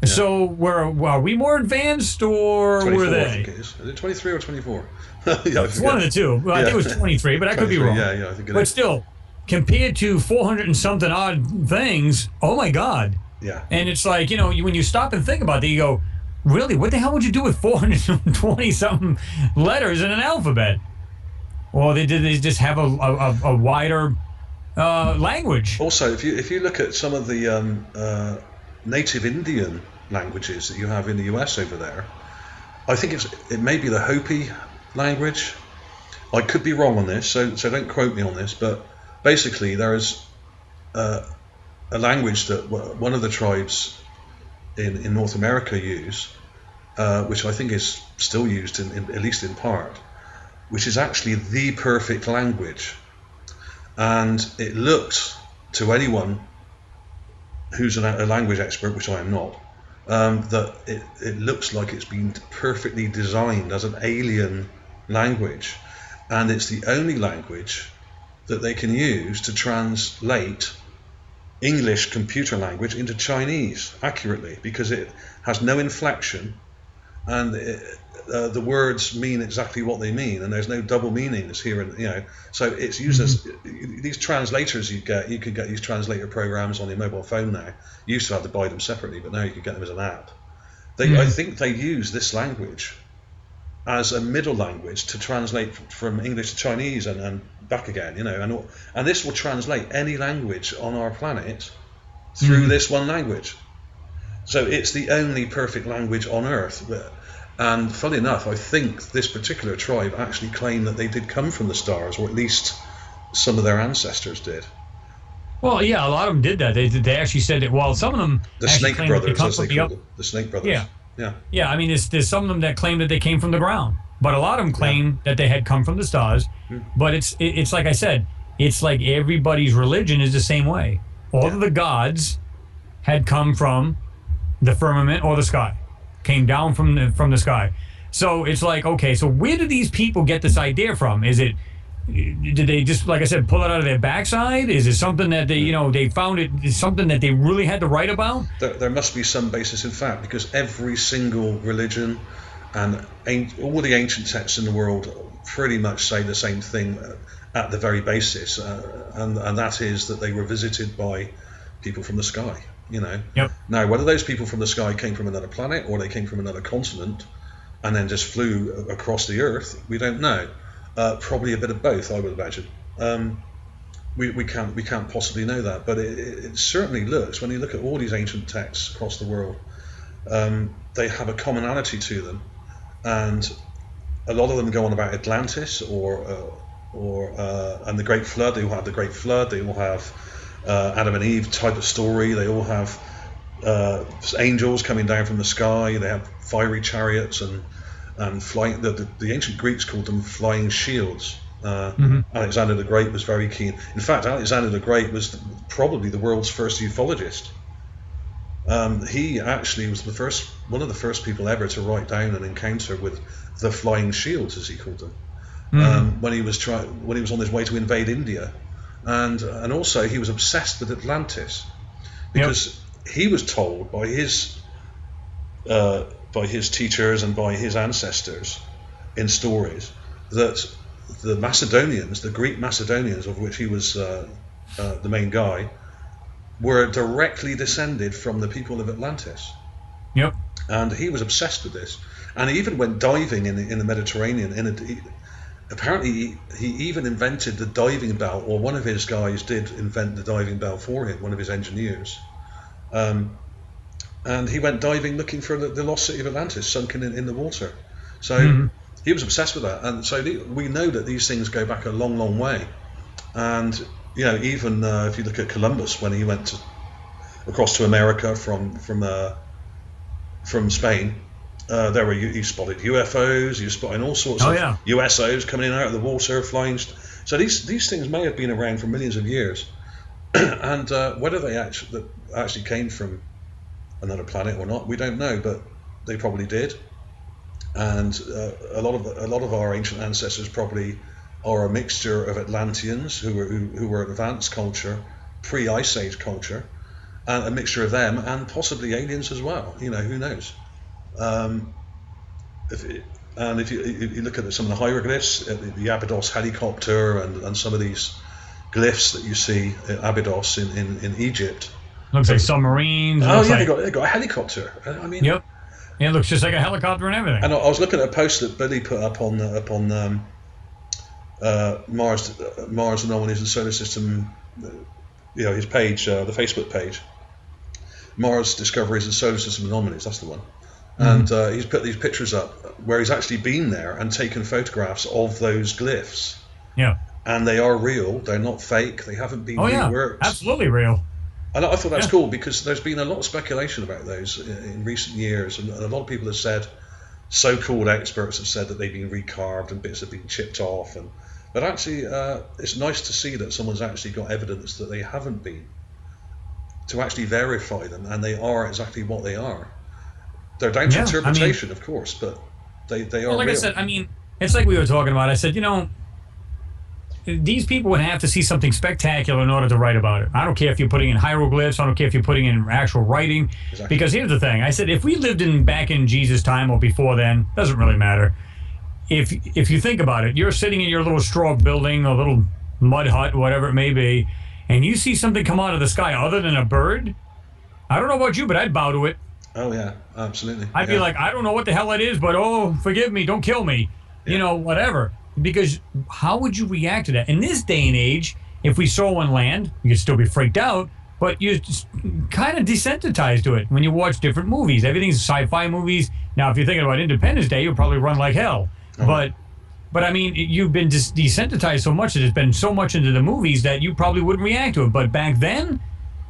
Yeah. So are we more advanced or were they? I think it is it 23 or 24? It's one of the two. Well, I think it was 23, but I could be wrong. Yeah, I think it is. But still, compared to 400 and something odd things, oh my God. Yeah. And it's like, when you stop and think about that, you go, really, what the hell would you do with 420 something letters in an alphabet? Well, they just have a wider language. Also, if you look at some of the native Indian languages that you have in the US over there, I think it may be the Hopi language. I could be wrong on this, so don't quote me on this, but basically there is a language that one of the tribes in North America use, which I think is still used in at least in part, which is actually the perfect language. And it looks to anyone who's a language expert, which I am not, that it looks like it's been perfectly designed as an alien language. And it's the only language that they can use to translate English computer language into Chinese accurately, because it has no inflection, and the words mean exactly what they mean, and there's no double meanings here. And so it's used as these translators you could get these translator programs on your mobile phone now. You used to have to buy them separately, but now you can get them as an app. I think they use this language as a middle language to translate from English to Chinese and back again, and this will translate any language on our planet through this one language. So it's the only perfect language on Earth. And funny enough, I think this particular tribe actually claimed that they did come from the stars, or at least some of their ancestors did. Well, yeah, a lot of them did that. They actually said that. Well, some of them the Snake Brothers, as they call them. The Snake Brothers. Yeah. I mean, there's some of them that claim that they came from the ground, but a lot of them claim that they had come from the stars. But it's like I said, it's like everybody's religion is the same way. All of the gods had come from the firmament or the sky, came down from the sky. So it's like, okay, so where do these people get this idea from? Did they just, like I said, pull it out of their backside? Is it something that they found it is something that they really had to write about? There must be some basis in fact, because every single religion and all the ancient texts in the world pretty much say the same thing at the very basis, and that is that they were visited by people from the sky. Yep. Now, whether those people from the sky came from another planet or they came from another continent and then just flew across the Earth, we don't know. Probably a bit of both, I would imagine. We can't possibly know that, but it certainly looks, when you look at all these ancient texts across the world, they have a commonality to them, and a lot of them go on about Atlantis and the Great Flood. They all have the Great Flood. They all have Adam and Eve type of story. They all have angels coming down from the sky. They have fiery chariots and flying. The ancient Greeks called them flying shields. Alexander the Great was very keen. In fact, Alexander the Great was probably the world's first ufologist. He actually was one of the first people ever to write down an encounter with the flying shields, as he called them, when he was on his way to invade India, and also he was obsessed with Atlantis, because he was told by his teachers and by his ancestors in stories that the Macedonians, the Greek Macedonians, of which he was the main guy, were directly descended from the people of Atlantis. Yep. And he was obsessed with this, and he even went diving in the Mediterranean. Apparently, he even invented the diving bell, or one of his guys did invent the diving bell for him, one of his engineers. And he went diving looking for the lost city of Atlantis, sunken in the water. So he was obsessed with that, and so we know that these things go back a long, long way. And even if you look at Columbus, when he went across to America from Spain, he spotted UFOs, he was spotting all sorts of USOs coming in and out of the water, flying. So these things may have been around for millions of years, and whether they actually came from another planet or not, we don't know, but they probably did. And a lot of our ancient ancestors probably are a mixture of Atlanteans who were advanced culture, pre-Ice Age culture, and a mixture of them and possibly aliens as well. Who knows? If you look at some of the hieroglyphs, the Abydos helicopter and some of these glyphs that you see at Abydos in Egypt. Looks like submarines. Oh yeah, like, they got a helicopter. I mean, yep. It looks just like a helicopter and everything. And I was looking at a post that Billy put up on Mars Anomalies and Solar System, his page, the Facebook page, Mars Discoveries and Solar System Anomalies. That's the one. And he's put these pictures up where he's actually been there and taken photographs of those glyphs. Yeah. And they are real. They're not fake. They haven't been reworked. Absolutely real. And I thought that's cool because there's been a lot of speculation about those in recent years, and a lot of people have said, so-called experts have said that they've been recarved and bits have been chipped off, but actually it's nice to see that someone's actually got evidence that they haven't been, to actually verify them, and they are exactly what they are. They're down to interpretation, of course, but they are like real. I said, it's like we were talking about. I said, these people would have to see something spectacular in order to write about it. I don't care if you're putting in hieroglyphs. I don't care if you're putting in actual writing. Exactly. Because here's the thing. I said, if we lived back in Jesus' time or before then, doesn't really matter. If you think about it, you're sitting in your little straw building, a little mud hut, whatever it may be, and you see something come out of the sky other than a bird, I don't know about you, but I'd bow to it. Oh, yeah, absolutely. I'd be like, I don't know what the hell it is, but forgive me, don't kill me. Yeah. Whatever. Because how would you react to that? In this day and age, if we saw one land, you'd still be freaked out, but you're just kind of desensitized to it when you watch different movies. Everything's sci-fi movies. Now, if you're thinking about Independence Day, you'll probably run like hell. Oh. But you've been desensitized so much that it's been so much into the movies that you probably wouldn't react to it. But back then,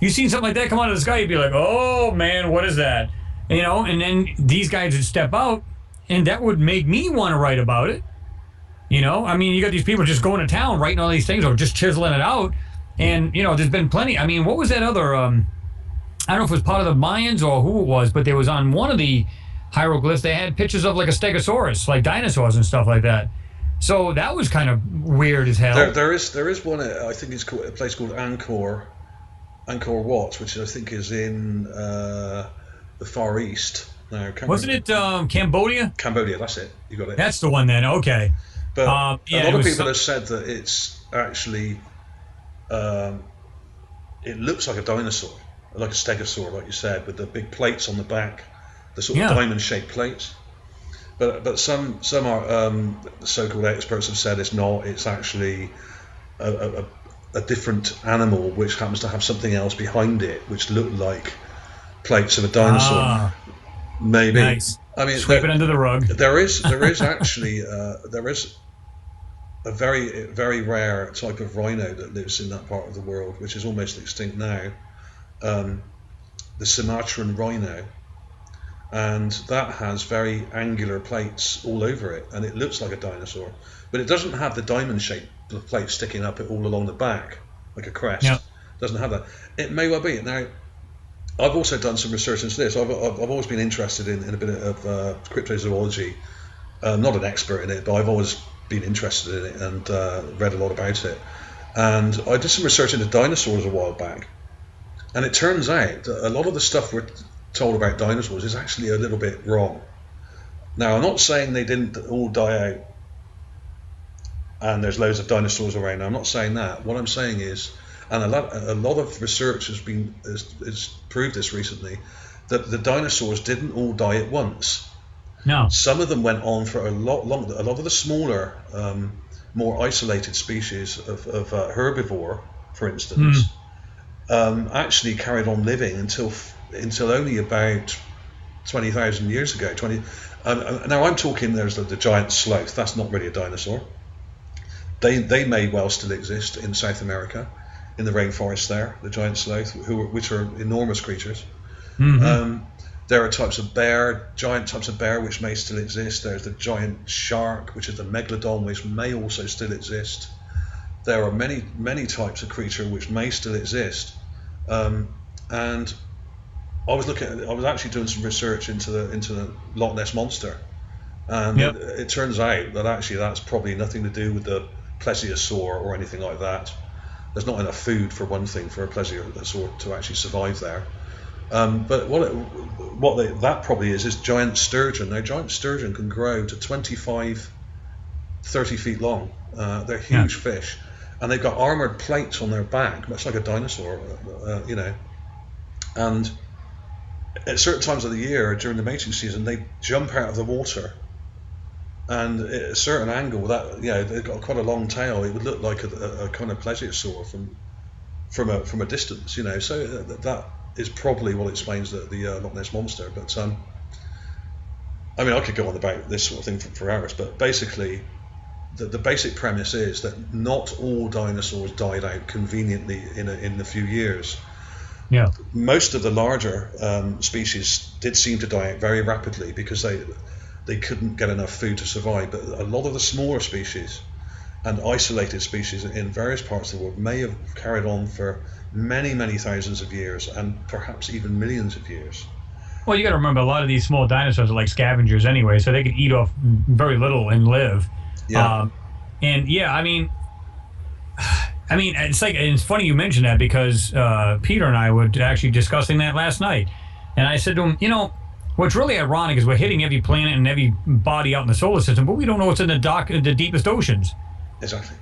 you seen something like that come out of the sky, you'd be like, oh, man, what is that? And then these guys would step out, and that would make me want to write about it. You got these people just going to town writing all these things or just chiseling it out. And, there's been plenty. What was that other, I don't know if it was part of the Mayans or who it was, but there was on one of the hieroglyphs, they had pictures of like a stegosaurus, like dinosaurs and stuff like that. So that was kind of weird as hell. There is one, I think it's called a place called Angkor Wat, which I think is in the Far East. No, wasn't it Cambodia? Cambodia, that's it. You got it. That's the one then, okay. But a lot of people have said that it's actually, it looks like a dinosaur, like a stegosaur, like you said, with the big plates on the back, the sort of diamond-shaped plates. But some are so-called experts have said it's not. It's actually a different animal which happens to have something else behind it, which look like plates of a dinosaur. Maybe. Nice. Sweep it under the rug. There is actually there is a very, very rare type of rhino that lives in that part of the world, which is almost extinct now, the Sumatran rhino, and that has very angular plates all over it, and it looks like a dinosaur, but it doesn't have the diamond-shaped plates sticking up all along the back like a crest. Yep. Doesn't have that. It may well be. Now, I've also done some research into this. I've always been interested in a bit of cryptozoology. Not an expert in it, but I've always been interested in it and read a lot about it. And I did some research into dinosaurs a while back, and it turns out that a lot of the stuff we're told about dinosaurs is actually a little bit wrong. Now, I'm not saying they didn't all die out and there's loads of dinosaurs around. I'm not saying that. What I'm saying is, and a lot of research has proved this recently, that the dinosaurs didn't all die at once. No. Some of them went on for a lot longer. A lot of the smaller, more isolated species of herbivore, for instance, actually carried on living until only about 20,000 years ago. Now I'm talking. There's the giant sloth. That's not really a dinosaur. They may well still exist in South America, in the rainforest there. The giant sloth, which are enormous creatures. Mm-hmm. There are giant types of bear, which may still exist. There's the giant shark, which is the megalodon, which may also still exist. There are many, many types of creature which may still exist. And I was actually doing some research into the Loch Ness monster, and it turns out that actually that's probably nothing to do with the plesiosaur or anything like that. There's not enough food, for one thing, for a plesiosaur to actually survive there. But that probably is giant sturgeon. Now, giant sturgeon can grow to 25, 30 feet long. They're huge fish, and they've got armored plates on their back, much like a dinosaur, and at certain times of the year during the mating season, they jump out of the water, and at a certain angle, that they've got quite a long tail. It would look like a kind of plesiosaur from a distance, So that is probably what explains the Loch Ness monster. But I mean, I could go on about this sort of thing for hours, but basically, the basic premise is that not all dinosaurs died out conveniently in a few years. Yeah. Most of the larger species did seem to die out very rapidly because they couldn't get enough food to survive. But a lot of the smaller species and isolated species in various parts of the world may have carried on for many, many thousands of years, and perhaps even millions of years. Well, you got to remember, a lot of these small dinosaurs are like scavengers anyway, so they could eat off very little and live. Yeah. It's funny you mention that, because Peter and I were actually discussing that last night, and I said to him, what's really ironic is we're hitting every planet and every body out in the solar system, but we don't know what's in the deepest oceans. Exactly.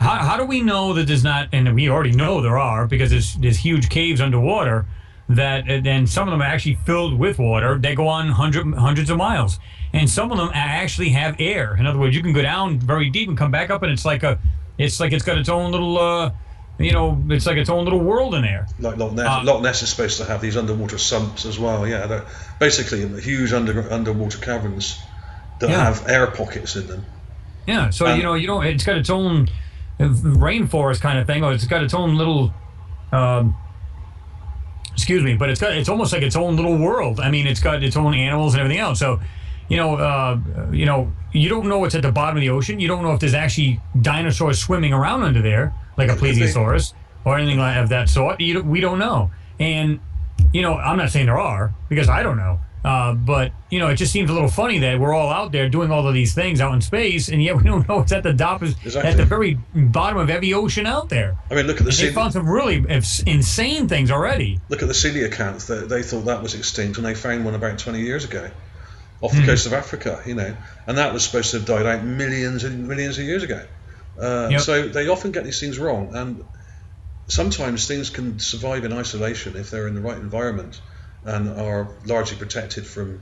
How do we know that there's not, and we already know there are, because there's huge caves underwater that, and some of them are actually filled with water. They go on hundreds of miles, and some of them actually have air. In other words, you can go down very deep and come back up, and it's like it's got its own little it's like its own little world in there. Like Loch Ness. Loch Ness is supposed to have these underwater sumps as well. Yeah, they're basically huge underwater caverns that have air pockets in them. Yeah, so it's got its own rainforest kind of thing, or it's got its own little but it's almost like its own little world. I mean, it's got its own animals and everything else. So you don't know what's at the bottom of the ocean. You don't know if there's actually dinosaurs swimming around under there, like a plesiosaurus or anything of that sort. We don't know. And I'm not saying there are, because I don't know. But it just seems a little funny that we're all out there doing all of these things out in space, and yet we don't know what's at the at the very bottom of every ocean out there. I mean, look at they found some really insane things already. Look at the coelacanth. They thought that was extinct, and they found one about 20 years ago off the coast of Africa. And that was supposed to have died out millions and millions of years ago. So they often get these things wrong, and sometimes things can survive in isolation if they're in the right environment and are largely protected from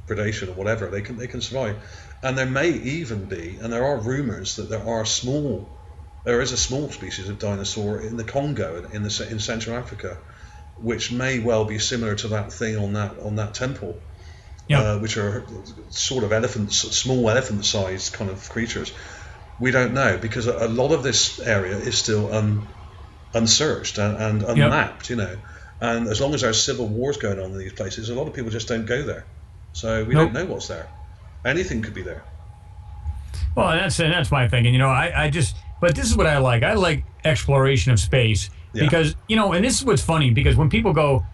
predation or whatever. They can survive, and there may even be, and there are rumors that there is a small species of dinosaur in the Congo in Central Africa, which may well be similar to that thing on that temple, which are sort of small elephant-sized kind of creatures. We don't know, because a lot of this area is still unsearched and unmapped, And as long as there's civil wars going on in these places, a lot of people just don't go there. So we don't know what's there. Anything could be there. Well, that's my thinking. But this is what I like. I like exploration of space because, and this is what's funny, because when people go,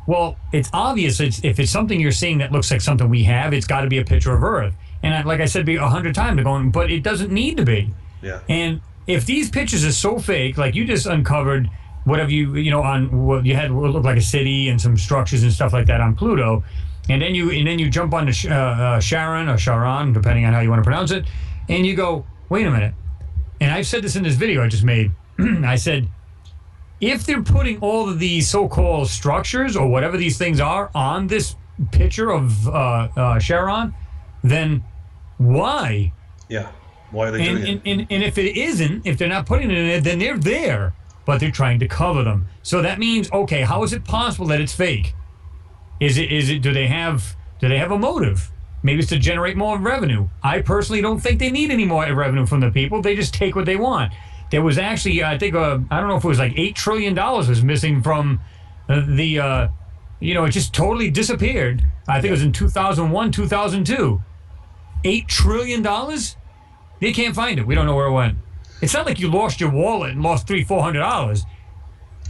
well, it's obvious if it's something you're seeing that looks like something we have, it's got to be a picture of Earth. And like I said 100 times, they're going, but it doesn't need to be. Yeah. And if these pictures are so fake, like you just uncovered whatever on what you had what looked like a city and some structures and stuff like that on Pluto, and then you jump onto Charon or Charon, depending on how you want to pronounce it, and you go, wait a minute. And I've said this in this video I just made. I said, if they're putting all of these so-called structures or whatever these things are on this picture of Charon, then why? Yeah. Why are they doing it? And if it isn't, if they're not putting it in there, then they're there, but they're trying to cover them. So that means, okay, how is it possible that it's fake? Is it? Do they have a motive? Maybe it's to generate more revenue. I personally don't think they need any more revenue from the people. They just take what they want. There was actually, I think, I don't know if it was like $8 trillion was missing from it just totally disappeared. I think it was in 2001, 2002. $8 trillion? They can't find it. We don't know where it went. It's not like you lost your wallet and lost $300-400.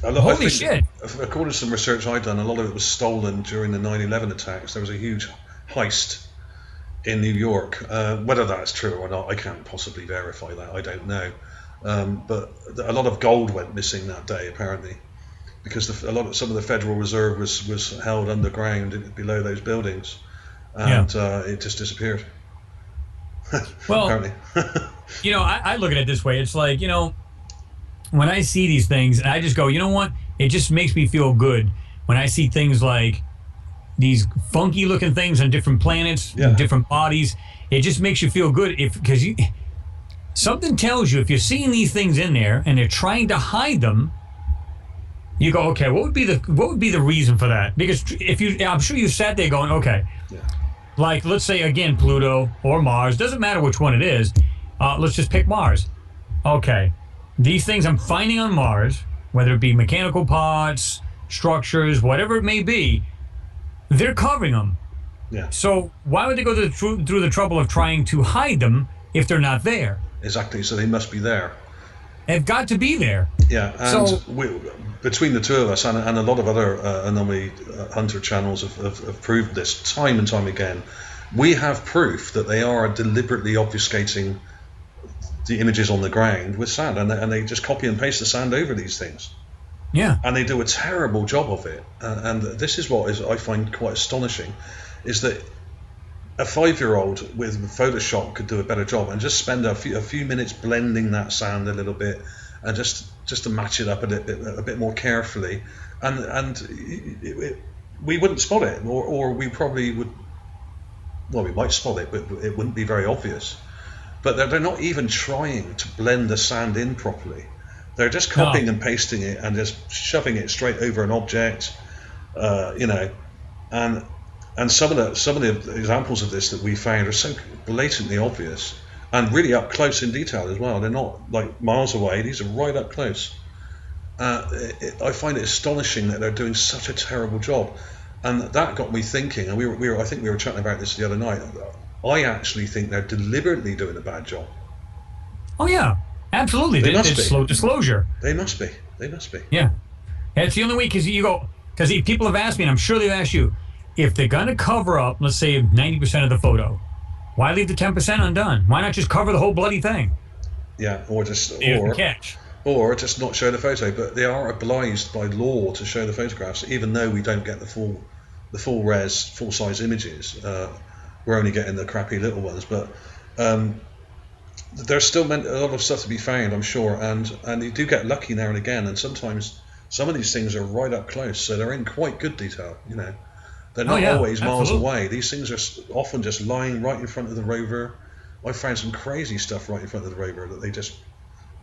Holy shit. According to some research I've done, a lot of it was stolen during the 9/11 attacks. There was a huge heist in New York. Whether that's true or not, I can't possibly verify that. I don't know. But a lot of gold went missing that day, apparently, because some of the Federal Reserve was held underground below those buildings, and it just disappeared. Well, apparently. I look at it this way. It's like, when I see these things, and I just go, you know what? It just makes me feel good when I see things like these funky looking things on different planets, different bodies. It just makes you feel good because something tells you if you're seeing these things in there and they're trying to hide them. You go, okay, what would be the reason for that? Because I'm sure you sat there going, okay, like let's say again Pluto or Mars, doesn't matter which one it is. Let's just pick Mars. Okay, these things I'm finding on Mars, whether it be mechanical parts, structures, whatever it may be, they're covering them. Yeah. So why would they go through the trouble of trying to hide them if they're not there? Exactly. So they must be there. They've got to be there. Yeah, and between the two of us and a lot of other anomaly hunter channels have proved this time and time again. We have proof that they are deliberately obfuscating the images on the ground with sand, and they just copy and paste the sand over these things. Yeah. And they do a terrible job of it. And this is what I find quite astonishing, is that a 5-year-old with Photoshop could do a better job and just spend a few minutes blending that sand a little bit and just to match it up a bit more carefully, and we wouldn't spot it, or we probably would. Well, we might spot it, but it wouldn't be very obvious. But they're not even trying to blend the sand in properly. They're just copying and pasting it and just shoving it straight over an object, and some of the examples of this that we found are so blatantly obvious and really up close in detail as well. They're not like miles away; these are right up close. I find it astonishing that they're doing such a terrible job, and that got me thinking. And I think we were chatting about this the other night. I actually think they're deliberately doing a bad job. Oh yeah, absolutely. They must be. Slow disclosure. They must be. They must be. Yeah, and it's the only way because people have asked me, and I'm sure they've asked you, if they're going to cover up, let's say 90% of the photo, why leave the 10% undone? Why not just cover the whole bloody thing? Yeah, or just not show the photo. But they are obliged by law to show the photographs, even though we don't get the full res, full size images. We're only getting the crappy little ones, but there's still a lot of stuff to be found, I'm sure, and you do get lucky now and again, and sometimes some of these things are right up close, so they're in quite good detail, They're not always miles away. These things are often just lying right in front of the rover. I found some crazy stuff right in front of the rover that they just...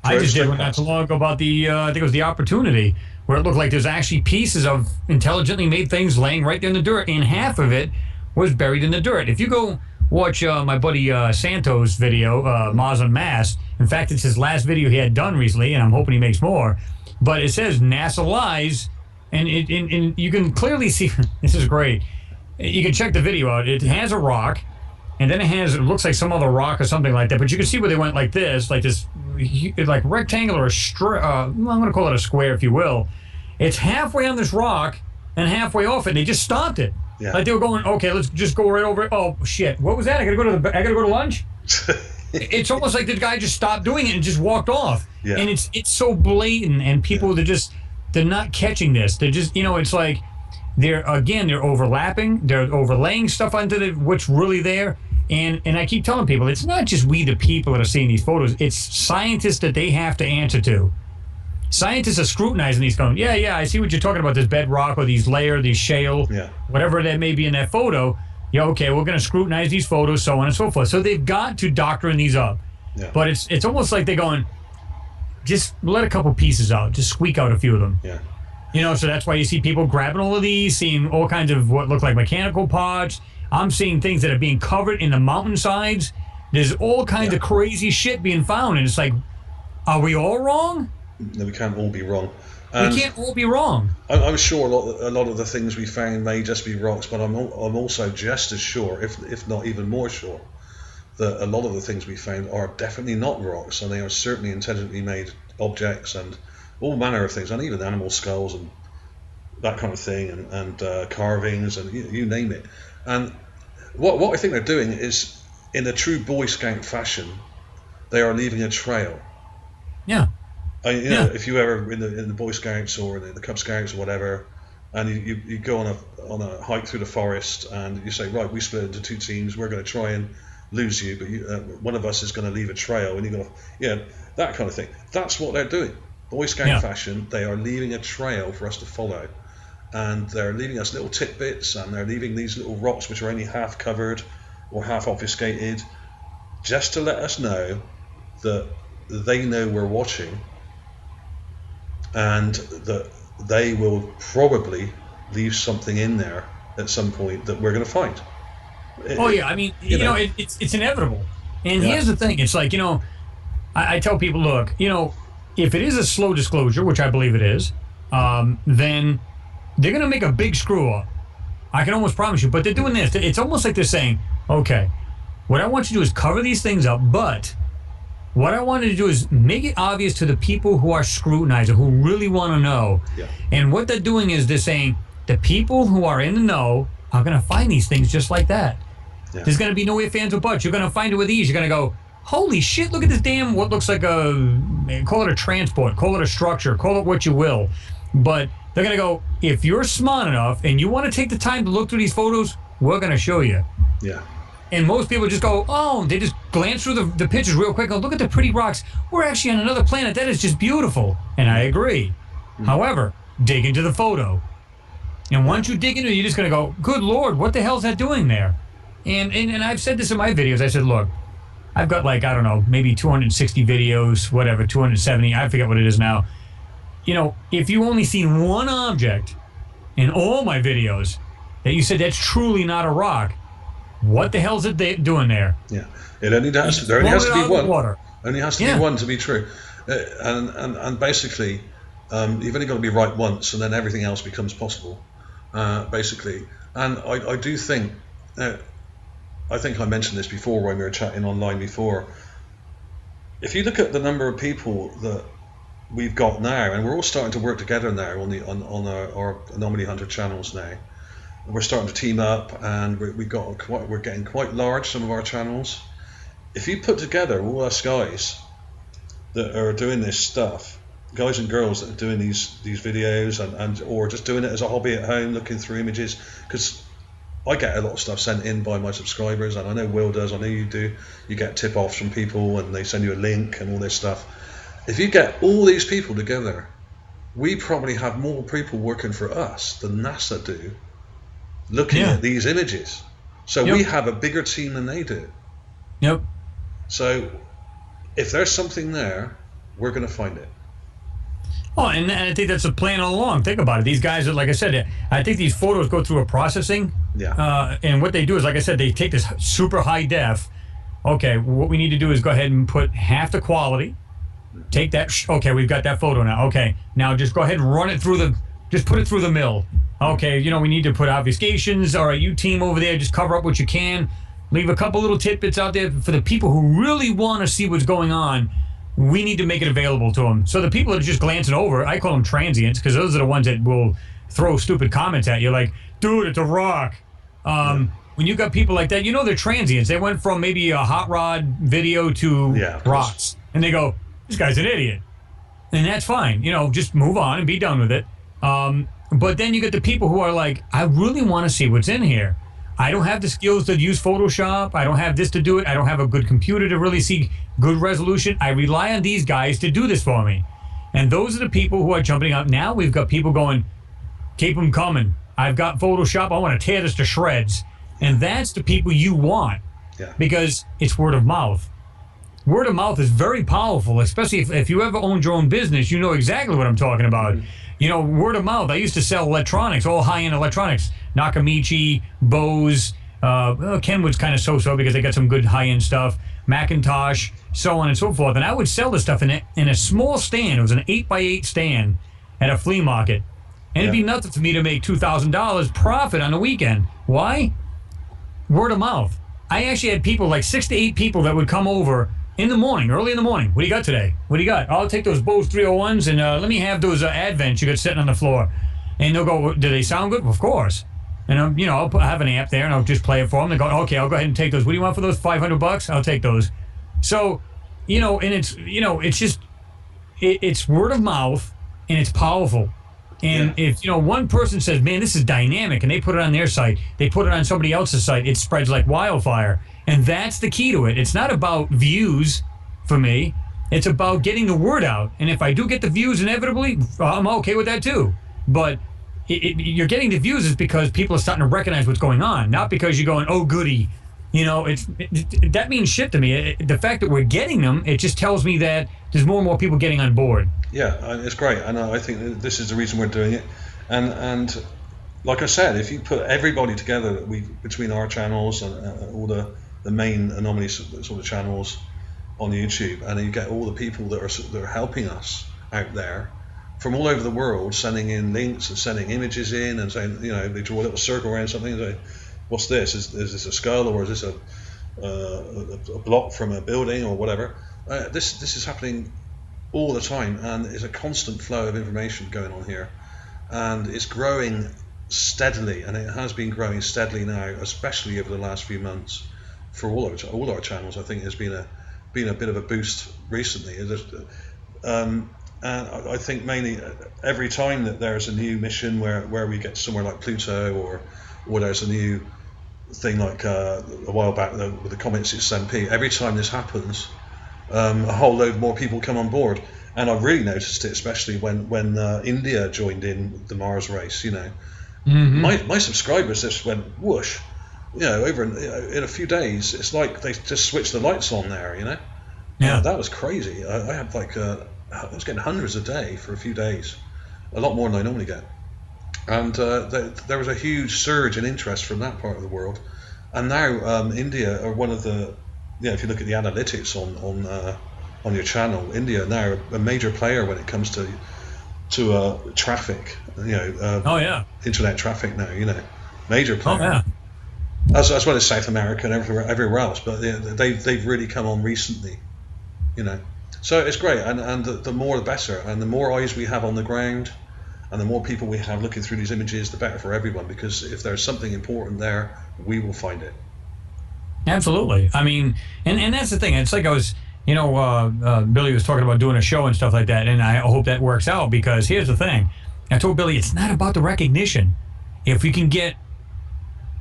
I just did one not too long ago about I think it was the Opportunity, where it looked like there's actually pieces of intelligently made things laying right there in the dirt, and half of it was buried in the dirt. If you go watch my buddy Santo's video, Mars Anomalies, in fact, it's his last video he had done recently, and I'm hoping he makes more, but it says NASA lies, and you can clearly see, this is great, you can check the video out, it has a rock, and then it looks like some other rock or something like that, but you can see where they went like this like rectangular, I'm going to call it a square, if you will. It's halfway on this rock and halfway off it, and they just stopped it. Yeah. Like they were going, okay, let's just go right over it. Oh shit, what was that? I gotta go to lunch. It's almost like the guy just stopped doing it and just walked off. Yeah. And it's so blatant, and people they're not catching this. They're just it's like they're overlapping, they're overlaying stuff onto what's really there. And I keep telling people, it's not just we the people that are seeing these photos. It's scientists that they have to answer to. Scientists are scrutinizing these going, I see what you're talking about, this bedrock or these shale, whatever that may be in that photo. Yeah, okay, we're going to scrutinize these photos, so on and so forth. So they've got to doctrine these up. Yeah. But it's almost like they're going, just let a couple pieces out, just squeak out a few of them. Yeah. So that's why you see people grabbing all of these, seeing all kinds of what look like mechanical parts. I'm seeing things that are being covered in the mountainsides. There's all kinds of crazy shit being found, and it's like, are we all wrong? No, we can't all be wrong. We can't all be wrong. I'm sure a lot of the things we found may just be rocks, but I'm also just as sure, if not even more sure, that a lot of the things we found are definitely not rocks, and they are certainly intelligently made objects and all manner of things, and even animal skulls and that kind of thing, and carvings and you name it. And what I think they're doing is, in a true Boy Scout fashion, they are leaving a trail. Yeah. If you ever in the Boy Scouts or in the Cub Scouts or whatever, and you go on a hike through the forest, and you say, right, we split into two teams, we're going to try and lose you, but one of us is going to leave a trail, and you're going to, that kind of thing. That's what they're doing. Boy Scout fashion, they are leaving a trail for us to follow. And they're leaving us little tidbits, and they're leaving these little rocks which are only half covered or half obfuscated, just to let us know that they know we're watching, and that they will probably leave something in there at some point that we're going to find. I mean, it's inevitable. And here's the thing. It's like, I tell people, look, if it is a slow disclosure, which I believe it is, then they're going to make a big screw up. I can almost promise you. But they're doing this. It's almost like they're saying, okay, what I want you to do is cover these things up, but what I wanted to do is make it obvious to the people who are scrutinizing, who really want to know. Yeah. And what they're doing is they're saying the people who are in the know are going to find these things just like that. Yeah. There's going to be no ifs, ands, or buts. You're going to find it with ease. You're going to go, holy shit, look at this damn, what looks like call it a transport, call it a structure, call it what you will. But they're going to go, if you're smart enough and you want to take the time to look through these photos, we're going to show you. Yeah. And most people just go, they just glance through the pictures real quick. Oh, look at the pretty rocks. We're actually on another planet. That is just beautiful. And I agree. However, dig into the photo. And once you dig into it, you're just going to go, good Lord, what the hell's that doing there? And I've said this in my videos. I said, look, I've got like, I don't know, maybe 260 videos, whatever, 270. I forget what it is now. If you only seen one object in all my videos that you said that's truly not a rock, what the hell's it doing there? Yeah, there only has to be one. Only has to be one to be true, and basically, you've only got to be right once, and then everything else becomes possible, basically. And I do think, I think I mentioned this before when we were chatting online before. If you look at the number of people that we've got now, and we're all starting to work together now on our Anomaly Hunter channels now. We're starting to team up, and we're getting quite large, some of our channels. If you put together all us guys that are doing this stuff, guys and girls that are doing these videos and or just doing it as a hobby at home, looking through images, because I get a lot of stuff sent in by my subscribers, and I know Will does, I know you do. You get tip-offs from people, and they send you a link and all this stuff. If you get all these people together, we probably have more people working for us than NASA do, looking at these images. So we have a bigger team than they do. Yep. So if there's something there, we're going to find it. Oh, and I think that's the plan all along. Think about it. These guys, like I said, I think these photos go through a processing. Yeah. And what they do is, like I said, they take this super high def. Okay, what we need to do is go ahead and put half the quality. Take that. Okay, we've got that photo now. Okay, now just go ahead and run it through just put it through the mill. Okay, we need to put obfuscations. All right, you team over there, just cover up what you can. Leave a couple little tidbits out there for the people who really want to see what's going on. We need to make it available to them. So the people that are just glancing over, I call them transients, because those are the ones that will throw stupid comments at you like, dude, it's a rock. When you got people like that, they're transients. They went from maybe a hot rod video to rocks. And they go, this guy's an idiot. And that's fine. Just move on and be done with it. But then you get the people who are like, I really want to see what's in here. I don't have the skills to use Photoshop. I don't have this to do it. I don't have a good computer to really see good resolution. I rely on these guys to do this for me. And those are the people who are jumping out. Now we've got people going, keep them coming. I've got Photoshop. I want to tear this to shreds. And that's the people you want, because it's word of mouth. Word of mouth is very powerful, especially if you ever owned your own business. You know exactly what I'm talking about. Word of mouth. I used to sell electronics, all high-end electronics. Nakamichi, Bose, Kenwood's kind of so-so because they got some good high-end stuff. Macintosh, so on and so forth. And I would sell this stuff in a small stand. It was an 8x8 stand at a flea market. And it'd be nothing for me to make $2,000 profit on the weekend. Why? Word of mouth. I actually had people, like 6 to 8 people that would come over in the morning, early in the morning. What do you got today? What do you got? I'll take those Bose 301s and let me have those Advents you got sitting on the floor. And they'll go, do they sound good? Well, of course. And I'll have an amp there and I'll just play it for them. They go, okay, I'll go ahead and take those. What do you want for those? $500? I'll take those. So, and it's, it's just, it's word of mouth and it's powerful. And if, one person says, man, this is dynamic, and they put it on their site, they put it on somebody else's site, it spreads like wildfire. And that's the key to it. It's not about views for me. It's about getting the word out. And if I do get the views inevitably, I'm okay with that too. But you're getting the views is because people are starting to recognize what's going on, not because you're going, oh, goody. You know, that means shit to me. The fact that we're getting them, it just tells me that there's more and more people getting on board. Yeah, it's great. And I think this is the reason we're doing it. And like I said, if you put everybody together, between our channels and all the main anomaly sort of channels on YouTube, and you get all the people that are helping us out there from all over the world, sending in links and sending images in and saying, you know, they draw a little circle around something and say, what's this? Is this a skull, or is this a block from a building or whatever? This is happening all the time, and there's a constant flow of information going on here, and it's growing steadily, and it has been growing steadily now, especially over the last few months for all our channels. I think there's been a bit of a boost recently. And I think mainly every time that there's a new mission where we get to somewhere like Pluto, or there's a new thing like a while back with the Comet 6MP, every time this happens, a whole load more people come on board. And I've really noticed it, especially when India joined in the Mars race. You know, my subscribers just went whoosh. You know, over in a few days, it's like they just switched the lights on there. You know, yeah, that was crazy. I had I was getting hundreds a day for a few days, a lot more than I normally get. And there was a huge surge in interest from that part of the world. And now India are one of the, you know, if you look at the analytics on your channel, India now a major player when it comes to traffic, you know, internet traffic now, you know, major player. As well as South America and everywhere else, but they've really come on recently, you know. So it's great, and the more the better, and the more eyes we have on the ground, and the more people we have looking through these images, the better for everyone, because if there's something important there, we will find it. Absolutely. I mean, and that's the thing. It's like I was, you know, Billy was talking about doing a show and stuff like that, and I hope that works out, because here's the thing. I told Billy, it's not about the recognition. If we can get,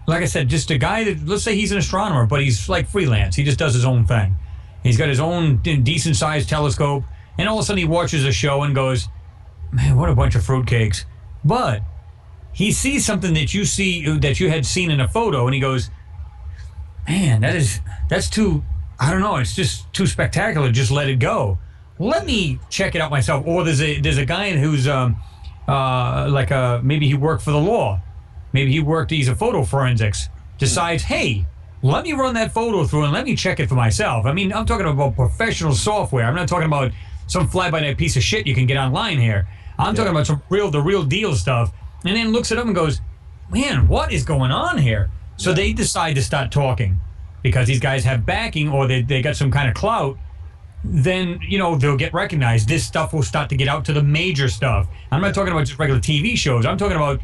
like I said, just a guy that, let's say he's an astronomer, but he's like freelance. He just does his own thing. He's got his own decent-sized telescope, and all of a sudden he watches a show and goes, man, what a bunch of fruitcakes. But he sees something that you had seen in a photo, and he goes, man, that's too, I don't know, it's just too spectacular. Just let it go. Let me check it out myself. Or there's a guy who's maybe he worked for the law. Maybe he's a photo forensics. Decides, hey, let me run that photo through and let me check it for myself. I mean, I'm talking about professional software. I'm not talking about some fly-by-night piece of shit you can get online here. I'm talking about the real deal stuff. And then looks it up and goes, man, what is going on here? So they decide to start talking because these guys have backing, or they got some kind of clout. Then, you know, they'll get recognized. This stuff will start to get out to the major stuff. I'm not talking about just regular TV shows. I'm talking about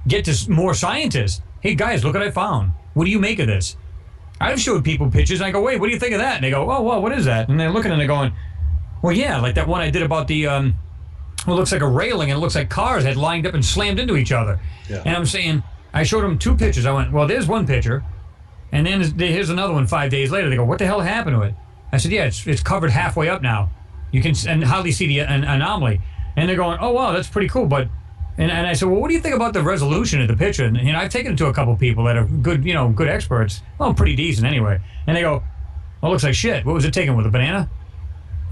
get to more scientists. Hey, guys, look what I found. What do you make of this? I've showed people pictures, and I go, wait, what do you think of that? And they go, oh, well, what is that? And they're looking and they're going, well, yeah, like that one I did about the, it looks like a railing, and it looks like cars had lined up and slammed into each other. Yeah. And I'm saying, I showed them two pictures. I went, well, there's one picture, and then here's another one 5 days later. They go, what the hell happened to it? I said, yeah, it's covered halfway up now. You can and hardly see an anomaly. And they're going, oh, wow, that's pretty cool, but... And I said, well, what do you think about the resolution of the picture? And, you know, I've taken it to a couple people that are good experts. Well, pretty decent anyway. And they go, well, it looks like shit. What was it taken with, a banana?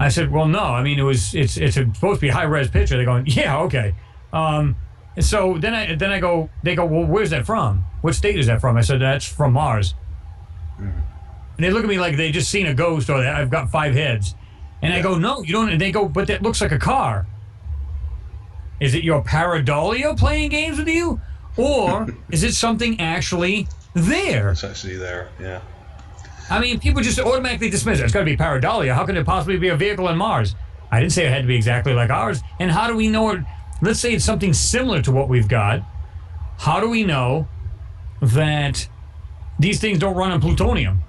I said, well, no. I mean, it's supposed to be a high-res picture. They're going, yeah, okay. So then I go, they go, well, where's that from? What state is that from? I said, that's from Mars. And they look at me like they just seen a ghost, or I've got 5 heads. And I go, no, you don't. And they go, but that looks like a car. Is it your pareidolia playing games with you? Or is it something actually there? It's actually there, yeah. I mean, people just automatically dismiss it. It's got to be pareidolia. How can it possibly be a vehicle on Mars? I didn't say it had to be exactly like ours. And how do we know it? Let's say it's something similar to what we've got. How do we know that these things don't run on plutonium?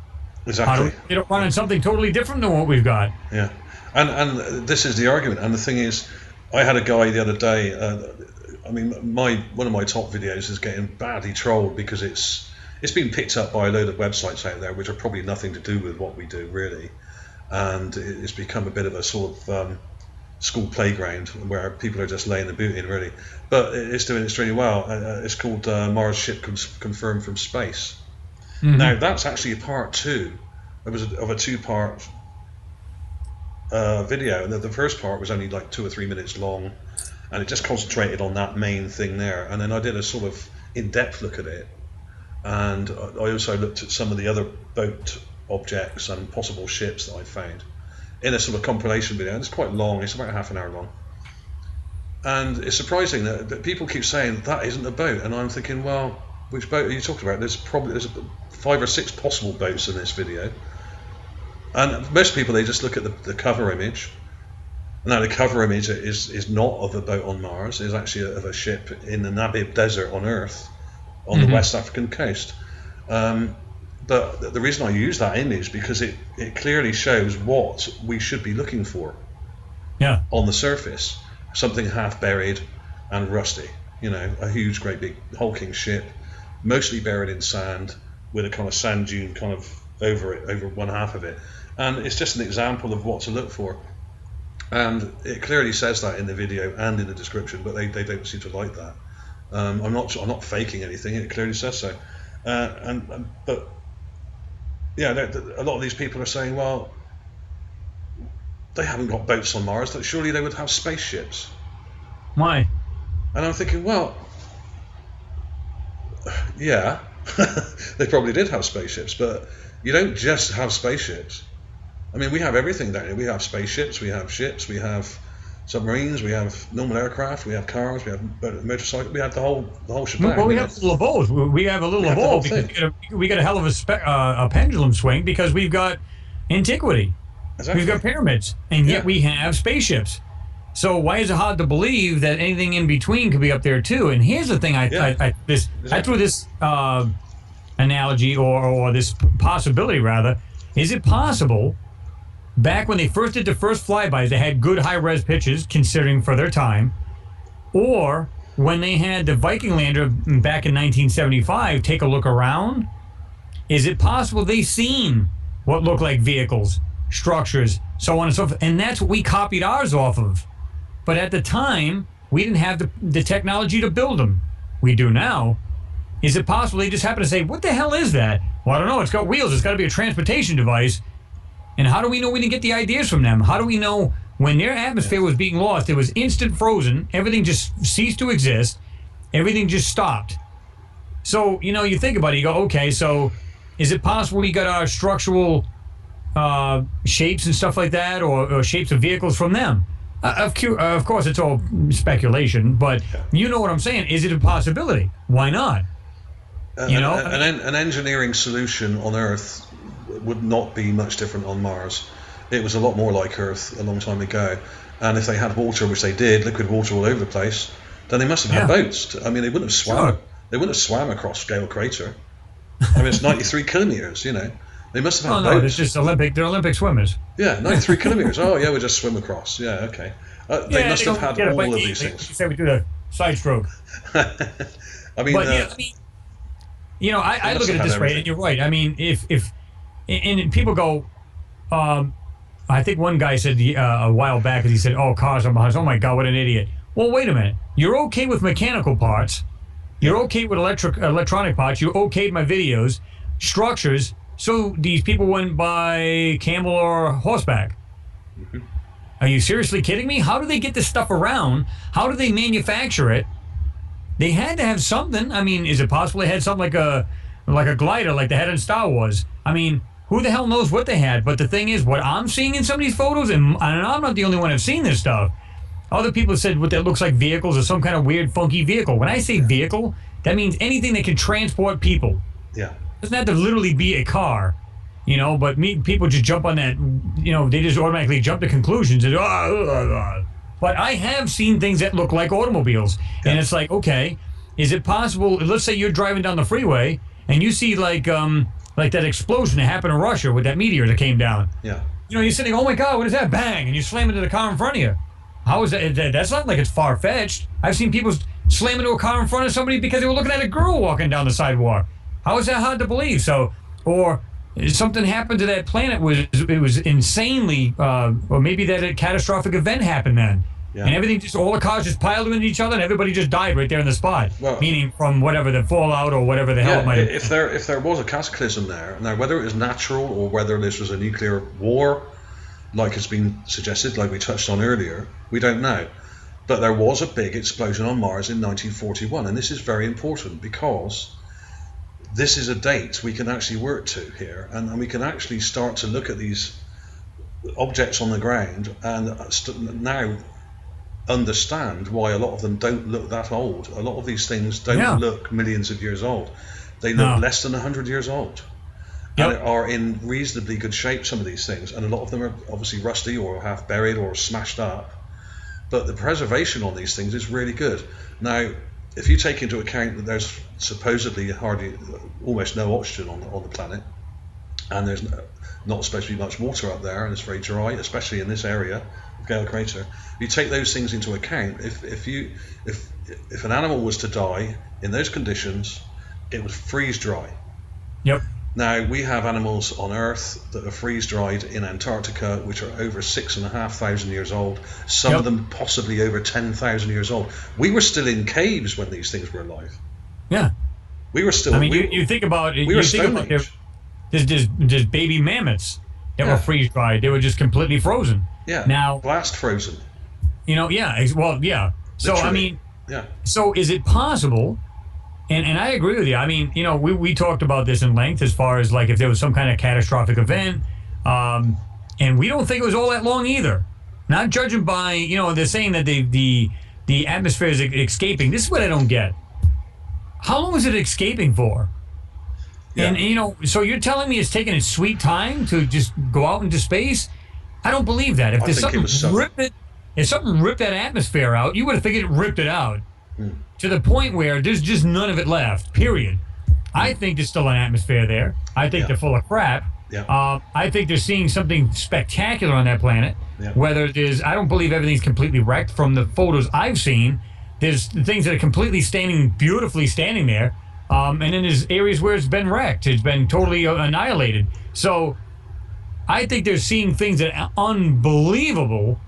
Exactly. They don't run on something totally different than what we've got. Yeah. And this is the argument. And the thing is, I had a guy the other day, I mean, one of my top videos is getting badly trolled because it's been picked up by a load of websites out there which are probably nothing to do with what we do, really. and it's become a bit of a sort of school playground where people are just laying the boot in, really. But it's doing extremely well. It's called Mars Ship Confirmed from Space. Mm-hmm. Now, that's actually a part 2. It was of a 2-part video, and the first part was only like 2 or 3 minutes long, and it just concentrated on that main thing there. And then I did a sort of in-depth look at it, and I also looked at some of the other boat objects and possible ships that I found in a sort of compilation video. And it's quite long, it's about half an hour long. And it's surprising that people keep saying that isn't a boat, and I'm thinking, well, which boat are you talking about? There's 5 or 6 possible boats in this video. And most people, they just look at the cover image. Now, the cover image is not of a boat on Mars. It's actually of a ship in the Namib Desert on Earth, on the West African coast. But the reason I use that image, because it clearly shows what we should be looking for on the surface. Something half buried and rusty. You know, a huge, great big hulking ship, mostly buried in sand, with a kind of sand dune kind of over one half of it. And it's just an example of what to look for. And it clearly says that in the video and in the description, but they don't seem to like that. I'm not faking anything. It clearly says so. But yeah, a lot of these people are saying, well, they haven't got boats on Mars. That surely they would have spaceships. Why? And I'm thinking, well, yeah, they probably did have spaceships, but you don't just have spaceships. I mean, we have everything down here. We have spaceships, we have ships, we have submarines, we have normal aircraft, we have cars, we have motorcycles, we have the whole shebang. Well, we have a little of both. We have a little of all because we got a hell of a pendulum swing because we've got antiquity. Exactly. We've got pyramids, and yet we have spaceships. So why is it hard to believe that anything in between could be up there too? And here's the thing: I threw this analogy or this possibility rather. Is it possible? Back when they first did the first flybys, they had good high-res pictures, considering for their time. Or when they had the Viking lander back in 1975 take a look around, is it possible they seen what looked like vehicles, structures, so on and so forth? And that's what we copied ours off of. But at the time, we didn't have the technology to build them. We do now. Is it possible they just happen to say, what the hell is that? Well, I don't know. It's got wheels. It's got to be a transportation device. And how do we know we didn't get the ideas from them? How do we know when their atmosphere was being lost, it was instant frozen, everything just ceased to exist, everything just stopped? So, you know, you think about it, you go, okay, so is it possible we got our structural shapes and stuff like that, or shapes of vehicles from them? Of course, it's all speculation, but you know what I'm saying. Is it a possibility? Why not? An engineering solution on Earth would not be much different on Mars. It was a lot more like Earth a long time ago, and if they had water, which they did, liquid water all over the place, then they must have had boats. I mean, they wouldn't have swam. Sure. They wouldn't have swam across Gale Crater. I mean, it's 93 kilometers. You know, they must have had boats. No, it's just They're Olympic swimmers. Yeah, 93 kilometers. Oh, yeah, we just swim across. Yeah, okay. They must have had all of these things. You said we do the side stroke. I mean, you know, I look at it this way, and you're right. I mean, if and people go, I think one guy said a while back, he said, "Oh, cars on Mars. Oh my God, what an idiot." Well, wait a minute. You're okay with mechanical parts. You're okay with electronic parts. You're okay with my videos, structures. So these people went by camel or horseback. Mm-hmm. Are you seriously kidding me? How do they get this stuff around? How do they manufacture it? They had to have something. I mean, is it possible they had something like a glider like they had in Star Wars? I mean, who the hell knows what they had? But the thing is, what I'm seeing in some of these photos, and I'm not the only one who've seen this stuff. Other people said what that looks like vehicles or some kind of weird, funky vehicle. When I say vehicle, that means anything that can transport people. Yeah. It doesn't have to literally be a car, you know, but people just jump on that, you know, they just automatically jump to conclusions. And, But I have seen things that look like automobiles. Yeah. And it's like, okay, is it possible, let's say you're driving down the freeway and you see like that explosion that happened in Russia with that meteor that came down. Yeah. You know, you're sitting, oh my God, what is that? Bang! And you slam into the car in front of you. How is that? That's not like it's far-fetched. I've seen people slam into a car in front of somebody because they were looking at a girl walking down the sidewalk. How is that hard to believe? So, or something happened to that planet. It was insanely, or maybe that a catastrophic event happened then. Yeah. And everything all the cars just piled into each other, and everybody just died right there in the spot. Well, meaning from whatever the fallout or whatever the hell it might have been. If there was a cataclysm there, now whether it was natural or whether this was a nuclear war, like has been suggested, like we touched on earlier, we don't know. But there was a big explosion on Mars in 1941, and this is very important because this is a date we can actually work to here, and we can actually start to look at these objects on the ground and now understand why a lot of them don't look that old. A lot of these things don't look millions of years old. They look less than 100 years old. Yep. And are in reasonably good shape, some of these things, and a lot of them are obviously rusty or half buried or smashed up. But the preservation on these things is really good. Now, if you take into account that there's supposedly almost no oxygen on the planet, and there's not supposed to be much water up there, and it's very dry, especially in this area of Gale Crater. If you take those things into account, if an animal was to die in those conditions, it would freeze dry. Yep. Now, we have animals on Earth that are freeze-dried in Antarctica, which are over 6,500 years old, some of them possibly over 10,000 years old. We were still in caves when these things were alive. Yeah. We were still... I mean, you think about it. We were Stone Age. There's baby mammoths that were freeze-dried. They were just completely frozen. Yeah, now, blast frozen. So, literally. I mean, so is it possible... And I agree with you. I mean, we talked about this in length as far as like if there was some kind of catastrophic event, and we don't think it was all that long either. Not judging by, they're saying that the atmosphere is escaping. This is what I don't get. How long is it escaping for? Yeah. And so you're telling me it's taking its sweet time to just go out into space? I don't believe that. If something ripped that atmosphere out, you would have figured it ripped it out. To the point where there's just none of it left, period. I think there's still an atmosphere there. I think they're full of crap. Yeah. I think they're seeing something spectacular on that planet. Yeah. I don't believe everything's completely wrecked. From the photos I've seen, there's things that are beautifully standing there. And then there's areas where it's been wrecked. It's been totally annihilated. So I think they're seeing things that are unbelievable.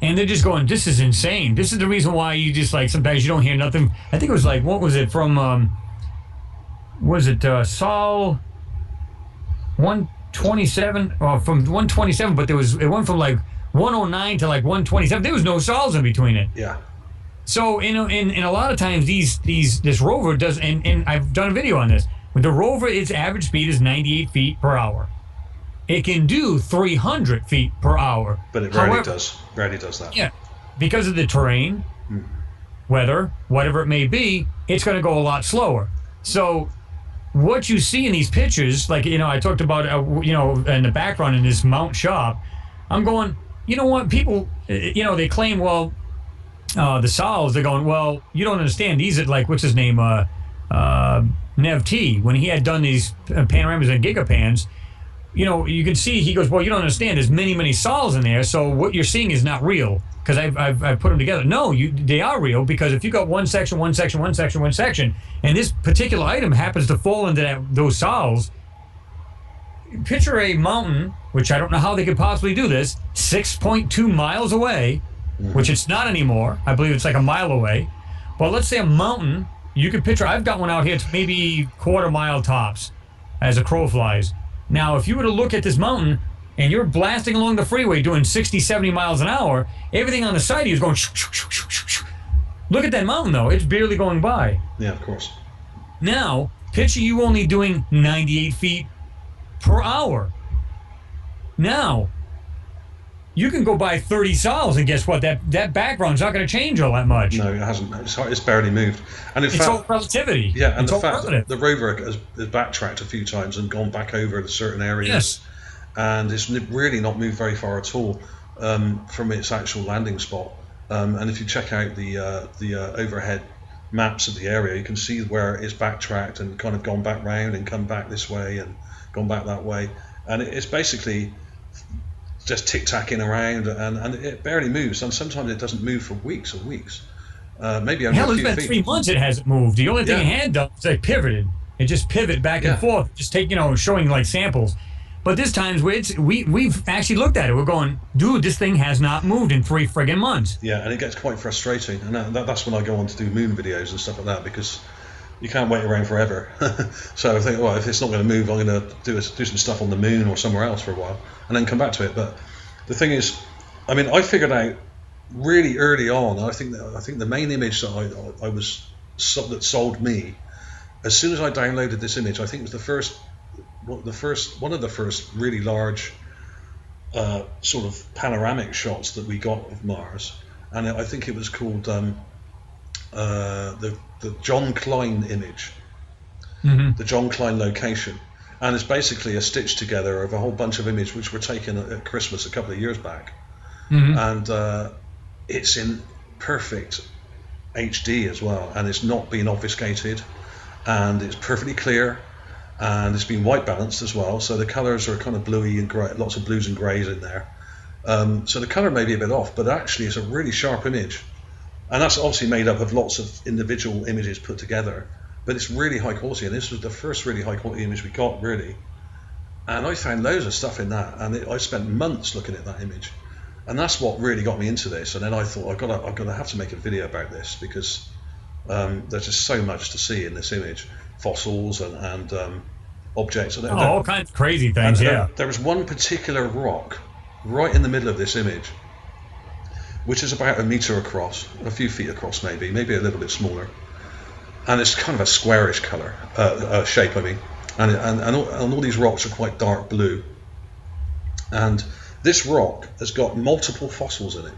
And they're just going, this is insane. This is the reason why you just like sometimes you don't hear nothing. I think it was like, what was it from, Sol 127, or from 127, but it went from like 109 to like 127. There was no sols in between it. Yeah. So, in a lot of times this rover does, and I've done a video on this, with the rover, its average speed is 98 feet per hour. It can do 300 feet per hour. But it rarely does that. Yeah. Because of the terrain, weather, whatever it may be, it's going to go a lot slower. So what you see in these pictures, like, I talked about, in the background in this mount shop, I'm going, you know what, people, they claim, well, the sols, they're going, well, you don't understand. These are like, what's his name, Nev T, when he had done these panoramas and gigapans, you can see, he goes, well, you don't understand. There's many, many sols in there, so what you're seeing is not real because I've put them together. No, they are real because if you got one section, and this particular item happens to fall into those sols, picture a mountain, which I don't know how they could possibly do this, 6.2 miles away, which it's not anymore. I believe it's like a mile away. But let's say a mountain, you can picture, I've got one out here, it's maybe quarter mile tops as a crow flies. Now, if you were to look at this mountain and you're blasting along the freeway doing 60, 70 miles an hour, everything on the side of you is going shoo, shoo, shoo, shoo, shoo. Look at that mountain, though. It's barely going by. Yeah, of course. Now, picture you only doing 98 feet per hour. Now, you can go by 30 sols, and guess what? That background's not going to change all that much. No, it hasn't. It's barely moved. And in it's fact, all relativity. Yeah, and it's the fact that the rover has backtracked a few times and gone back over certain areas. Yes. And it's really not moved very far at all from its actual landing spot. And if you check out the overhead maps of the area, you can see where it's backtracked and kind of gone back round and come back this way and gone back that way. And it's basically just tic-tacking around, and it barely moves, and sometimes it doesn't move for weeks or weeks. Maybe only a few feet. Hell, it's been 3 months it hasn't moved. The only thing it had done was it pivoted. and just pivot back and forth, just take, showing like samples. But this time we've actually looked at it. We're going, dude, this thing has not moved in 3 friggin' months. Yeah, and it gets quite frustrating, and that's when I go on to do moon videos and stuff like that, because you can't wait around forever. So I think, well, if it's not going to move, I'm going to do some stuff on the moon or somewhere else for a while, and then come back to it. But the thing is, I mean, I figured out really early on. I think the main image that that sold me, as soon as I downloaded this image, I think it was one of the first really large sort of panoramic shots that we got of Mars, and I think it was called the John Klein image, the John Klein location, and it's basically a stitch together of a whole bunch of images which were taken at Christmas a couple of years back, and it's in perfect HD as well, and it's not been obfuscated, and it's perfectly clear. And it's been white balanced as well, so the colours are kind of bluey and grey, lots of blues and greys in there. So the colour may be a bit off, but actually it's a really sharp image. And that's obviously made up of lots of individual images put together, but it's really high quality, and this was the first really high quality image we got, really. And I found loads of stuff in that, and I spent months looking at that image. And that's what really got me into this. And then I thought, I've got to have to make a video about this, because there's just so much to see in this image. Fossils and objects. All kinds of crazy things, There was one particular rock right in the middle of this image, which is about 1 meter across, a few feet across maybe a little bit smaller. And it's kind of a squarish colour, shape, I mean. And all these rocks are quite dark blue. And this rock has got multiple fossils in it.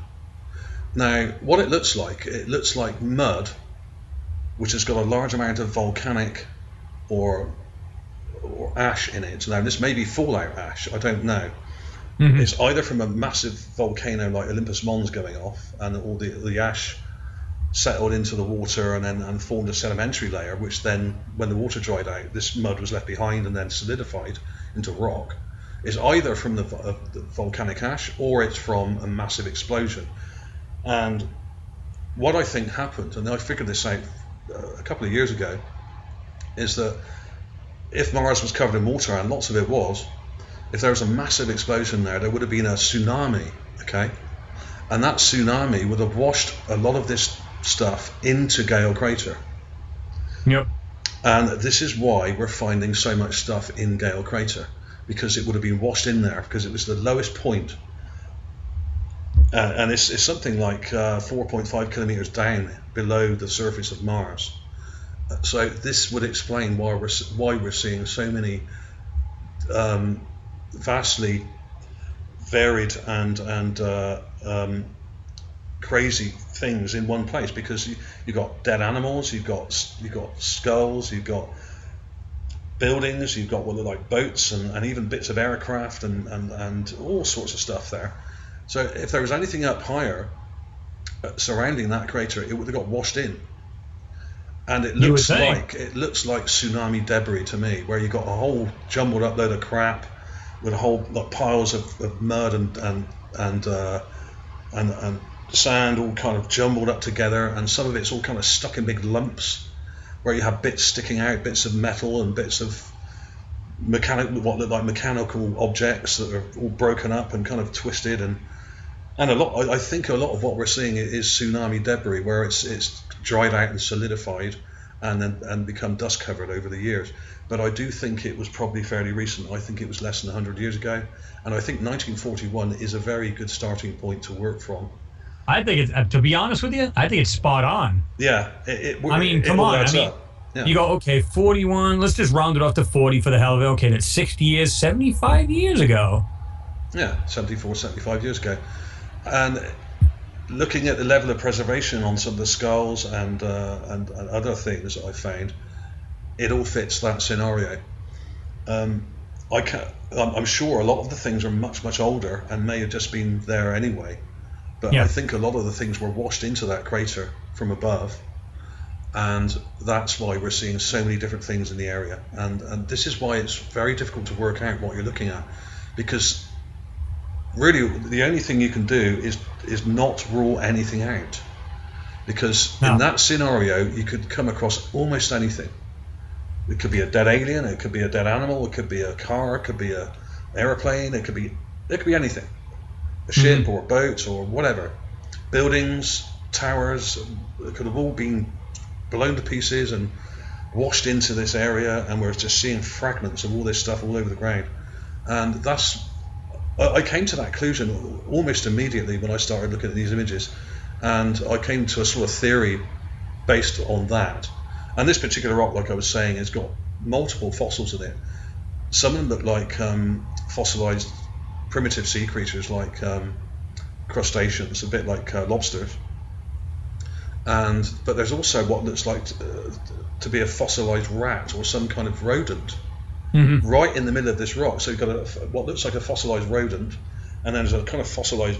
Now, what it looks like mud, which has got a large amount of volcanic or ash in it. Now, this may be fallout ash, I don't know. It's either from a massive volcano like Olympus Mons going off, and all the ash settled into the water and formed a sedimentary layer, which then, when the water dried out, this mud was left behind and then solidified into rock. It's either from the volcanic ash, or it's from a massive explosion. And what I think happened, and I figured this out a couple of years ago, is that if Mars was covered in water, and lots of it was, if there was a massive explosion there would have been a tsunami, okay? And that tsunami would have washed a lot of this stuff into Gale Crater. Yep. And this is why we're finding so much stuff in Gale Crater, because it would have been washed in there, because it was the lowest point. And it's something like 4.5 kilometers down below the surface of Mars. So this would explain why we're seeing so many vastly varied and crazy things in one place, because you've got dead animals, you've got skulls, you've got buildings, you've got what look like boats, and even bits of aircraft and all sorts of stuff there. So if there was anything up higher surrounding that crater, it would have got washed in. And it looks like tsunami debris to me, where you've got a whole jumbled up load of crap with a whole piles of mud and sand all kind of jumbled up together, and some of it's all kind of stuck in big lumps, where you have bits sticking out, bits of metal and bits of what look like mechanical objects that are all broken up and kind of twisted, and I think a lot of what we're seeing is tsunami debris, where it's dried out and solidified and become dust covered over the years. But I do think it was probably fairly recent. I think it was less than 100 years ago, and I think 1941 is a very good starting point to work from. I think it's, to be honest with you, I think it's spot on. Yeah, come on. Yeah. You go, okay, 41, let's just round it off to 40 for the hell of it. Okay, that's 60 years, 75 years ago. Yeah, 74, 75 years ago. And looking at the level of preservation on some of the skulls and other things that I found, it all fits that scenario. I'm sure a lot of the things are much, much older and may have just been there anyway. But yeah. I think a lot of the things were washed into that crater from above, and that's why we're seeing so many different things in the area. And this is why it's very difficult to work out what you're looking at, because really the only thing you can do is not rule anything out, because in that scenario you could come across almost anything. It could be a dead alien. It could be a dead animal. It could be a car. It could be a airplane. It could be anything. A ship or a boat or whatever. Buildings, towers. It could have all been blown to pieces and washed into this area, and we're just seeing fragments of all this stuff all over the ground. And I came to that conclusion almost immediately when I started looking at these images, and I came to a sort of theory based on that. And this particular rock, like I was saying, has got multiple fossils in it. Some of them look like fossilized primitive sea creatures, like crustaceans, a bit like lobsters. But there's also what looks like to be a fossilized rat or some kind of rodent right in the middle of this rock. So you've got what looks like a fossilized rodent, and then there's a kind of fossilized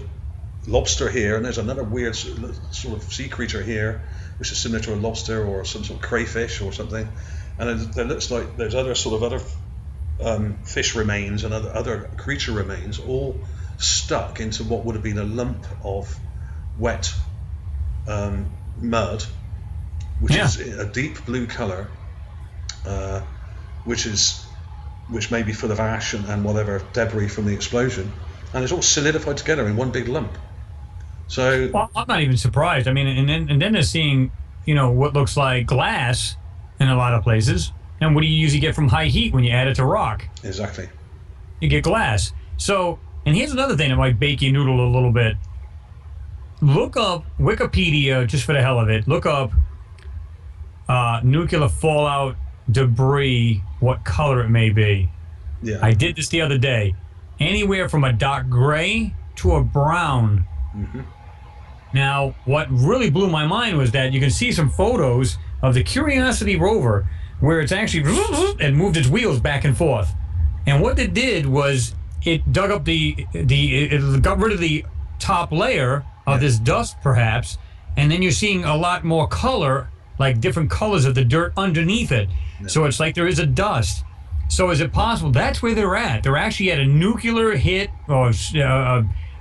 lobster here, and there's another weird sort of sea creature here, which is similar to a lobster or some sort of crayfish or something. And there looks like there's other fish remains and other creature remains, all stuck into what would have been a lump of wet mud, which is a deep blue color, which may be full of ash and whatever debris from the explosion, and it's all solidified together in one big lump. So, well, I'm not even surprised. I mean, and then they're seeing, what looks like glass in a lot of places. And what do you usually get from high heat when you add it to rock? Exactly. You get glass. So, and here's another thing that might bake your noodle a little bit. Look up Wikipedia, just for the hell of it. Look up nuclear fallout debris, what color it may be. Yeah. I did this the other day. Anywhere from a dark gray to a brown. Now, what really blew my mind was that you can see some photos of the Curiosity Rover where it's actually and moved its wheels back and forth. And what it did was it dug up it got rid of the top layer of this dust, perhaps, and then you're seeing a lot more color, like different colors of the dirt underneath it. Yeah. So it's like there is a dust. So is it possible that's where they're at? They're actually at a nuclear hit or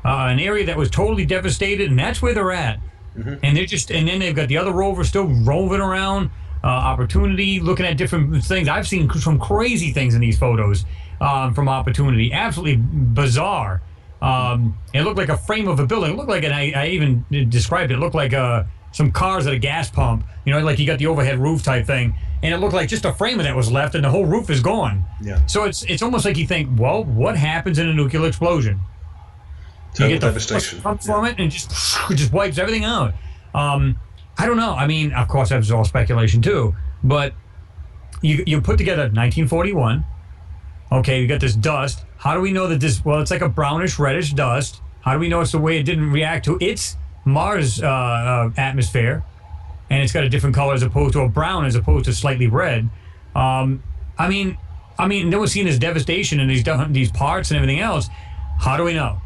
an area that was totally devastated, and that's where they're at. And then they've got the other rover still roving around, Opportunity, looking at different things. I've seen some crazy things in these photos from Opportunity, absolutely bizarre. It looked like a frame of a building. It looked like, and I even described it, looked like some cars at a gas pump, like you got the overhead roof type thing, and it looked like just a frame of that was left and the whole roof is gone. Yeah. So it's almost like you think, well, what happens in a nuclear explosion? Total devastation. From it and just wipes everything out. I don't know. I mean, of course, that's all speculation too. But you put together 1941. Okay, you got this dust. How do we know that this? Well, it's like a brownish reddish dust. How do we know it's the way it didn't react to its Mars atmosphere, and it's got a different color as opposed to a brown as opposed to slightly red? I mean, no one's seen this devastation in these parts and everything else. How do we know?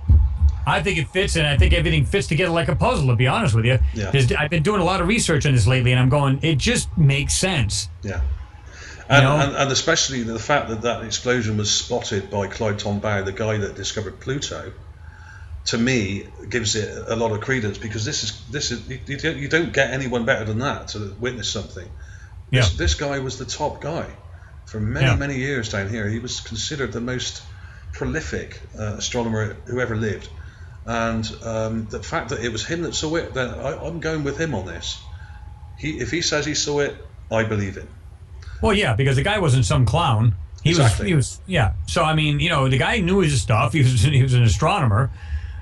I think it fits, and I think everything fits together like a puzzle, to be honest with you. Yeah. I've been doing a lot of research on this lately, and I'm going, it just makes sense. Yeah. And especially the fact that explosion was spotted by Clyde Tombaugh, the guy that discovered Pluto, to me gives it a lot of credence, because this is you don't get anyone better than that to witness something. This guy was the top guy for many years down here. He was considered the most prolific astronomer who ever lived. And the fact that it was him that saw it, then I'm going with him on this. If he says he saw it, I believe him. Well, yeah, because the guy wasn't some clown. He was. So I mean, the guy knew his stuff. He was an astronomer.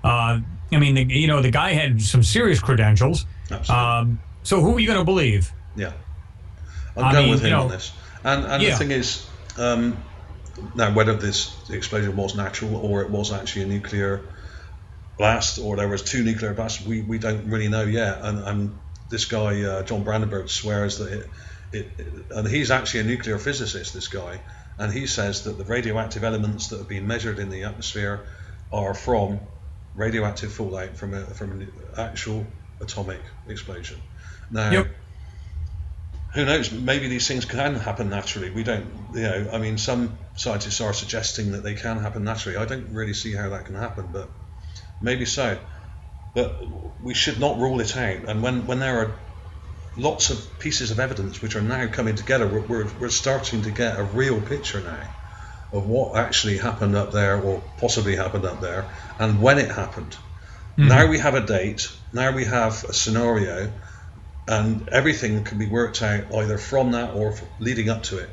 The guy had some serious credentials. Absolutely. So who are you going to believe? Yeah, I'm going with him on this. And the thing is, now whether this explosion was natural or it was actually a nuclear blast, or there was two nuclear blasts, we don't really know yet. And this guy John Brandenburg swears that and he's actually a nuclear physicist, this guy, and he says that the radioactive elements that have been measured in the atmosphere are from radioactive fallout from an actual atomic explosion. Now, who knows? Maybe these things can happen naturally. We don't, some scientists are suggesting that they can happen naturally. I don't really see how that can happen, but maybe so. But we should not rule it out. And when there are lots of pieces of evidence which are now coming together. We're starting to get a real picture now of what actually happened up there, or possibly happened up there, and when it happened. Now we have a date, now we have a scenario, and everything can be worked out either from that or leading up to it.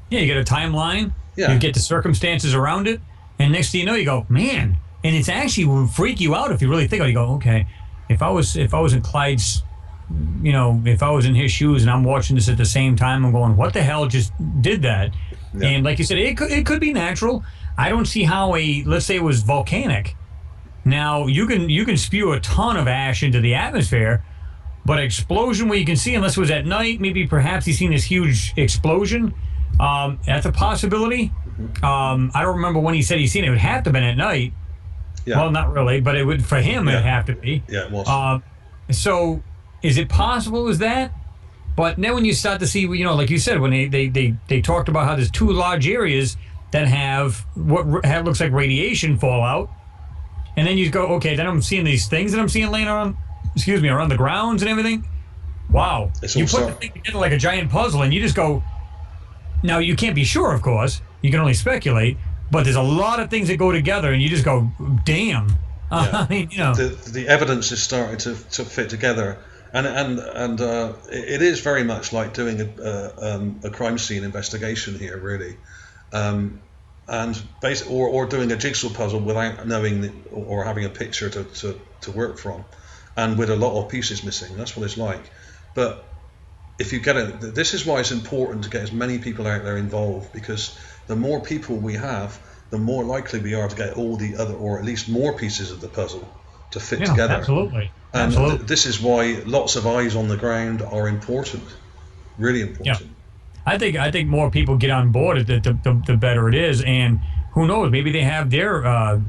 Yeah, you get a timeline, Yeah. you get the circumstances around it, and next thing you know, you go, man, and it's actually will freak you out if you really think about it. You go, okay, if I was in Clyde's, if I was in his shoes and I'm watching this at the same time, I'm going, what the hell just did that? Yeah. And like you said, it could be natural. I don't see how let's say it was volcanic. Now you can spew a ton of ash into the atmosphere, but explosion where you can see, unless it was at night, maybe perhaps he's seen this huge explosion. That's a possibility. I don't remember when he said he's seen it. It would have to have been at night. Yeah. Well, not really, but it would for him. It'd have to be. Yeah, it was. So, is it possible as that? But then when you start to see, like you said, when they talked about how there's two large areas that have what looks like radiation fallout, and then you go, okay, then I'm seeing these things that I'm seeing laying around the grounds and everything. Wow. You put the thing together like a giant puzzle, and you just go. Now, you can't be sure, of course. You can only speculate. But there's a lot of things that go together, and you just go, damn. Yeah. I mean, the evidence is starting to fit together. And it is very much like doing a crime scene investigation here, really. Or doing a jigsaw puzzle without knowing or having a picture to work from. And with a lot of pieces missing. That's what it's like. But if you get this is why it's important to get as many people out there involved, because the more people we have, the more likely we are to get all the other, or at least more pieces of the puzzle to fit together. Absolutely. And this is why lots of eyes on the ground are important, really important. Yeah. I think more people get on board, the better it is. And who knows, maybe they have their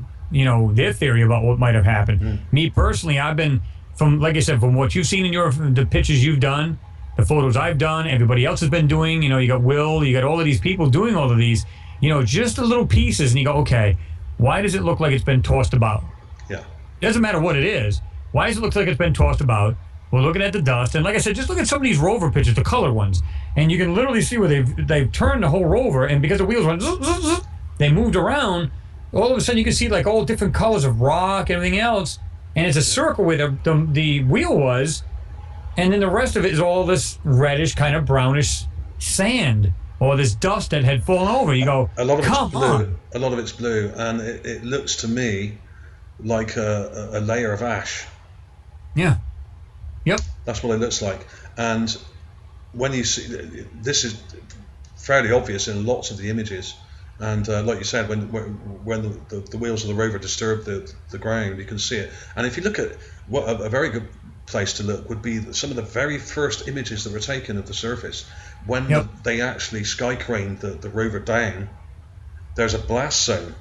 theory about what might have happened. Me personally, I've been like I said, from what you've seen in the pictures you've done, the photos I've done, everybody else has been doing, you got Will, you got all of these people doing all of these, just the little pieces, and you go, okay, why does it look like it's been tossed about? Yeah. Doesn't matter what it is. Why does it look like it's been tossed about? We're looking at the dust, and like I said, just look at some of these rover pictures, the color ones, and you can literally see where they've turned the whole rover, and because the wheels went zzz, zzz, zzz, they moved around, all of a sudden you can see like all different colors of rock and everything else, and it's a circle where the wheel was, and then the rest of it is all this reddish, kind of brownish sand, or this dust that had fallen over. You go, a lot of it's blue. A lot of it's blue, and it looks to me like a layer of ash. Yeah. Yep. That's what it looks like. And when you see, this is fairly obvious in lots of the images. And like you said, when the wheels of the rover disturb the ground, you can see it. And if you look at what a very good place to look would be some of the very first images that were taken of the surface when they actually sky craned the rover down. There's a blast zone,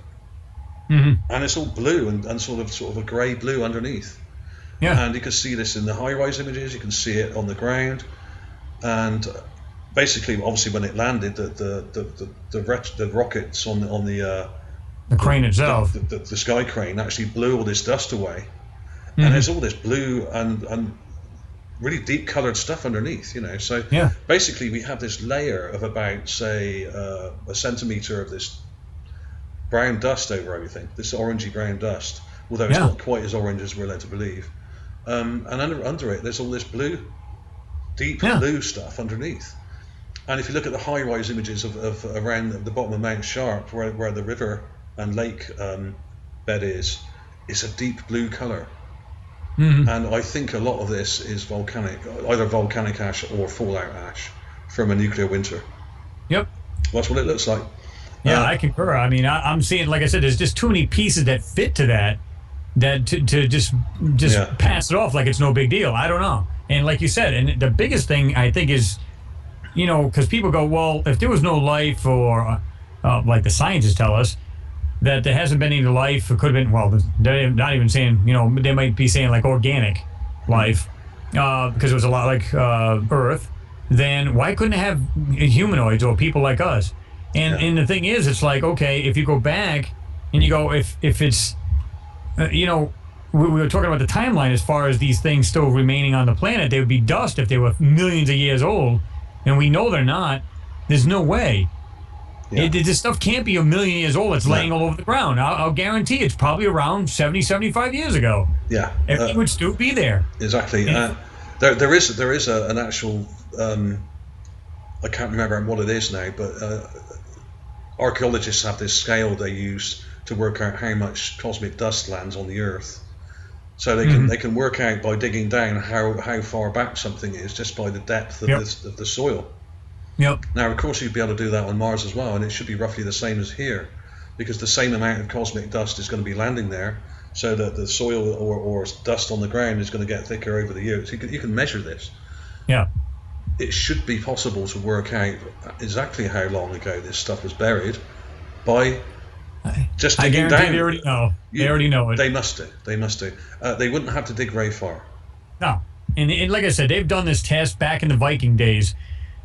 and it's all blue and sort of a grey blue underneath. Yeah. And you can see this in the high-rise images. You can see it on the ground, and basically, obviously, when it landed, the rockets on the crane itself, the sky crane actually blew all this dust away. And there's all this blue and really deep coloured stuff underneath, So basically we have this layer of about, say, a centimetre of this brown dust over everything, this orangey brown dust, although it's not quite as orange as we're led to believe. And under it, there's all this blue, deep blue stuff underneath. And if you look at the high-rise images of around the bottom of Mount Sharp, where the river and lake bed is, it's a deep blue colour. And I think a lot of this is volcanic, either volcanic ash or fallout ash from a nuclear winter. Yep. That's what it looks like. Yeah, I concur. I mean, I'm seeing, like I said, there's just too many pieces that fit to that to just pass it off like it's no big deal. I don't know. And like you said, and the biggest thing I think is, because people go, well, if there was no life, or like the scientists tell us, that there hasn't been any life, it could have been, well, they're not even saying, they might be saying like organic life, because it was a lot like Earth, then why couldn't it have humanoids or people like us? And the thing is, it's like, okay, if you go back and you go, if it's, we were talking about the timeline as far as these things still remaining on the planet. They would be dust if they were millions of years old, and we know they're not. There's no way. Yeah. This stuff can't be a million years old. It's laying all over the ground. I'll guarantee it's probably around 70, 75 years ago. Yeah. Everything would still be there. Exactly. There is an actual, I can't remember what it is now, but archaeologists have this scale they use to work out how much cosmic dust lands on the Earth. So they can work out by digging down how far back something is just by the depth of the soil. Yep. Now, of course, you'd be able to do that on Mars as well, and it should be roughly the same as here, because the same amount of cosmic dust is going to be landing there, so that the soil or dust on the ground is going to get thicker over the years. You can measure this. Yeah. It should be possible to work out exactly how long ago this stuff was buried by just digging down. They already know. They already know it. They must do. They wouldn't have to dig very far. No. And like I said, they've done this test back in the Viking days.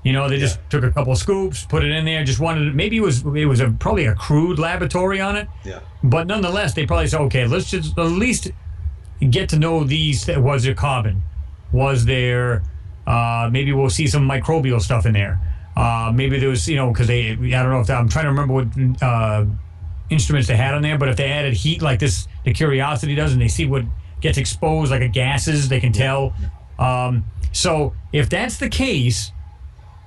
You know, they just took a couple of scoops, put it in there, just wanted, maybe it was probably a crude laboratory on it. Yeah. But nonetheless, they probably said, okay, let's just at least get to know these. Was there carbon? Was there, maybe we'll see some microbial stuff in there. Maybe there was, because I don't know if I'm trying to remember what instruments they had on there, but if they added heat like this, the Curiosity does, and they see what gets exposed, like a gases, they can tell. So if that's the case,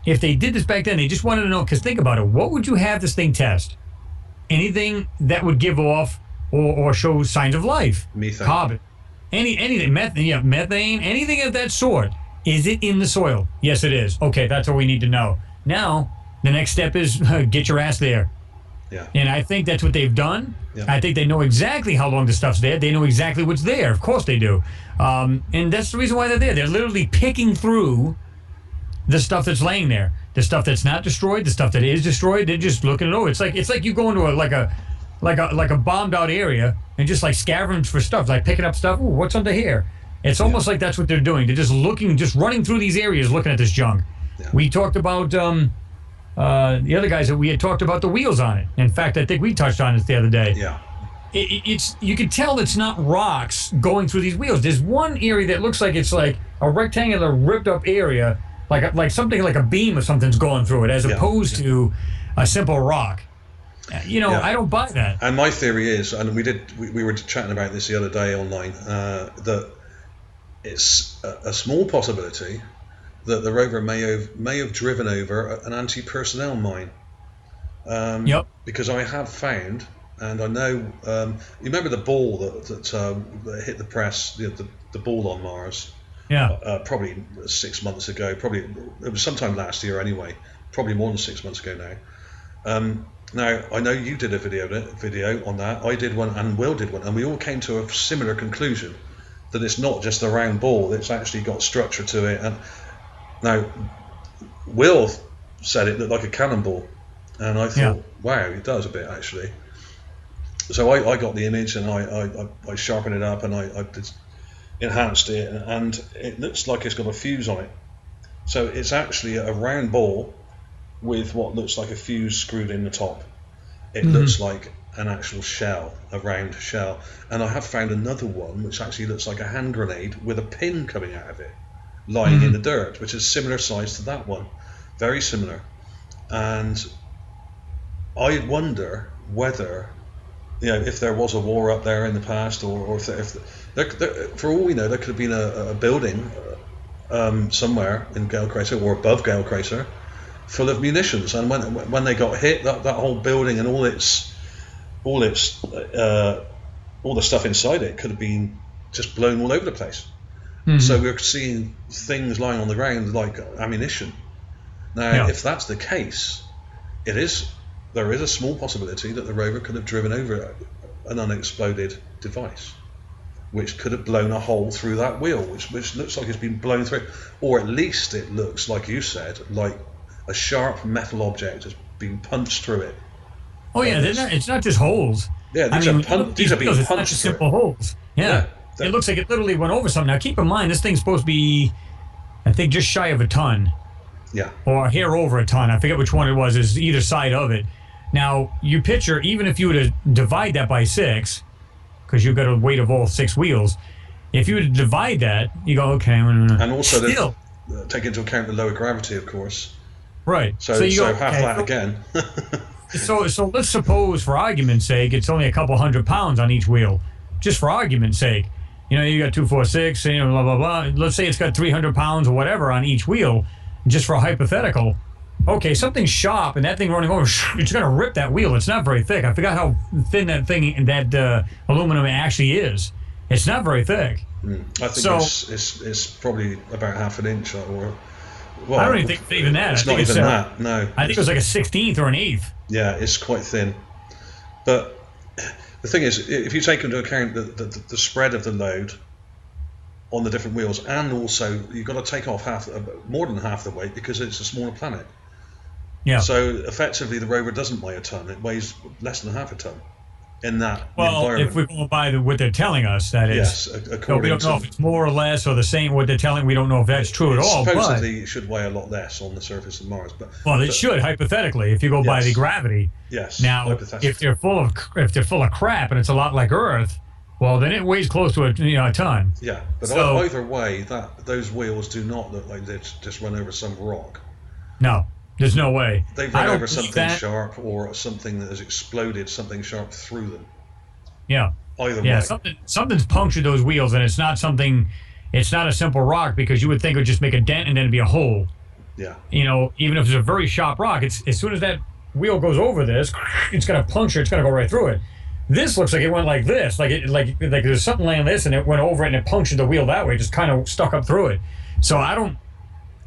if they did this back then, they just wanted to know, because think about it, what would you have this thing test? Anything that would give off or show signs of life. Methane. Carbon. Anything, methane, anything of that sort. Is it in the soil? Yes, it is. Okay, that's all we need to know. Now, the next step is get your ass there. Yeah. And I think that's what they've done. Yeah. I think they know exactly how long the stuff's there. They know exactly what's there. Of course they do. And that's the reason why they're there. They're literally picking through the stuff that's laying there, the stuff that's not destroyed, the stuff that is destroyed. They're just looking it over. It's like you go into a bombed out area and just like scavenge for stuff, like picking up stuff. Ooh, what's under here? It's almost like that's what they're doing. They're just running through these areas, looking at this junk. Yeah. We talked about the other guys that we had talked about the wheels on it. In fact, I think we touched on it the other day. Yeah. It's you can tell it's not rocks going through these wheels. There's one area that looks like it's like a rectangular ripped up area. Like something like a beam or something's going through it, as opposed to a simple rock. I don't buy that. And my theory is, and we were chatting about this the other day online, that it's a small possibility that the rover may have driven over an anti-personnel mine. Because I have found, and I know, you remember the ball that hit the press, the ball on Mars. Yeah. Probably 6 months ago. Probably it was sometime last year anyway. Probably more than 6 months ago now. Now I know you did a video on that. I did one, and Will did one, and we all came to a similar conclusion that it's not just a round ball. It's actually got structure to it. And now Will said it looked like a cannonball, and I thought, wow, it does a bit actually. So I got the image and I sharpened it up and I did. Enhanced it, and it looks like it's got a fuse on it. So it's actually a round ball with what looks like a fuse screwed in the top. It looks like an actual shell, a round shell. And I have found another one which actually looks like a hand grenade with a pin coming out of it, lying in the dirt, which is similar size to that one, very similar. And I wonder whether, if there was a war up there in the past, or if for all we know, there could have been a building somewhere in Gale Crater or above Gale Crater full of munitions, and when they got hit, that whole building and all the stuff inside it could have been just blown all over the place. So we're seeing things lying on the ground like ammunition. Now, if that's the case, there is a small possibility that the rover could have driven over an unexploded device, which could have blown a hole through that wheel, which looks like it's been blown through, or at least it looks, like you said, like a sharp metal object has been punched through it. Oh yeah, it's not just holes. Yeah, these are being it's not punched just through. simple holes. Yeah. It looks like it literally went over something. Now keep in mind, this thing's supposed to be, I think, just shy of a ton. Yeah. Or a hair over a ton. I forget which one it was. Is either side of it. Now you picture, even if you were to divide that by 6. because you've got a weight of all 6 wheels. If you were to divide that, you go, okay. And also, still, take into account the lower gravity, of course. Right. So you go, half okay, that again. So let's suppose, for argument's sake, it's only a couple hundred pounds on each wheel, just for argument's sake. You know, you got 2, 4, 6, you know, blah blah blah. Let's say it's got 300 pounds or whatever on each wheel, just for a hypothetical. Okay, something's sharp and that thing running over, it's going to rip that wheel. It's not very thick. I forgot how thin that aluminum actually is. It's not very thick. I think it's probably about half an inch or. Well, I don't even think it's even that. It's not even that. No. I think it was like a 16th or an 1/8. Yeah, it's quite thin. But the thing is, if you take into account the spread of the load on the different wheels, and also you've got to take off more than half the weight because it's a smaller planet. Yeah. So effectively, the rover doesn't weigh a ton; it weighs less than half a ton in that environment. If we go by what they're telling us, that is. Yes, according we don't know if it's more or less or the same. What they're telling, we don't know if that's true at all. Supposedly, it should weigh a lot less on the surface of Mars. It should hypothetically, if you go by the gravity. Yes. Now, if they're full of crap and it's a lot like Earth, well, then it weighs close to a ton. Yeah, but either way, those wheels do not look like they just run over some rock. No, there's no way. They run over something sharp or something that has exploded something sharp through them. Yeah. Either way. Something's punctured those wheels, and it's not a simple rock, because you would think it would just make a dent and then it'd be a hole. Yeah. You know, even if it's a very sharp rock, as soon as that wheel goes over this, it's going to puncture, it's going to go right through it. This looks like it went like this, like there's something laying this and it went over it and it punctured the wheel that way, just kind of stuck up through it. So I don't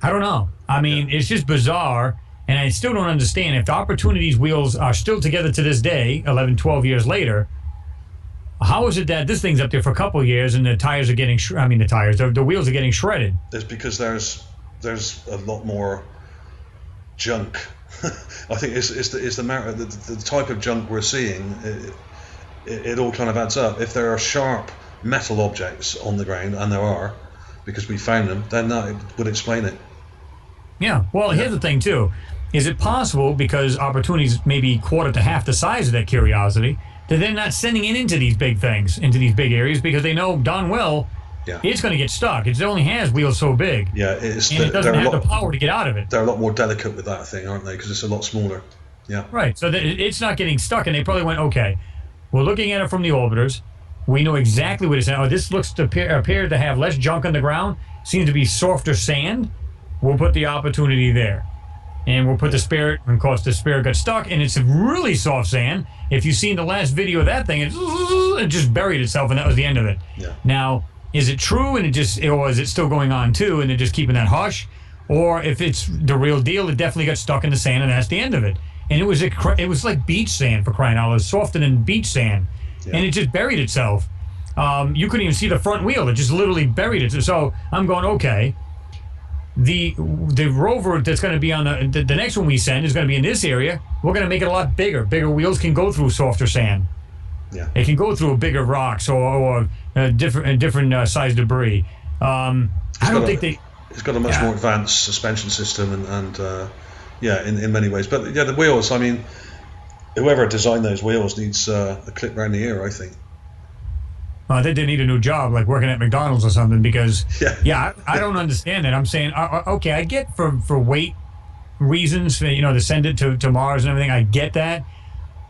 know. I mean, It's just bizarre, and I still don't understand if the Opportunity's wheels are still together to this day, 11, 12 years later. How is it that this thing's up there for a couple of years and the tires are getting? The wheels are getting shredded. It's because there's a lot more junk. I think it's the matter the type of junk we're seeing. It all kind of adds up. If there are sharp metal objects on the ground, and there are, because we found them, then that would explain it. Yeah. Well, here's the thing too: is it possible, because Opportunity's maybe quarter to half the size of that Curiosity, that they're not sending it into these big things, into these big areas, because they know darn well it's going to get stuck. It only has wheels so big. Yeah, it doesn't have the power to get out of it. They're a lot more delicate with that thing, aren't they? Because it's a lot smaller. Yeah. Right. So it's not getting stuck, and they probably went, okay, we're looking at it from the orbiters. We know exactly what it's at. Oh, this looks to appear to have less junk on the ground. Seems to be softer sand. We'll put the Opportunity there. And we'll put the Spirit, and of course the Spirit got stuck, and it's really soft sand. If you've seen the last video of that thing, it just buried itself, and that was the end of it. Yeah. Now, is it true, or is it still going on too, and they're just keeping that hush? Or if it's the real deal, it definitely got stuck in the sand, and that's the end of it. And it was like beach sand, for crying out loud. It was softer than beach sand, and it just buried itself. You couldn't even see the front wheel; it just literally buried it. So I'm going, okay. The rover that's going to be on the next one we send is going to be in this area. We're going to make it a lot bigger. Bigger wheels can go through softer sand. Yeah. It can go through bigger rocks or different size debris. It's got a much more advanced suspension system and in many ways. But the wheels. I mean, whoever designed those wheels needs a clip around the ear, I think. I think they need a new job, like working at McDonald's or something, because I don't understand it. I'm saying, okay, I get for weight reasons, to send it to Mars and everything. I get that,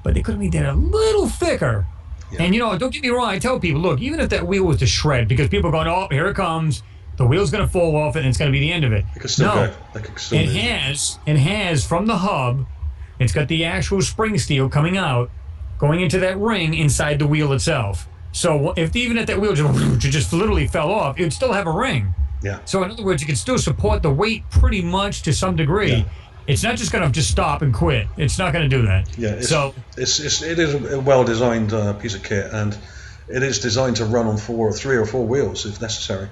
but they could have made that a little thicker. Yeah. And don't get me wrong. I tell people, look, even if that wheel was to shred, because people are going, oh, here it comes. The wheel's going to fall off, and it's going to be the end of it. It could still go. It has from the hub. It's got the actual spring steel coming out, going into that ring inside the wheel itself. So even if that wheel just literally fell off, it would still have a ring. Yeah. So in other words, it can still support the weight pretty much to some degree. Yeah. It's not just going to just stop and quit. It's not going to do that. Yeah. It is a well-designed piece of kit, and it is designed to run on 3 or 4 wheels if necessary.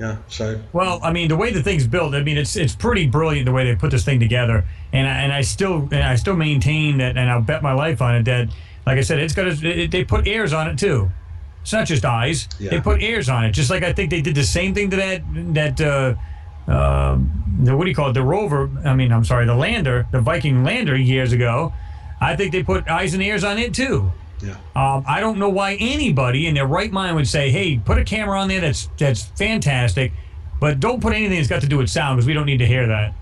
Yeah. So. Well, I mean, the way the thing's built, I mean, it's pretty brilliant the way they put this thing together, and I still maintain that, and I'll bet my life on it that, like I said, they put airs on it too. It's not just eyes. Yeah. They put airs on it. Just like I think they did the same thing to that what do you call it? The rover. The lander, the Viking lander years ago. I think they put eyes and ears on it too. Yeah. I don't know why anybody in their right mind would say, "Hey, put a camera on there. That's fantastic, but don't put anything that's got to do with sound because we don't need to hear that."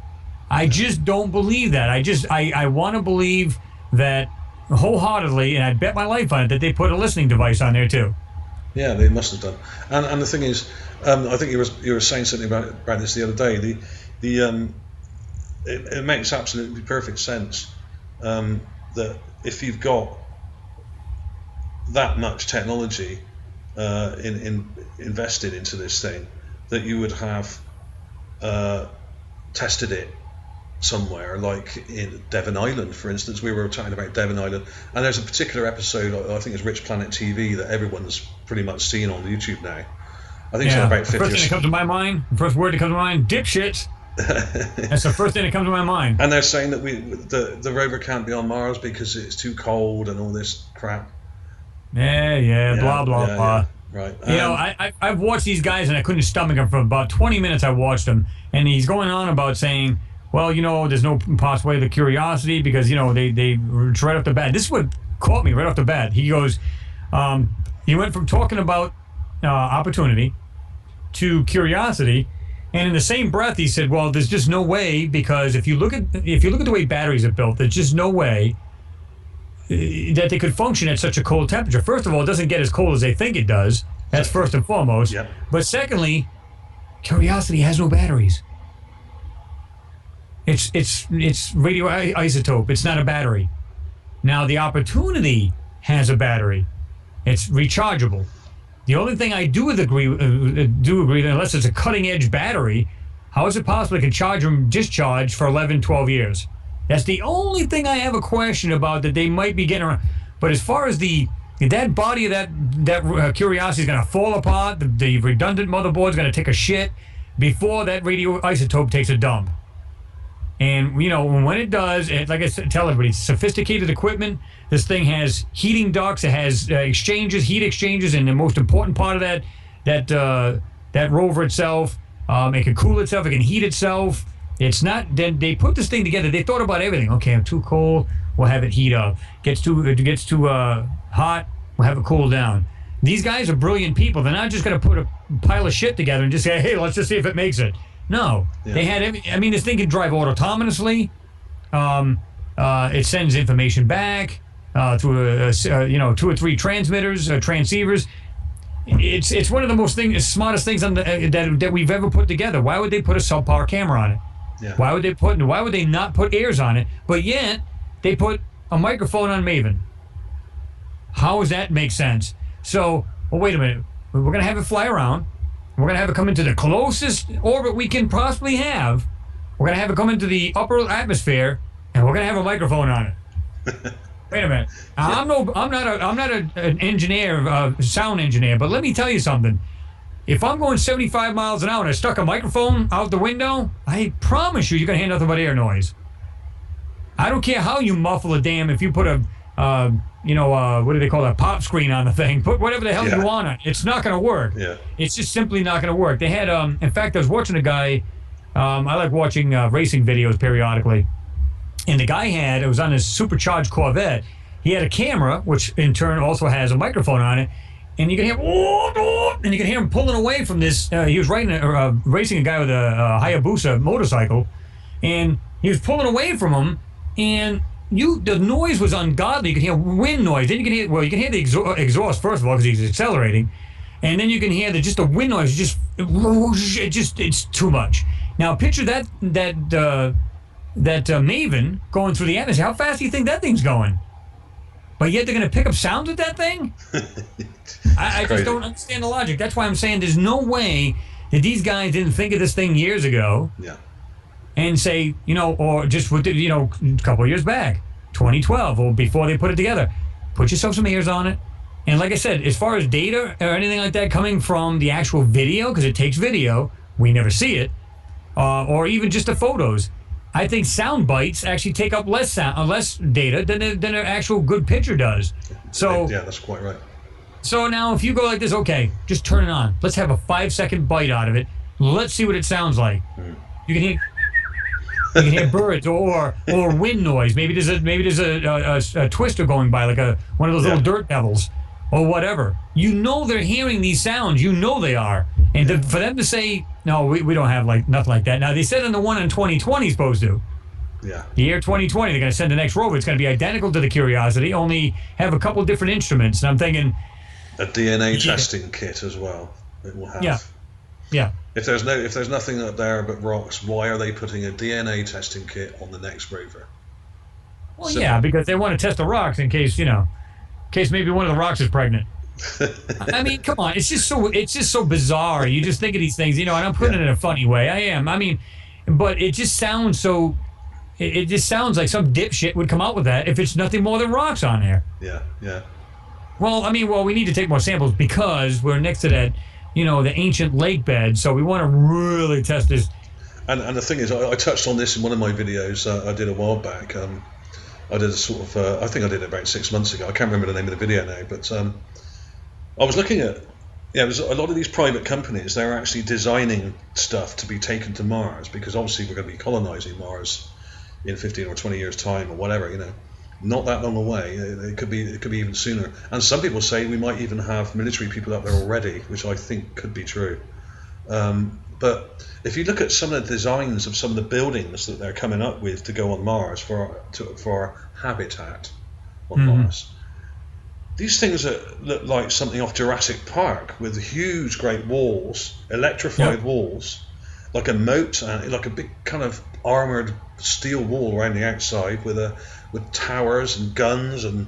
I just don't believe that. I want to believe that wholeheartedly, and I bet my life on it that they put a listening device on there too. Yeah, they must have done. And the thing is, I think you were saying something about this the other day. It makes absolutely perfect sense that if you've got that much technology invested into this thing, that you would have tested it somewhere, like in Devon Island, for instance. We were talking about Devon Island, and there's a particular episode, I think it's Rich Planet TV, that everyone's pretty much seen on YouTube now. I think it's about 50 The first thing that comes to my mind, the first word that comes to mind, dipshits. That's the first thing that comes to my mind. And they're saying that the rover can't be on Mars because it's too cold and all this crap. Yeah, blah, blah. Yeah. Right. You know, I've watched these guys and I couldn't stomach them for about 20 minutes. I watched them, and he's going on about saying, well, you know, there's no possible way the Curiosity because, you know, they right off the bat. This is what caught me right off the bat. He goes, he went from talking about opportunity to curiosity, and in the same breath he said, well, there's just no way, because if you look at the way batteries are built, there's just no way that they could function at such a cold temperature. First of all, it doesn't get as cold as they think it does. That's first and foremost. Yep. But secondly, Curiosity has no batteries. It's radioisotope. It's not a battery. Now the Opportunity has a battery. It's rechargeable. The only thing I do agree that unless it's a cutting edge battery, how is it possible it can charge and discharge for 11, 12 years? That's the only thing I have a question about that they might be getting around. But as far as that body of that Curiosity is going to fall apart, the redundant motherboard is going to take a shit before that radioisotope takes a dump. And, you know, when it does, like I said, tell everybody, sophisticated equipment. This thing has heating ducts. It has heat exchanges, and the most important part of that rover itself, it can cool itself. It can heat itself. It's not. Then they put this thing together. They thought about everything. Okay, I'm too cold. We'll have it heat up. Gets too hot. We'll have it cool down. These guys are brilliant people. They're not just going to put a pile of shit together and just say, hey, let's just see if it makes it. No, They had. I mean, this thing can drive autonomously. It sends information back through 2 or 3 transmitters, transceivers. It's one of the smartest things that we've ever put together. Why would they put a subpar camera on it? Yeah. Why would they not put ears on it? But yet they put a microphone on Maven. How does that make sense? So, well, wait a minute. We're gonna have it fly around. We're going to have it come into the closest orbit we can possibly have. We're going to have it come into the upper atmosphere, and we're going to have a microphone on it. Wait a minute. I'm not an engineer, sound engineer, but let me tell you something. If I'm going 75 miles an hour and I stuck a microphone out the window, I promise you're going to hear nothing but air noise. I don't care how you muffle a if you put a what do they call that, pop screen on the thing, put whatever the hell you want on it. It's not going to work. Yeah. It's just simply not going to work. They had, in fact, I was watching a guy, I like watching racing videos periodically, and the guy it was on his supercharged Corvette. He had a camera, which in turn also has a microphone on it, and you can hear, and you can hear him pulling away from this. He was racing a guy with a Hayabusa motorcycle, and he was pulling away from him, and the noise was ungodly. You can hear wind noise. Then you can hear the exhaust first of all because he's accelerating, and then you can hear just the wind noise. It's too much. Now picture that Maven going through the atmosphere. How fast do you think that thing's going? But yet they're going to pick up sounds with that thing. I just don't understand the logic. That's why I'm saying there's no way that these guys didn't think of this thing years ago. Yeah. And say, or just a couple of years back, 2012, or before they put it together, put yourself some ears on it. And like I said, as far as data or anything like that coming from the actual video, because it takes video, we never see it, or even just the photos. I think sound bites actually take up less data than an actual good picture does. So yeah, that's quite right. So now if you go like this, okay, just turn it on. Let's have a 5-second bite out of it. Let's see what it sounds like. You can hear. You can hear birds or wind noise. Maybe there's a twister going by, like one of those little dirt devils or whatever. You know they're hearing these sounds. You know they are. And for them to say, no, we don't have like nothing like that. Now, they said in the one in 2020 supposed to. Yeah. The year 2020, they're going to send the next rover. It's going to be identical to the Curiosity, only have a couple different instruments. And I'm thinking... A DNA testing kit as well. It will have. Yeah. If there's nothing up there but rocks, why are they putting a DNA testing kit on the next rover? Well, yeah, because they want to test the rocks in case maybe one of the rocks is pregnant. I mean, come on, it's just so bizarre. You just think of these things, and I'm putting it in a funny way. I am. I mean, but it just sounds so. It just sounds like some dipshit would come out with that if it's nothing more than rocks on there. Yeah. Well, we need to take more samples because we're next to that, the ancient lake bed. So we want to really test this. And the thing is, I touched on this in one of my videos I did a while back. I did a sort of, I think I did it about 6 months ago. I can't remember the name of the video now, but I was looking at, there's a lot of these private companies, they're actually designing stuff to be taken to Mars because obviously we're going to be colonizing Mars in 15 or 20 years time or whatever, not that long away. It could be even sooner. And some people say we might even have military people up there already, which I think could be true. But if you look at some of the designs of some of the buildings that they're coming up with to go on Mars for habitat on Mars, these things look like something off Jurassic Park with huge, great walls, electrified walls, like a moat, like a big kind of armored steel wall around the outside with towers and guns and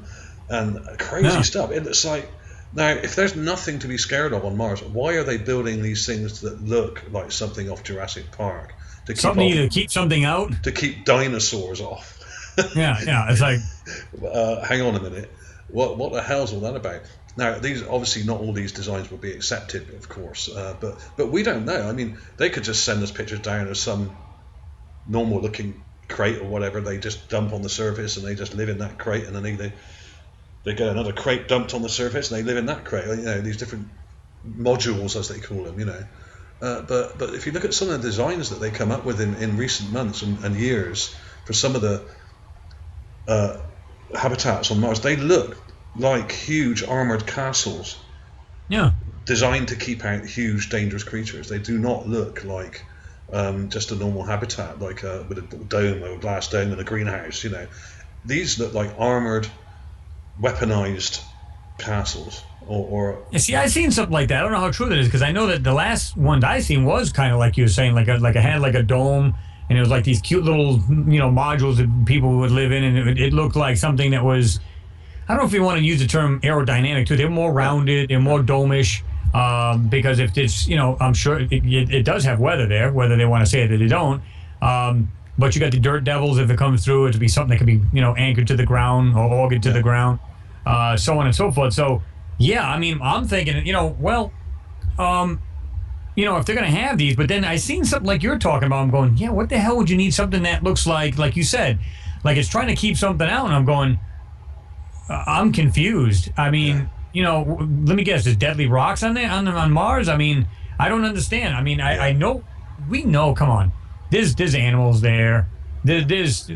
crazy stuff. It's like, now if there's nothing to be scared of on Mars, why are they building these things that look like something off Jurassic Park? To keep something out? To keep dinosaurs off. Yeah. It's like, hang on a minute. What the hell's all that about? Now, these obviously not all these designs will be accepted, of course, but we don't know. I mean, they could just send us pictures down of some normal-looking crate or whatever. They just dump on the surface and they just live in that crate, and then they get another crate dumped on the surface and they live in that crate. These different modules, as they call them. But if you look at some of the designs that they come up with in recent months and years for some of the habitats on Mars, they look like huge armored castles, designed to keep out huge dangerous creatures. They do not look like just a normal habitat, like with a dome or a glass dome and a greenhouse. These look like armored, weaponized castles. See, I've seen something like that. I don't know how true that is because I know that the last one I seen was kind of like you were saying, like it had like a dome. And it was like these cute little, modules that people would live in, and it looked like something that was, I don't know if you want to use the term aerodynamic too. They're more rounded, they're more dome-ish, because if it's, I'm sure it does have weather there, whether they want to say it or they don't. But you got the dirt devils, if it comes through, it'd be something that could be, anchored to the ground or augered to the ground, so on and so forth. So, yeah, I mean, I'm thinking, if they're going to have these, but then I seen something like you're talking about, I'm going, yeah, what the hell would you need something that looks like you said, like it's trying to keep something out, and I'm going, I'm confused. I mean, let me guess, there's deadly rocks on there, on Mars? I mean, I don't understand. I mean, I know, we know, come on, there's animals there. There's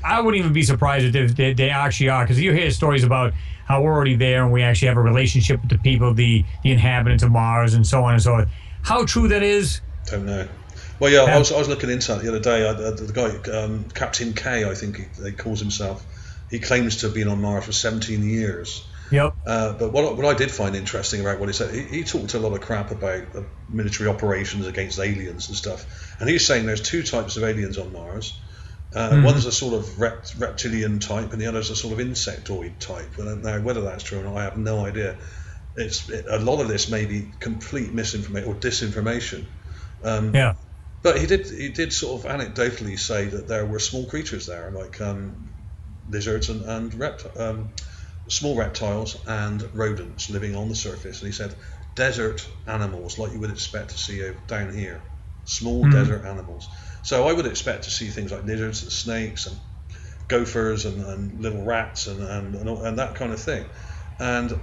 I wouldn't even be surprised if they actually are, because you hear stories about how we're already there and we actually have a relationship with the people, the inhabitants of Mars, and so on and so forth. How true that is? Don't know. Well, yeah, I was looking into that the other day. The guy, Captain K, I think he calls himself, he claims to have been on Mars for 17 years. Yep. But what I did find interesting about what he said, he talked a lot of crap about military operations against aliens and stuff. And he's saying there's two types of aliens on Mars. One's a sort of reptilian type, and the other's a sort of insectoid type. Now, whether that's true or not, I have no idea. A lot of this may be complete misinformation or disinformation. But he did sort of anecdotally say that there were small creatures there, like lizards and small reptiles and rodents living on the surface. And he said desert animals, like you would expect to see down here, small desert animals. So I would expect to see things like lizards and snakes and gophers and little rats and that kind of thing. And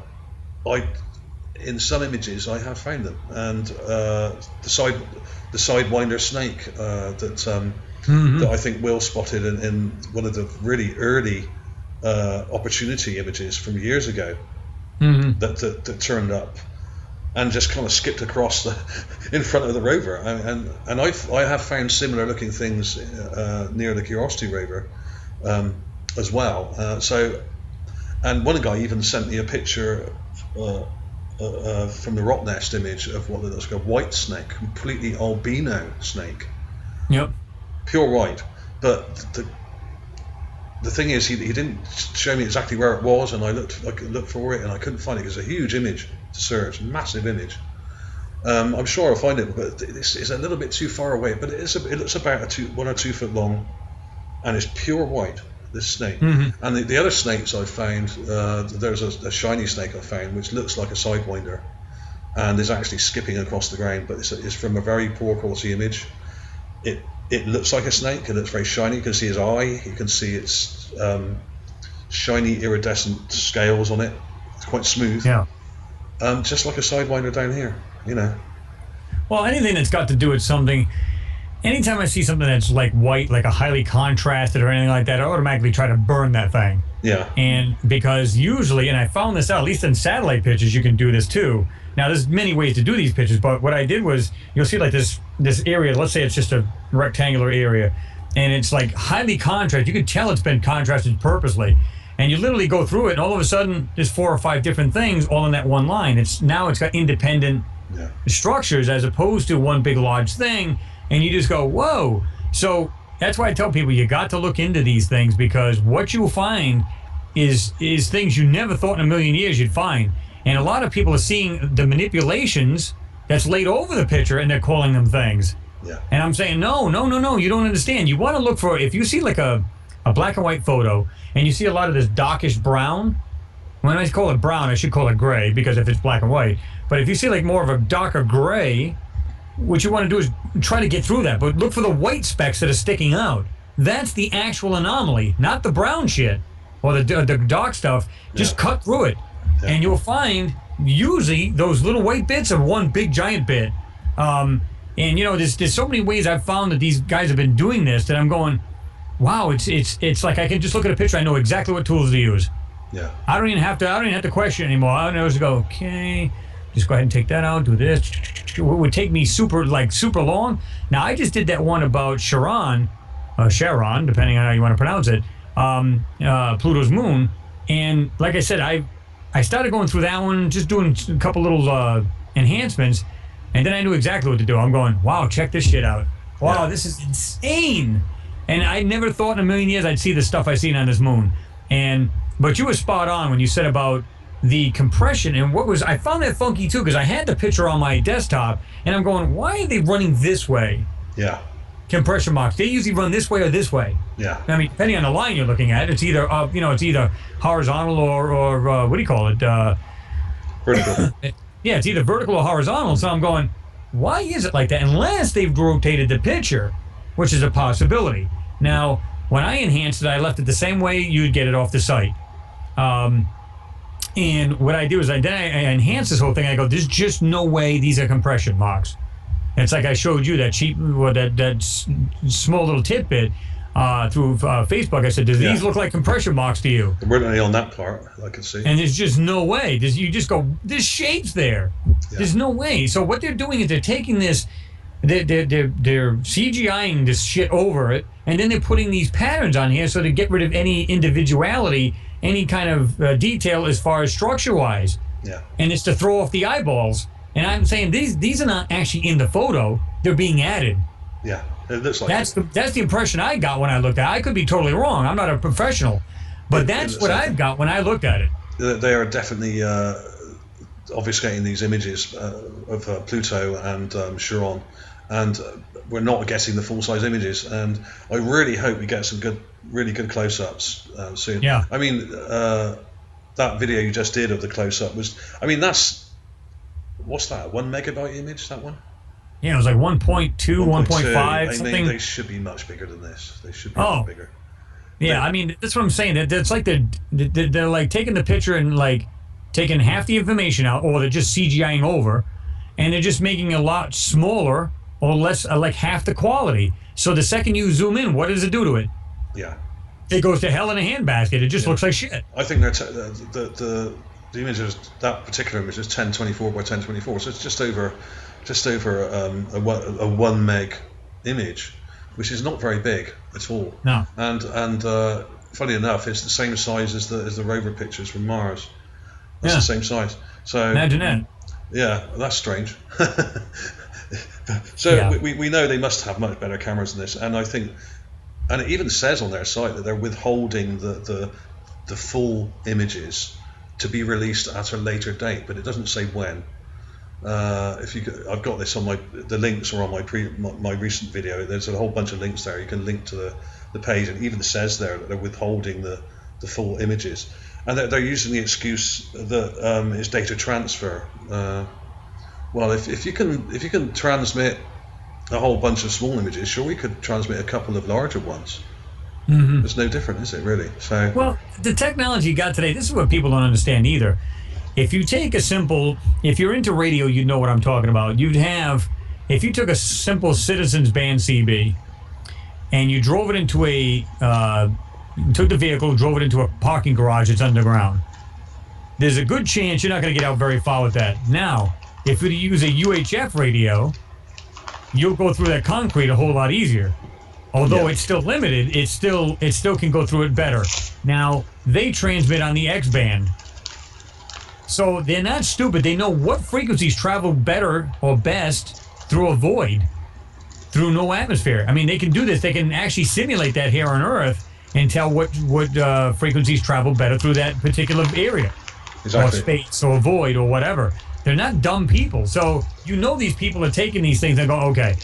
in some images I have found them. And the sidewinder snake that that I think Will spotted in one of the really early opportunity images from years ago that turned up and just kind of skipped across in front of the rover. And I have found similar looking things near the Curiosity Rover as well. And one guy even sent me a picture from the rock nest image of what looks like a white snake, completely albino snake. Yep. Pure white. But the thing is, he didn't show me exactly where it was, and I looked for it and I couldn't find it. It was a huge image to search, massive image. I'm sure I'll find it, but this is a little bit too far away. But it looks about 1 or 2 foot long, and it's pure white. This snake. And the other snakes I found, there's a shiny snake I found which looks like a sidewinder and is actually skipping across the ground, but it's from a very poor quality image. It looks like a snake, and it's very shiny. You can see his eye, you can see its shiny iridescent scales on it. It's quite smooth. Yeah. Just like a sidewinder down here, you know. Well, anything that's got to do with something. Anytime I see something that's like white, like a highly contrasted or anything like that, I automatically try to burn that thing. Yeah. And because usually, and I found this out, at least in satellite pictures, you can do this too. Now, there's many ways to do these pictures, but what I did was, you'll see like this area, let's say it's just a rectangular area, and it's like highly contrasted. You can tell it's been contrasted purposely. And you literally go through it, and all of a sudden, there's 4 or 5 different things all in that one line. It's got independent structures as opposed to one big large thing. And you just go, whoa. So that's why I tell people you got to look into these things, because what you'll find is things you never thought in a million years you'd find. And a lot of people are seeing the manipulations that's laid over the picture, and they're calling them things. Yeah. And I'm saying, no, you don't understand. You want to look for, if you see like a black and white photo, and you see a lot of this darkish brown, when I call it brown, I should call it gray, because if it's black and white. But if you see like more of a darker gray, what you want to do is try to get through that, but look for the white specks that are sticking out. That's the actual anomaly, not the brown shit or the dark stuff. Just cut through it, and you'll find usually those little white bits are one big giant bit. And you know, there's so many ways I've found that these guys have been doing this that I'm going, wow, it's like I can just look at a picture, I know exactly what tools to use. Yeah. I don't even have to question anymore. I don't just go, okay. Just go ahead and take that out, do this. It would take me super long. Now, I just did that one about Charon, depending on how you want to pronounce it, Pluto's moon. And like I said, I started going through that one, just doing a couple little enhancements, and then I knew exactly what to do. I'm going, wow, check this shit out. Wow, this is insane. And I never thought in a million years I'd see the stuff I seen on this moon. But you were spot on when you said about the compression, and I found that funky too, because I had the picture on my desktop, and I'm going, why are they running this way? Yeah. Compression marks. They usually run this way or this way. Yeah. I mean, depending on the line you're looking at, it's either it's either horizontal or what do you call it? Vertical. Yeah, it's either vertical or horizontal. So I'm going, why is it like that? Unless they've rotated the picture, which is a possibility. Now, when I enhanced it, I left it the same way you'd get it off the site. And what I do is I enhance this whole thing. I go, there's just no way these are compression marks. And it's like I showed you that small little tidbit through Facebook. I said, do these look like compression marks to you? There weren't any on that part, I could see. And there's just no way. You just go, there's shapes there. Yeah. There's no way. So what they're doing is they're taking this, they're CGIing this shit over it, and then they're putting these patterns on here so to get rid of any individuality, any kind of detail as far as structure-wise. Yeah. And it's to throw off the eyeballs. And I'm saying these are not actually in the photo; they're being added. Yeah, it looks like that's the impression I got when I looked at it. I could be totally wrong. I'm not a professional, but that's what I've got when I looked at it. They are definitely obfuscating these images of Pluto and Charon, and we're not getting the full-size images. And I really hope we get some really good close-ups soon. Yeah. I mean, that video you just did of the close-up was, I mean, what's that? 1 megabyte image? That one? Yeah, it was like 1.2, 1.5, something. They should be much bigger than this. They should be much bigger. Yeah, I mean, that's what I'm saying. It's like they're like taking the picture and like taking half the information out, or they're just CGIing over, and they're just making it a lot smaller or less, like half the quality. So the second you zoom in, what does it do to it? Yeah. It goes to hell in a handbasket. It just looks like shit. I think the image is, that particular image is 1024 by 1024, so it's just over a 1 meg image, which is not very big at all. No. And funny enough, it's the same size as the rover pictures from Mars. It's the same size. So imagine that. Yeah, that's strange. So we know they must have much better cameras than this, and I think, and it even says on their site that they're withholding the full images to be released at a later date, but it doesn't say when. I've got this on the links are on my recent video. There's a whole bunch of links there. You can link to the page, and it even says there that they're withholding the full images, and they're using the excuse that it's data transfer. Well, if you can transmit a whole bunch of small images, sure, we could transmit a couple of larger ones. Mm-hmm. It's no different, is it, really? So, well, the technology you got today, this is what people don't understand either. If you take if you're into radio, you know what I'm talking about. If you took a simple Citizens Band CB and you drove it into took the vehicle, drove it into a parking garage that's underground, there's a good chance you're not going to get out very far with that. Now, if you use a UHF radio, you'll go through that concrete a whole lot easier. Although it's still limited, it still can go through it better. Now, they transmit on the X band. So they're not stupid. They know what frequencies travel better or best through a void, through no atmosphere. I mean, they can do this. They can actually simulate that here on Earth and tell what frequencies travel better through that particular area. Exactly. Or space or void or whatever. They're not dumb people. So these people are taking these things and go, okay.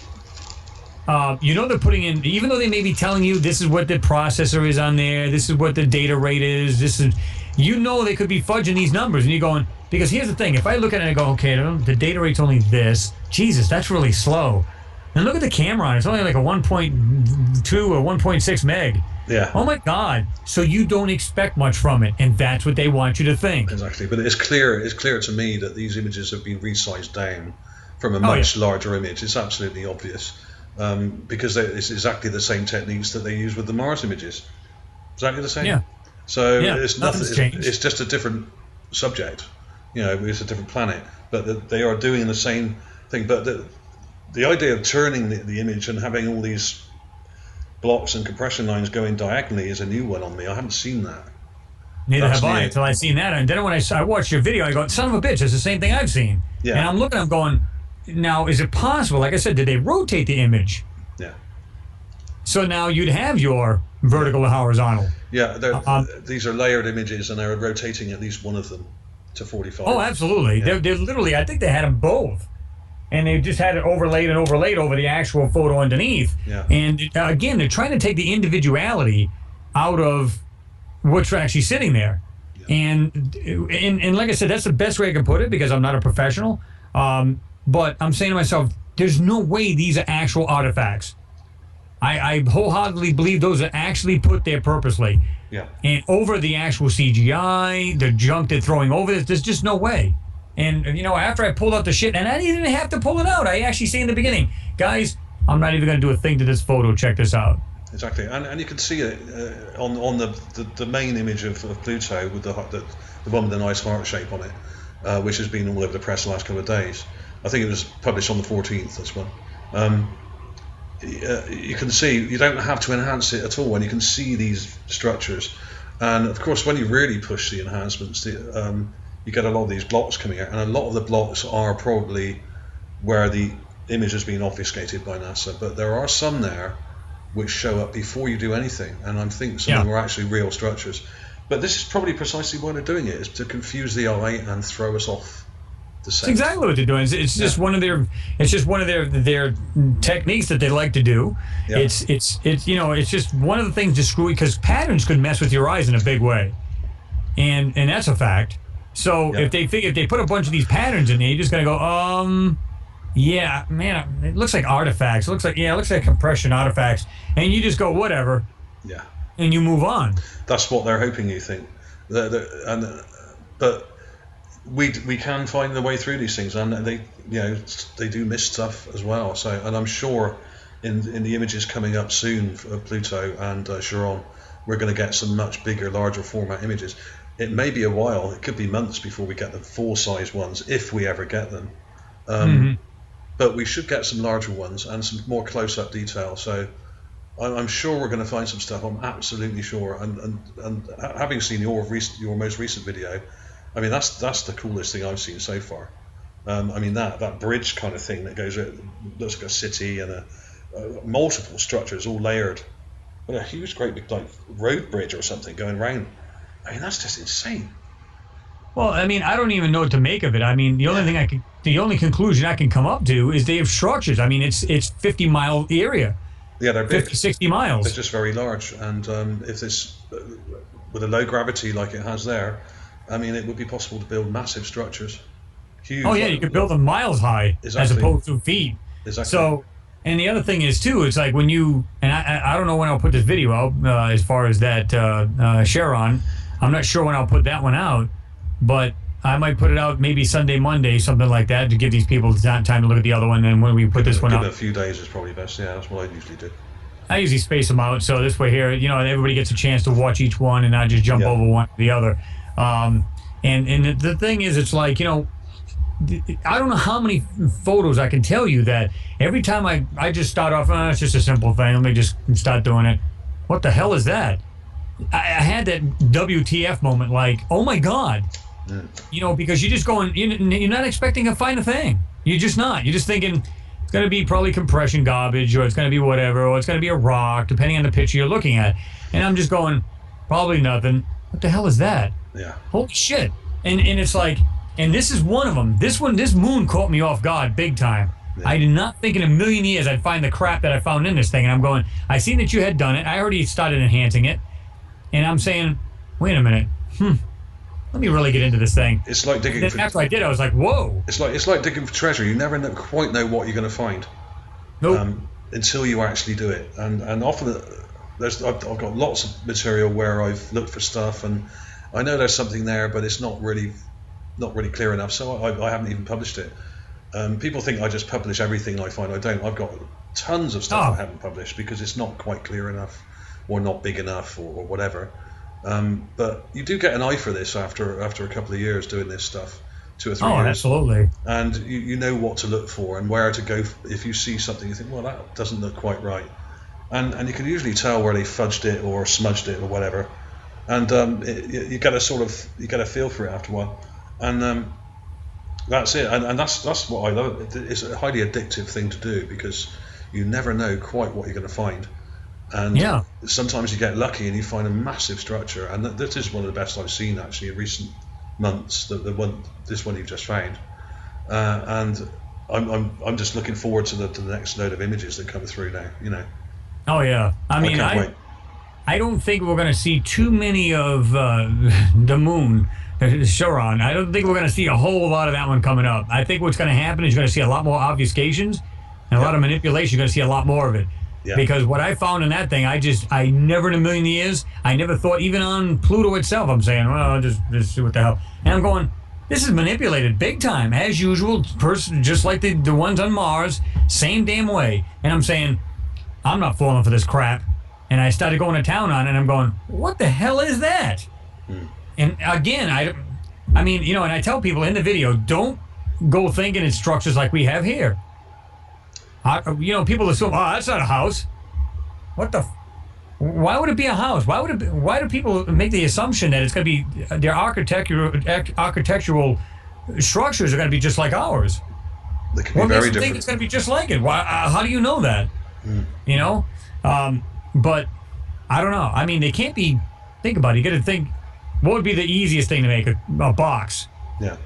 They're putting in, even though they may be telling you this is what the processor is on there, this is what the data rate is, they could be fudging these numbers, and you're going, because here's the thing, if I look at it and I go, okay, the data rate's only this, Jesus, that's really slow. And look at the camera on it, it's only like a 1.2 or 1.6 meg. Yeah. Oh my God. So you don't expect much from it, and that's what they want you to think. Exactly. But it's clear to me that these images have been resized down from a much larger image. It's absolutely obvious. Because it's exactly the same techniques that they use with the Mars images. Exactly the same. Yeah. So it's nothing. It's just a different subject. It's a different planet. But they are doing the same thing. But the idea of turning the image and having all these blocks and compression lines going diagonally is a new one on me. I haven't seen that. Neither have I until I seen that. And then when I watched your video, I go, son of a bitch, it's the same thing I've seen. Yeah. And I'm looking, I'm going, now, is it possible, like I said, did they rotate the image? Yeah. So now you'd have your vertical and horizontal. Yeah, these are layered images, and they're rotating at least one of them to 45. Oh, absolutely. Yeah. They're literally, I think they had them both. And they just had it overlaid over the actual photo underneath. Yeah. And again, they're trying to take the individuality out of what's actually sitting there. Yeah. And like I said, that's the best way I can put it, because I'm not a professional. But I'm saying to myself, there's no way these are actual artifacts. I wholeheartedly believe those are actually put there purposely. Yeah. And over the actual CGI, the junk they're throwing over this, there's just no way. And, after I pulled out the shit, and I didn't even have to pull it out. I actually say in the beginning, guys, I'm not even going to do a thing to this photo. Check this out. Exactly. And you can see it on the main image of Pluto with the one with the nice heart shape on it, which has been all over the press the last couple of days. I think it was published on the 14th, this one. You can see, you don't have to enhance it at all, and you can see these structures. And of course, when you really push the enhancements, you get a lot of these blocks coming out, and a lot of the blocks are probably where the image has been obfuscated by NASA, but there are some there which show up before you do anything, and I think some of them are actually real structures. But this is probably precisely why they're doing it, is to confuse the eye and throw us off. It's exactly what they're doing. It's just one of their. It's just one of their techniques that they like to do. Yeah. It's just one of the things to screw, because patterns could mess with your eyes in a big way, and that's a fact. So if they put a bunch of these patterns in there, you're just gonna go, yeah, man, it looks like artifacts. It looks like compression artifacts, and you just go whatever. Yeah. And you move on. That's what they're hoping you think. But we can find the way through these things, and they do miss stuff as well. So, and I'm sure in the images coming up soon of Pluto and Charon, we're going to get some much bigger, larger format images. It may be a while; it could be months before we get the full size ones, if we ever get them. But we should get some larger ones and some more close-up detail. So I'm sure we're going to find some stuff. I'm absolutely sure. And having seen your most recent video, I mean that's the coolest thing I've seen so far. I mean that bridge kind of thing that goes, it looks like a city and multiple structures all layered, but a huge, great big like road bridge or something going around. I mean that's just insane. Well, I mean, I don't even know what to make of it. I mean, the only conclusion I can come up to is they have structures. I mean, it's 50-mile area. Yeah, they're big. 50, 60 miles. They're just very large. And if this, with a low gravity like it has there, I mean, it would be possible to build massive structures. Huge. Oh, yeah, you could build them miles high as opposed to feet. Exactly. So, and the other thing is, too, it's like when you, and I don't know when I'll put this video out as far as that Charon. I'm not sure when I'll put that one out. But I might put it out maybe Sunday, Monday, something like that, to give these people time to look at the other one. And when we put this one out, a few days is probably best. Yeah, that's what I usually do. I usually space them out, so this way here, everybody gets a chance to watch each one, and I just jump over one to the other. And the thing is, it's like, I don't know how many photos I can tell you that every time I just start off, it's just a simple thing. Let me just start doing it. What the hell is that? I had that WTF moment, like, oh my God. Because you're just going, you're not expecting to find a thing. You're just not. You're just thinking it's going to be probably compression garbage, or it's going to be whatever, or it's going to be a rock, depending on the picture you're looking at. And I'm just going, probably nothing. What the hell is that? Yeah. Holy shit. And it's like, and this is one of them. This moon caught me off guard big time. Yeah. I did not think in a million years I'd find the crap that I found in this thing. And I'm going, I seen that you had done it. I already started enhancing it. And I'm saying, wait a minute. Let me really get into this thing. It's like digging. After I did, I was like, "Whoa!" It's like digging for treasure. You never quite know what you're going to find, until you actually do it. And often, I've got lots of material where I've looked for stuff, and I know there's something there, but it's not really clear enough. So I haven't even published it. People think I just publish everything I find. I don't. I've got tons of stuff I haven't published because it's not quite clear enough, or not big enough, or whatever. But you do get an eye for this after a couple of years doing this stuff, 2 or 3 years. Oh, absolutely. And you know what to look for and where to go. If you see something, you think, well, that doesn't look quite right. And you can usually tell where they fudged it or smudged it or whatever. And you get a feel for it after a while. And that's it. And that's what I love. It's a highly addictive thing to do because you never know quite what you're going to find. And sometimes you get lucky and you find a massive structure, and this is one of the best I've seen actually in recent months. This one you've just found, and I'm just looking forward to the next load of images that come through now. Oh yeah, I mean, I don't think we're going to see too many of the moon, Charon. I don't think we're going to see a whole lot of that one coming up. I think what's going to happen is you're going to see a lot more obfuscations and a lot of manipulation. You're going to see a lot more of it. Yeah. Because what I found in that thing, I never in a million years, I never thought, even on Pluto itself, I'm saying, well, just see what the hell. And I'm going, this is manipulated big time, as usual, just like the ones on Mars, same damn way. And I'm saying, I'm not falling for this crap. And I started going to town on it, and I'm going, what the hell is that? And again, I mean, and I tell people in the video, don't go thinking it's structures like we have here. People assume, oh, that's not a house. What the? Why would it be a house? Why do people make the assumption that it's going to be their architectural structures are going to be just like ours? They can be very different. Think it's going to be just like it? Why? How do you know that? But I don't know. I mean, they can't be. Think about it. You got to think. What would be the easiest thing to make? A box. Yeah.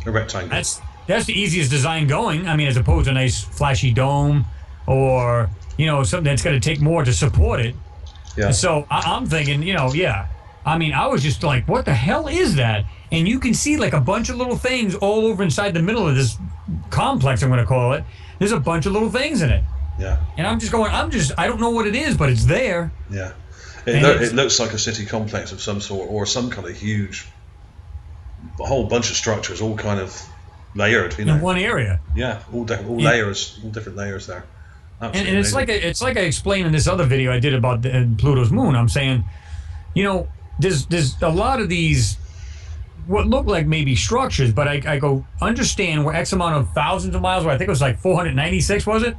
A rectangle. That's the easiest design going. I mean, as opposed to a nice flashy dome or, something that's going to take more to support it. Yeah. And so I'm thinking, I mean, I was just like, what the hell is that? And you can see like a bunch of little things all over inside the middle of this complex, I'm going to call it. There's a bunch of little things in it. Yeah. And I'm just going, I don't know what it is, but it's there. Yeah. It looks like a city complex of some sort or some kind of huge a whole bunch of structures, all kind of layered, you know. In one area. Yeah, all layers, all different layers there. And it's like I explained in this other video I did about Pluto's moon. I'm saying, you know, there's a lot of these what look like maybe structures, but I go understand where X amount of thousands of miles away. I think it was like 496, was it?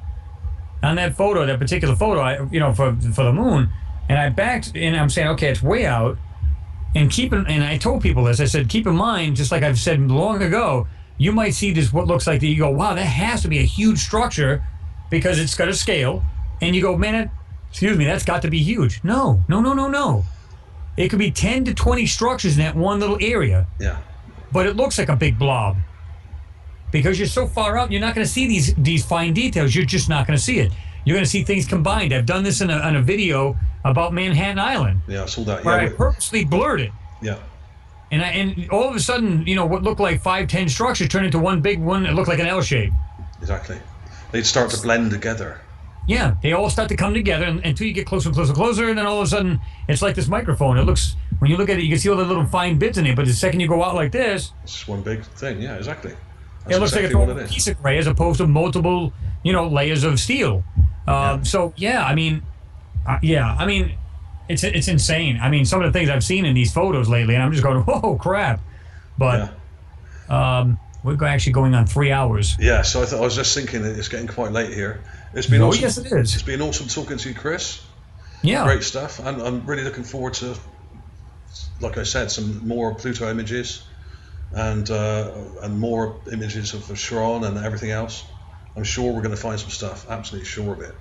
On that photo, that particular photo, for the moon, and I backed and I'm saying, okay, it's way out. And and I told people this. I said, keep in mind, just like I've said long ago, you might see this what looks like that. You go, wow, that has to be a huge structure because it's got a scale. And you go, man, that's got to be huge. No. It could be 10 to 20 structures in that one little area. Yeah. But it looks like a big blob. Because you're so far out, you're not going to see these fine details. You're just not going to see it. You're going to see things combined. I've done this in a video about Manhattan Island. Yeah, I saw that. Where I purposely blurred it. Yeah. And all of a sudden, what looked like 5-10 structures turned into one big one that looked like an L shape. Exactly. They'd start to blend together. Yeah, they all start to come together until you get closer and closer and closer, and then all of a sudden, it's like this microphone. It looks, when you look at it, you can see all the little fine bits in it, but the second you go out like this... It's just one big thing, yeah, exactly. It looks like a total piece of gray as opposed to multiple, layers of steel. So, it's insane. I mean, some of the things I've seen in these photos lately, and I'm just going, whoa, crap. But we're actually going on 3 hours. Yeah, so I was just thinking that it's getting quite late here. It's been awesome. Yes, it is. It's been awesome talking to you, Chris. Yeah. Great stuff. And I'm really looking forward to, like I said, some more Pluto images and more images of Charon and everything else. I'm sure we're going to find some stuff. Absolutely sure of it.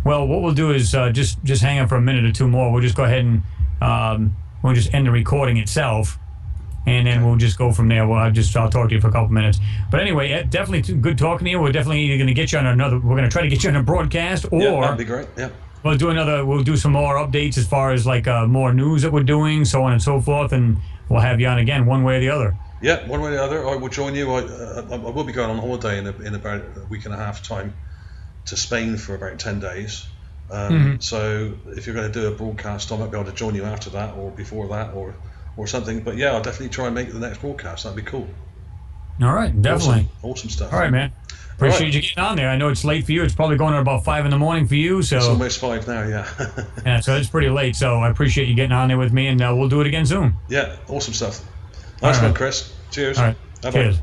Well, what we'll do is just hang on for a minute or two more. We'll just go ahead and we'll just end the recording itself, and then we'll just go from there. I'll talk to you for a couple minutes. But anyway, definitely good talking to you. We're definitely either going to get you on we're going to try to get you on a broadcast, or that'd be great. Yeah. We'll do some more updates as far as like more news that we're doing, so on and so forth, and we'll have you on again one way or the other. Yeah, one way or the other. I will join you. I will be going on holiday in about a week and a half time to Spain for about 10 days. So if you're going to do a broadcast, I might be able to join you after that or before that or something. But yeah, I'll definitely try and make the next broadcast. That'd be cool. All right, definitely. Awesome stuff. All right, man. Appreciate you getting on there. I know it's late for you. It's probably going on about 5 in the morning for you. So it's almost 5 now, yeah. Yeah, so it's pretty late. So I appreciate you getting on there with me, and we'll do it again soon. Yeah, awesome stuff. Nice one, Chris. Cheers. All right. Bye-bye. Cheers.